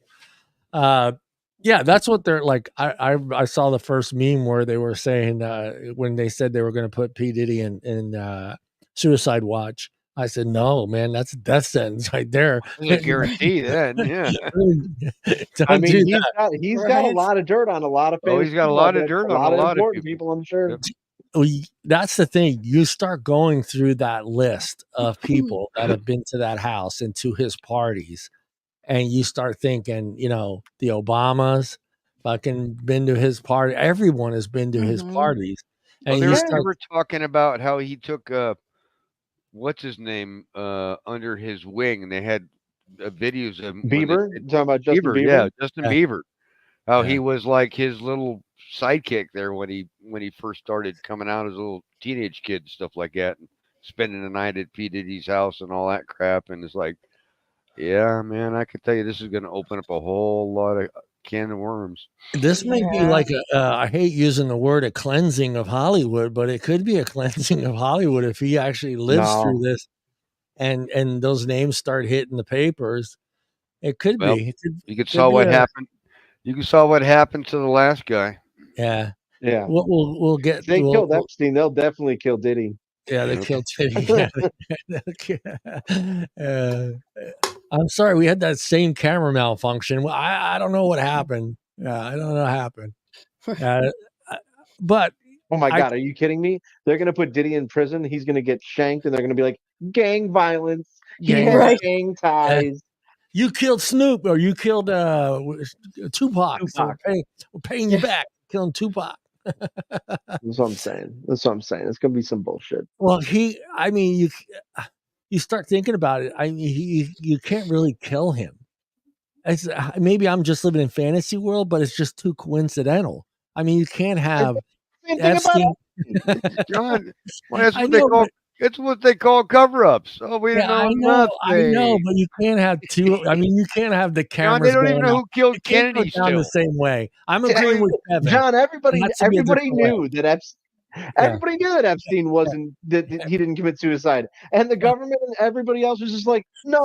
Yeah, that's what they're like. I saw the first meme where they were saying when they said they were going to put P. Diddy in suicide watch. I said, no, man, that's a death sentence right there. There's a guarantee then. Yeah. I Don't mean, do that. he's got a Right. lot of dirt on a lot of Oh, famous he's got a people. lot I of bet. dirt A on a lot of lot of important people. people, I'm sure. Yep. That's the thing. You start going through that list of people that have been to that house and to his parties, and you start thinking, the Obamas fucking been to his party. Everyone has been to his Mhm. parties. Well, And they you were, start, they were talking about how he took what's his name under his wing, and they had videos of when they Bieber, you talking about Justin Bieber, yeah, Bieber? Justin yeah, Bieber, how yeah. he was like his little sidekick there when he first started coming out as a little teenage kid and stuff like that, and spending the night at P Diddy's house and all that crap. And it's like, yeah, man, I could tell you this is going to open up a whole lot of can of worms. This may be Yeah. like I hate using the word a cleansing of Hollywood, but it could be a cleansing of Hollywood if he actually lives through No. this and those names start hitting the papers. It could Well, be. you could Could saw be what happened. You saw what happened to the last guy. yeah. Yeah. We'll get If they killed Epstein, they'll definitely kill Diddy. yeah, they Yep. killed Titty. I'm sorry, we had that same camera malfunction. Well, I don't know what happened. Yeah, I don't know what happened. But Oh my I God, are you kidding me? They're gonna put Diddy in prison. He's gonna get shanked, and they're gonna be like, gang violence. He gang, has Right. gang ties. you killed Snoop or you killed Tupac. So Tupac. we're paying you back. Killing Tupac. That's what I'm saying. That's what I'm saying. It's gonna be some bullshit. Well, you start thinking about it. I mean, you can't really kill him. maybe I'm just living in fantasy world, but it's just too coincidental. I mean, you can't have Same thing about Epstein. John, well, that's I what they know, call but it's what they call cover-ups. Oh, we didn't yeah, know I know, nothing. but you can't have two. I mean, you can't have the John, they cameras don't even going know out. who killed It can't go Kennedy down the still. same way. I'm I agreeing mean, with Kevin. John, It has to be a different way. knew that Yeah, everybody knew that Epstein wasn't that he didn't commit suicide, and the yeah. government and everybody else was just like, no,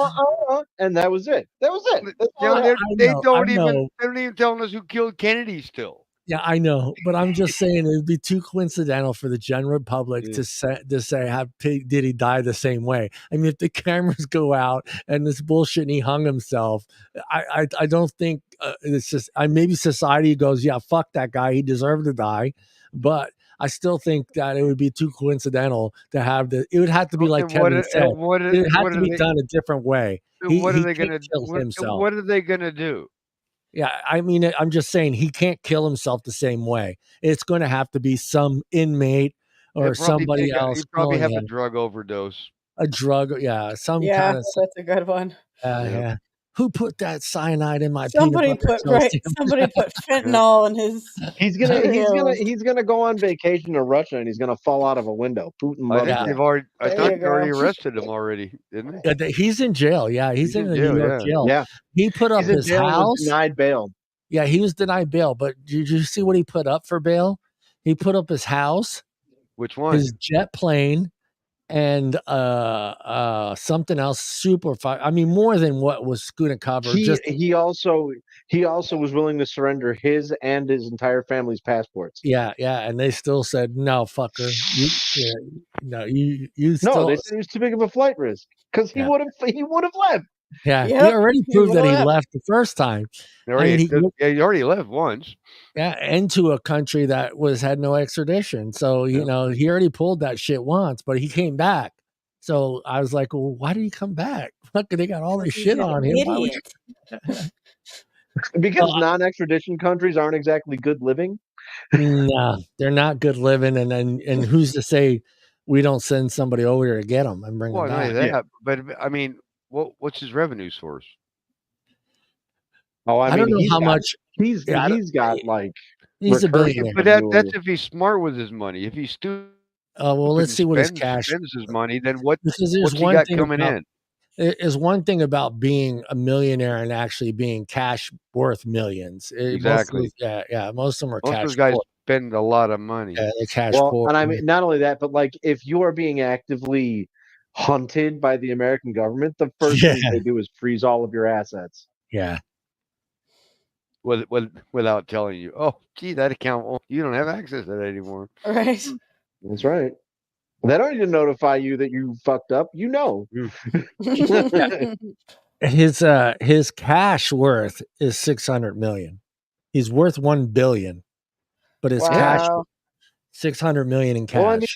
and that was it. That was it. That's all John, that they I don't even know. they're not even telling us who killed Kennedy still. Yeah, I know, but I'm just saying it would be too coincidental for the general public Yeah. to say did he die the same way? I mean, if the cameras go out and this bullshit and he hung himself, I don't think it's just maybe society goes, yeah, fuck that guy, he deserved to die, but I still think that it would be too coincidental to have it would have to be like And what Kevin are- said. and what are- It would and have what to are be they done a different way. and what are He they can't gonna kill himself. what are they gonna do? Yeah, I mean, I'm just saying he can't kill himself the same way. It's going to have to be some inmate or somebody else He'd probably killing have a him. drug overdose. A drug, yeah, some Yeah, kind of, that's a good one. Yep. yeah. Who put that cyanide in my peanut Somebody butter put toast? somebody put fentanyl in his Cheerios. he's gonna go on vacation to Russia and he's gonna fall out of a window. Putin I loves think Yeah, that. I There thought you they already go. arrested him already, didn't they? he's in jail. Yeah, he's He's in in a New jail, York yeah. jail. Yeah, He put up he's in his jail and was house. denied bail. Yeah, he was denied bail. But did you see what he put up for bail? He put up his house, Which one? his jet plane, and something else super fire. I mean, more than what was going to cover. He Just he also he also was willing to surrender his and his entire family's passports. yeah, and they still said no, fucker. No, you No, they still, said he was too big of a flight risk because yeah, he would have left. yeah. He Yep, already he proved that he left. left the first time. I mean, He already left once. into a country that had no extradition. So Yeah. he already pulled that shit once, but he came back. So I was like, well, why did he come back? Look, they got all this He's shit an on him. Why would idiot. Because Well, non-extradition countries aren't exactly good living. no, they're not good living. And who's to say we don't send somebody over there to get them and bring them Well, not only back? Yeah. that, but I mean, what's his revenue source? Oh, I I don't mean, know how much. Yeah, he's got like he's a recurring billionaire. But revenue. that's if he's smart with his money. If he's stupid Well, let's and see what his cash. spends his money, then Because there's what's he one got thing coming about in? is one thing about being a millionaire and actually being cash worth millions. Exactly. Most of them are Most of cash those guys poor. spend a lot of money. Yeah, they're cash Well, poor. and I mean, not only that, but like if you are being actively hunted by the American government, the first Yeah, thing they do is freeze all of your assets. yeah. Without telling you, oh, gee, that account, you don't have access to that anymore. Right. That's right. They don't need to notify you that you fucked up. You know. His cash worth is 600 million. He's worth 1 billion, but his cash Wow. 600 million in cash. Well, I mean,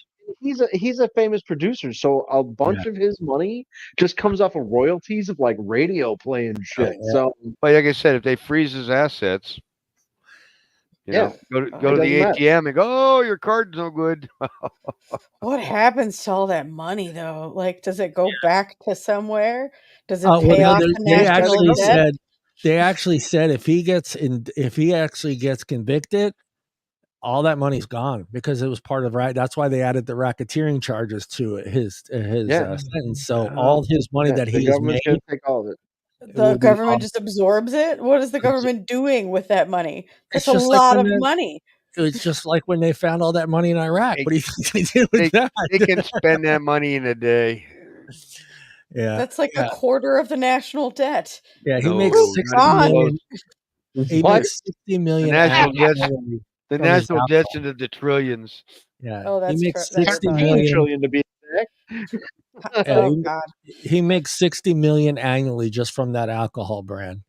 he's a famous producer, so a bunch of his money just comes off of royalties of like radio play and shit. yeah. So But like I said, if they freeze his assets, yeah, go it to the doesn't matter. ATM and go, oh, your card's no good. What happens to all that money though? Like, does it go back to somewhere? Does it Well, pay no, off the national debt? they actually said if he actually gets convicted, all that money's gone because it was part of that's why they added the racketeering charges to his sentence. So all his money that the he has government's made, gonna take all of it. The government just absorbs it? What is the government doing with that money? That's a lot of money. It's just like when they found all that money in Iraq. What do you think they did with that? They can spend that money in a day. Yeah, That's like a quarter of the national debt. yeah. He No, makes not 60 even million. close. He makes 60 million. The national debt's into the trillions. Yeah, Oh, he that's makes that's 60 right. million. Trillion to be exact. Oh God. He makes 60 million annually just from that alcohol brand,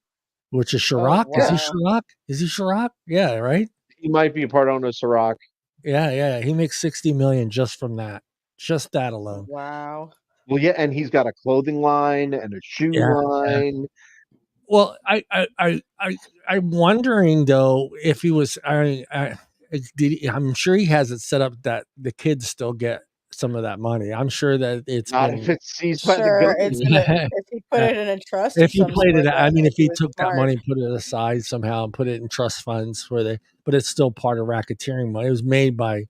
which is Ciroc. Oh, Is he wow. Ciroc? Is he Ciroc? Yeah, right. He might be a part owner of Ciroc. Yeah. He makes 60 million just from that, just that alone. Wow. Well, yeah, and he's got a clothing line and a shoe line. Well, I'm wondering though if he was. I'm sure he has it set up that the kids still get some of that money. I'm sure that it's Not been. if it's seized by the Sure, it's government. if he put it in a trust If of he some played sort, it, I mean, if he was took that smart. money and put it aside somehow and put it in trust funds but it's still part of racketeering money. It was made by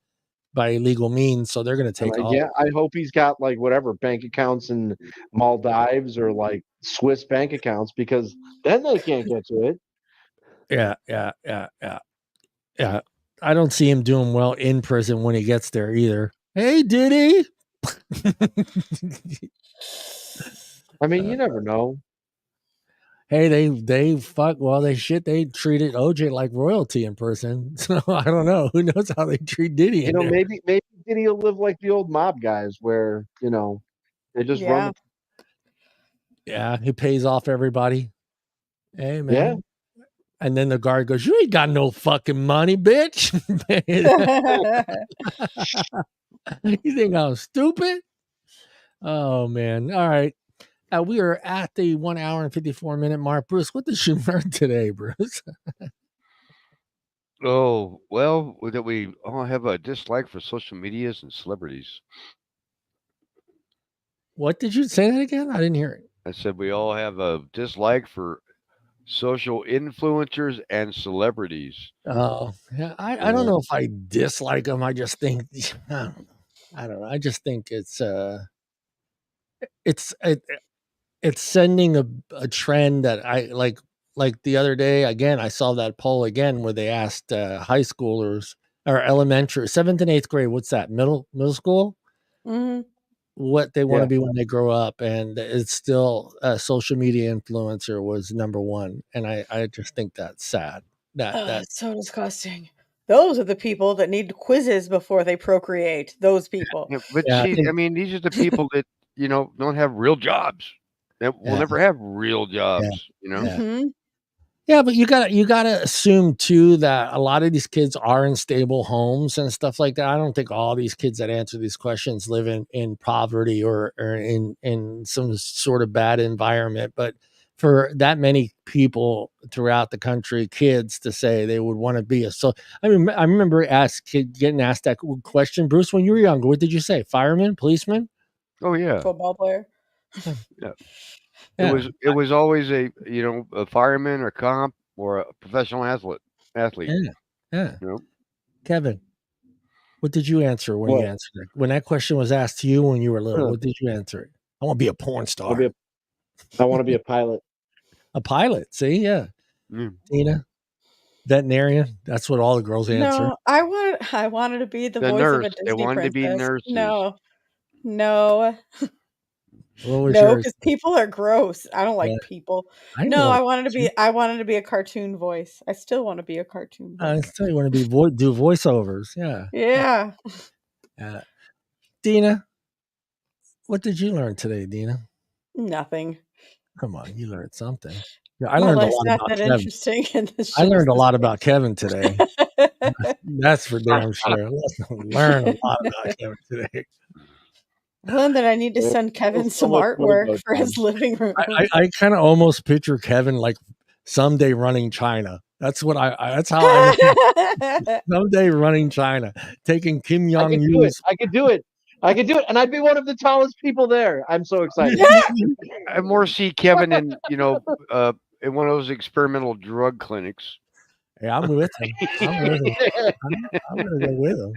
illegal means, so they're going to I'm take like, all. yeah, I hope he's got like whatever bank accounts in Maldives or like Swiss bank accounts, because then they can't get to it. Yeah. I don't see him doing well in prison when he gets there either. Hey, did he? I mean, you never know. Hey, they treated OJ like royalty in prison. So I don't know. Who knows how they treat Diddy You in know, there? maybe Diddy will live like the old mob guys, where they just run. Yeah. Yeah, he pays off everybody. Hey, man. Yeah. And then the guard goes, "You ain't got no fucking money, bitch." You think I'm stupid? Oh man! All right, we are at the 1 hour and 54-minute mark. Bruce, what did you learn today, Bruce? Oh, well, that we all have a dislike for social medias and celebrities. What did you say that again? I didn't hear it. I said we all have a dislike for social influencers and celebrities. Oh, yeah. I don't know if I dislike them. I just think I don't know. I just think it's sending a trend that I like. Like the other day, again, I saw that poll again where they asked high schoolers or elementary, 7th and 8th grade. What's that? Middle school? Mhm. What they want to Yeah. be when they grow up, and it's still a social media influencer was number one, and I just think that's sad. That It's so disgusting. Those are the people that need quizzes before they procreate. Those people. Yeah, but yeah, I see, think I mean, these are the people that don't have real jobs. That will yeah, never have real yeah, jobs. yeah. Mhm. Yeah, but you gotta assume too that a lot of these kids are in stable homes and stuff like that. I don't think all these kids that answer these questions live in poverty or in some sort of bad environment. But for that many people throughout the country, kids to say they would want to be I mean, I remember getting asked that question, Bruce, when you were younger. What did you say? Fireman, policeman? Oh yeah, Football player. yeah. Yeah, It was always a fireman or cop or a professional athlete. yeah, yeah. You know. Kevin, what did you answer when you What? answered it? When that question was asked to you when you were little, Huh. what did you answer it? I want to be a porn I'll be star. I want to be a pilot. A pilot. See, yeah. Mm. Tina, veterinarian. That's what all the girls answer. No, I wanted to be the The voice of a nurse. They Disney wanted to be princess. nurses. No. What was No, yours? because people are gross. I don't Yeah, like people. I didn't No, want I wanted to to. be I wanted to be a cartoon voice. I still want to be a cartoon I voice. still want to be do voiceovers. Yeah. Yeah. Yeah. Dina, what did you learn today, Dina? Nothing. Come on, you learned something. Yeah, I My learned a life's lot not about that Kevin. interesting, and this I show is learned a this lot about Kevin today. big. That's for damn sure. Let's learn a lot about Kevin today. I learned that I need to There's send Kevin so some much more to artwork go for down. his living room. I kind of almost picture Kevin like someday running China. That's what that's how I someday running China, taking Kim I Jong could do it. Il's. I could do it. I could do it, and I'd be one of the tallest people there. I'm so excited. I more see Kevin in one of those experimental drug clinics. Hey, I'm with him. I'm with him. I'm gonna go with him.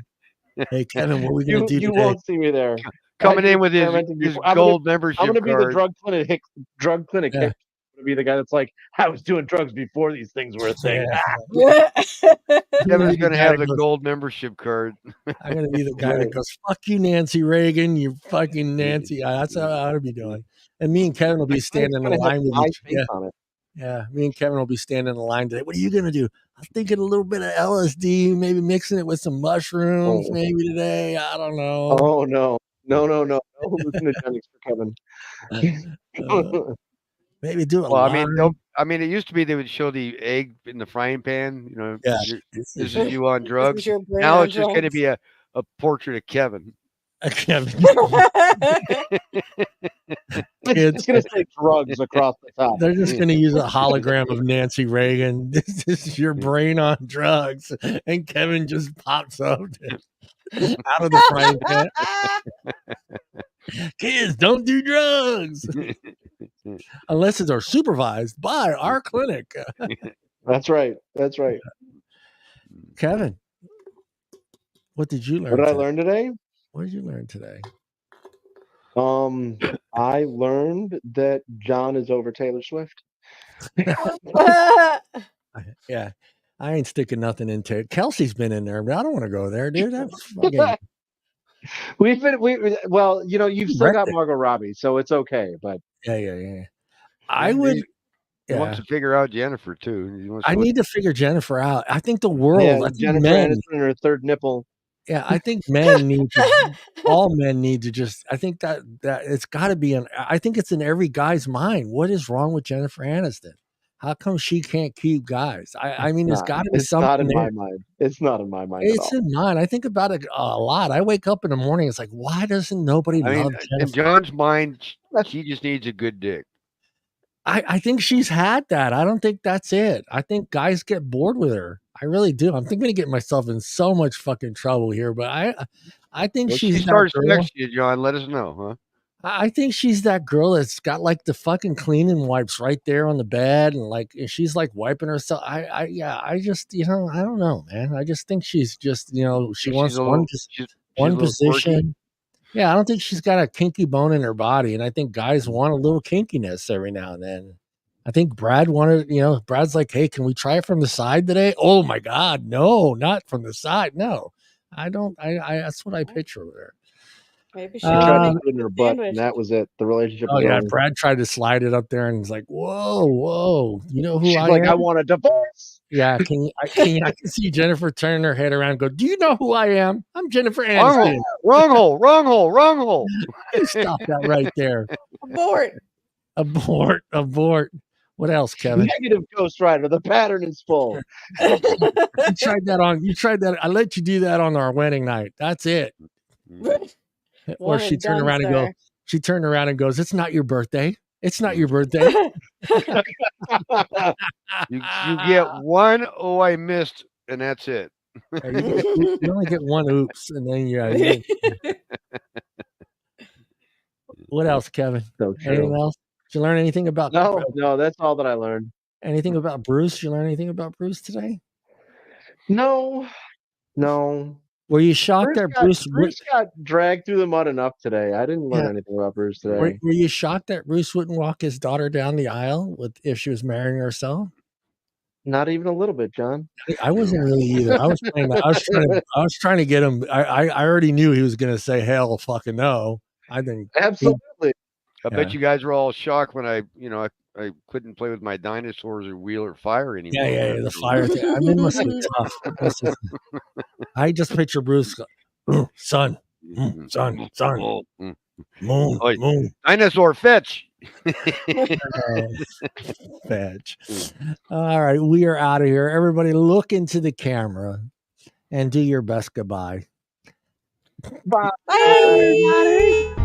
Hey Kevin, what are we gonna do You today? won't see me there. Coming I'd be in with his experimenting his before. I'm gold gonna membership be the card. drug clinic Yeah, hick. I'm gonna be the guy that's like, I was doing drugs before these things were a thing. yeah. I'm gonna be Kevin's the gonna guy have that the goes. gold membership card. I'm gonna be the guy that Right. goes. Fuck you, Nancy Reagan. You fucking Nancy. That's how I ought to be doing. And me and Kevin will be It's standing in gonna have line with my each. face Yeah, on it. yeah. Me and Kevin will be standing in line today. What are you gonna do? I'm thinking a little bit of LSD, maybe mixing it with some mushrooms, Oh, maybe today. I don't know. oh no. No hallucinogenics for Kevin. Uh, maybe do a Well, I mean, lottery. it used to be they would show the egg in the frying pan. Yeah, This this is is you on This is drugs. your brain Now on it's just going to drugs. be a portrait of Kevin. Kevin, It's just gonna say drugs across the top. they're just going to use a hologram of Nancy Reagan. This is your brain on drugs, and Kevin just pops up out of the frying pan. Kids, don't do drugs unless it's are supervised by our clinic. That's right. That's right. Kevin, what did you learn? What did I learn today? What did you learn today? I learned that John is over Taylor Swift. Yeah, I ain't sticking nothing into it. Kelsey's been in there, but I don't want to go there, dude. That's fucking. Well, you've still got Margot Robbie, so it's okay. But yeah. I would. He wants to figure out Jennifer too. I need to figure Jennifer out. I think the world. Yeah, I think Jennifer men, Aniston and her third nipple. Yeah, I think men need to. All men need to just. I think that it's got to be I think it's in every guy's mind. What is wrong with Jennifer Aniston? How come she can't keep guys? I mean, there's got to be something. It's not in my mind. It's not in my mind. It's in mine. I think about it a lot. I wake up in the morning. It's like, why doesn't nobody love Jennifer? In John's mind, she just needs a good dick. I think she's had that. I don't think that's it. I think guys get bored with her. I really do. I'm thinking of getting myself in so much fucking trouble here, but I think she's. She starts next to you, John. Let us know, huh? I think she's that girl that's got like the fucking cleaning wipes right there on the bed, and she's like wiping herself. I just I don't know, man. I just think she's just she wants one position. Quirky. Yeah, I don't think she's got a kinky bone in her body, and I think guys want a little kinkiness every now and then. I think Brad wanted, Brad's like, hey, can we try it from the side today? Oh my God, no, not from the side. No, I don't. That's what I picture with her. Maybe she tried to put it in her butt, and that was it. The relationship. Oh yeah, Brad tried to slide it up there, and he's like, "Whoa, you know who She's I like, am? I want a divorce." Yeah, I can see Jennifer turning her head around, and go, "Do you know who I am? I'm Jennifer Aniston." Wrong hole. Stop that right there. Abort. What else, Kevin? Negative Ghost Rider. The pattern is full. You tried that. I let you do that on our wedding night. That's it. Or she turned around and goes, "It's not your birthday. It's not your birthday." you get one. Oh, I missed, and that's it. You only get one oops, and then What else, Kevin? So anything else? Did you learn anything about? No, that's all that I learned. Anything about Bruce? Did you learn anything about Bruce today? No. Were you shocked that Bruce got dragged through the mud enough today? I didn't learn anything about Bruce today. Were you shocked that Bruce wouldn't walk his daughter down the aisle if she was marrying herself? Not even a little bit, John. I wasn't really either. I was trying to get him. I already knew he was going to say hell fucking no. I think absolutely. I bet you guys were all shocked when I couldn't play with my dinosaurs or wheel or fire anymore. Yeah, the fire thing. I mean, it must be tough. I just picture Bruce, son, moon, dinosaur fetch. Fetch. All right, we are out of here. Everybody, look into the camera and do your best goodbye. Bye.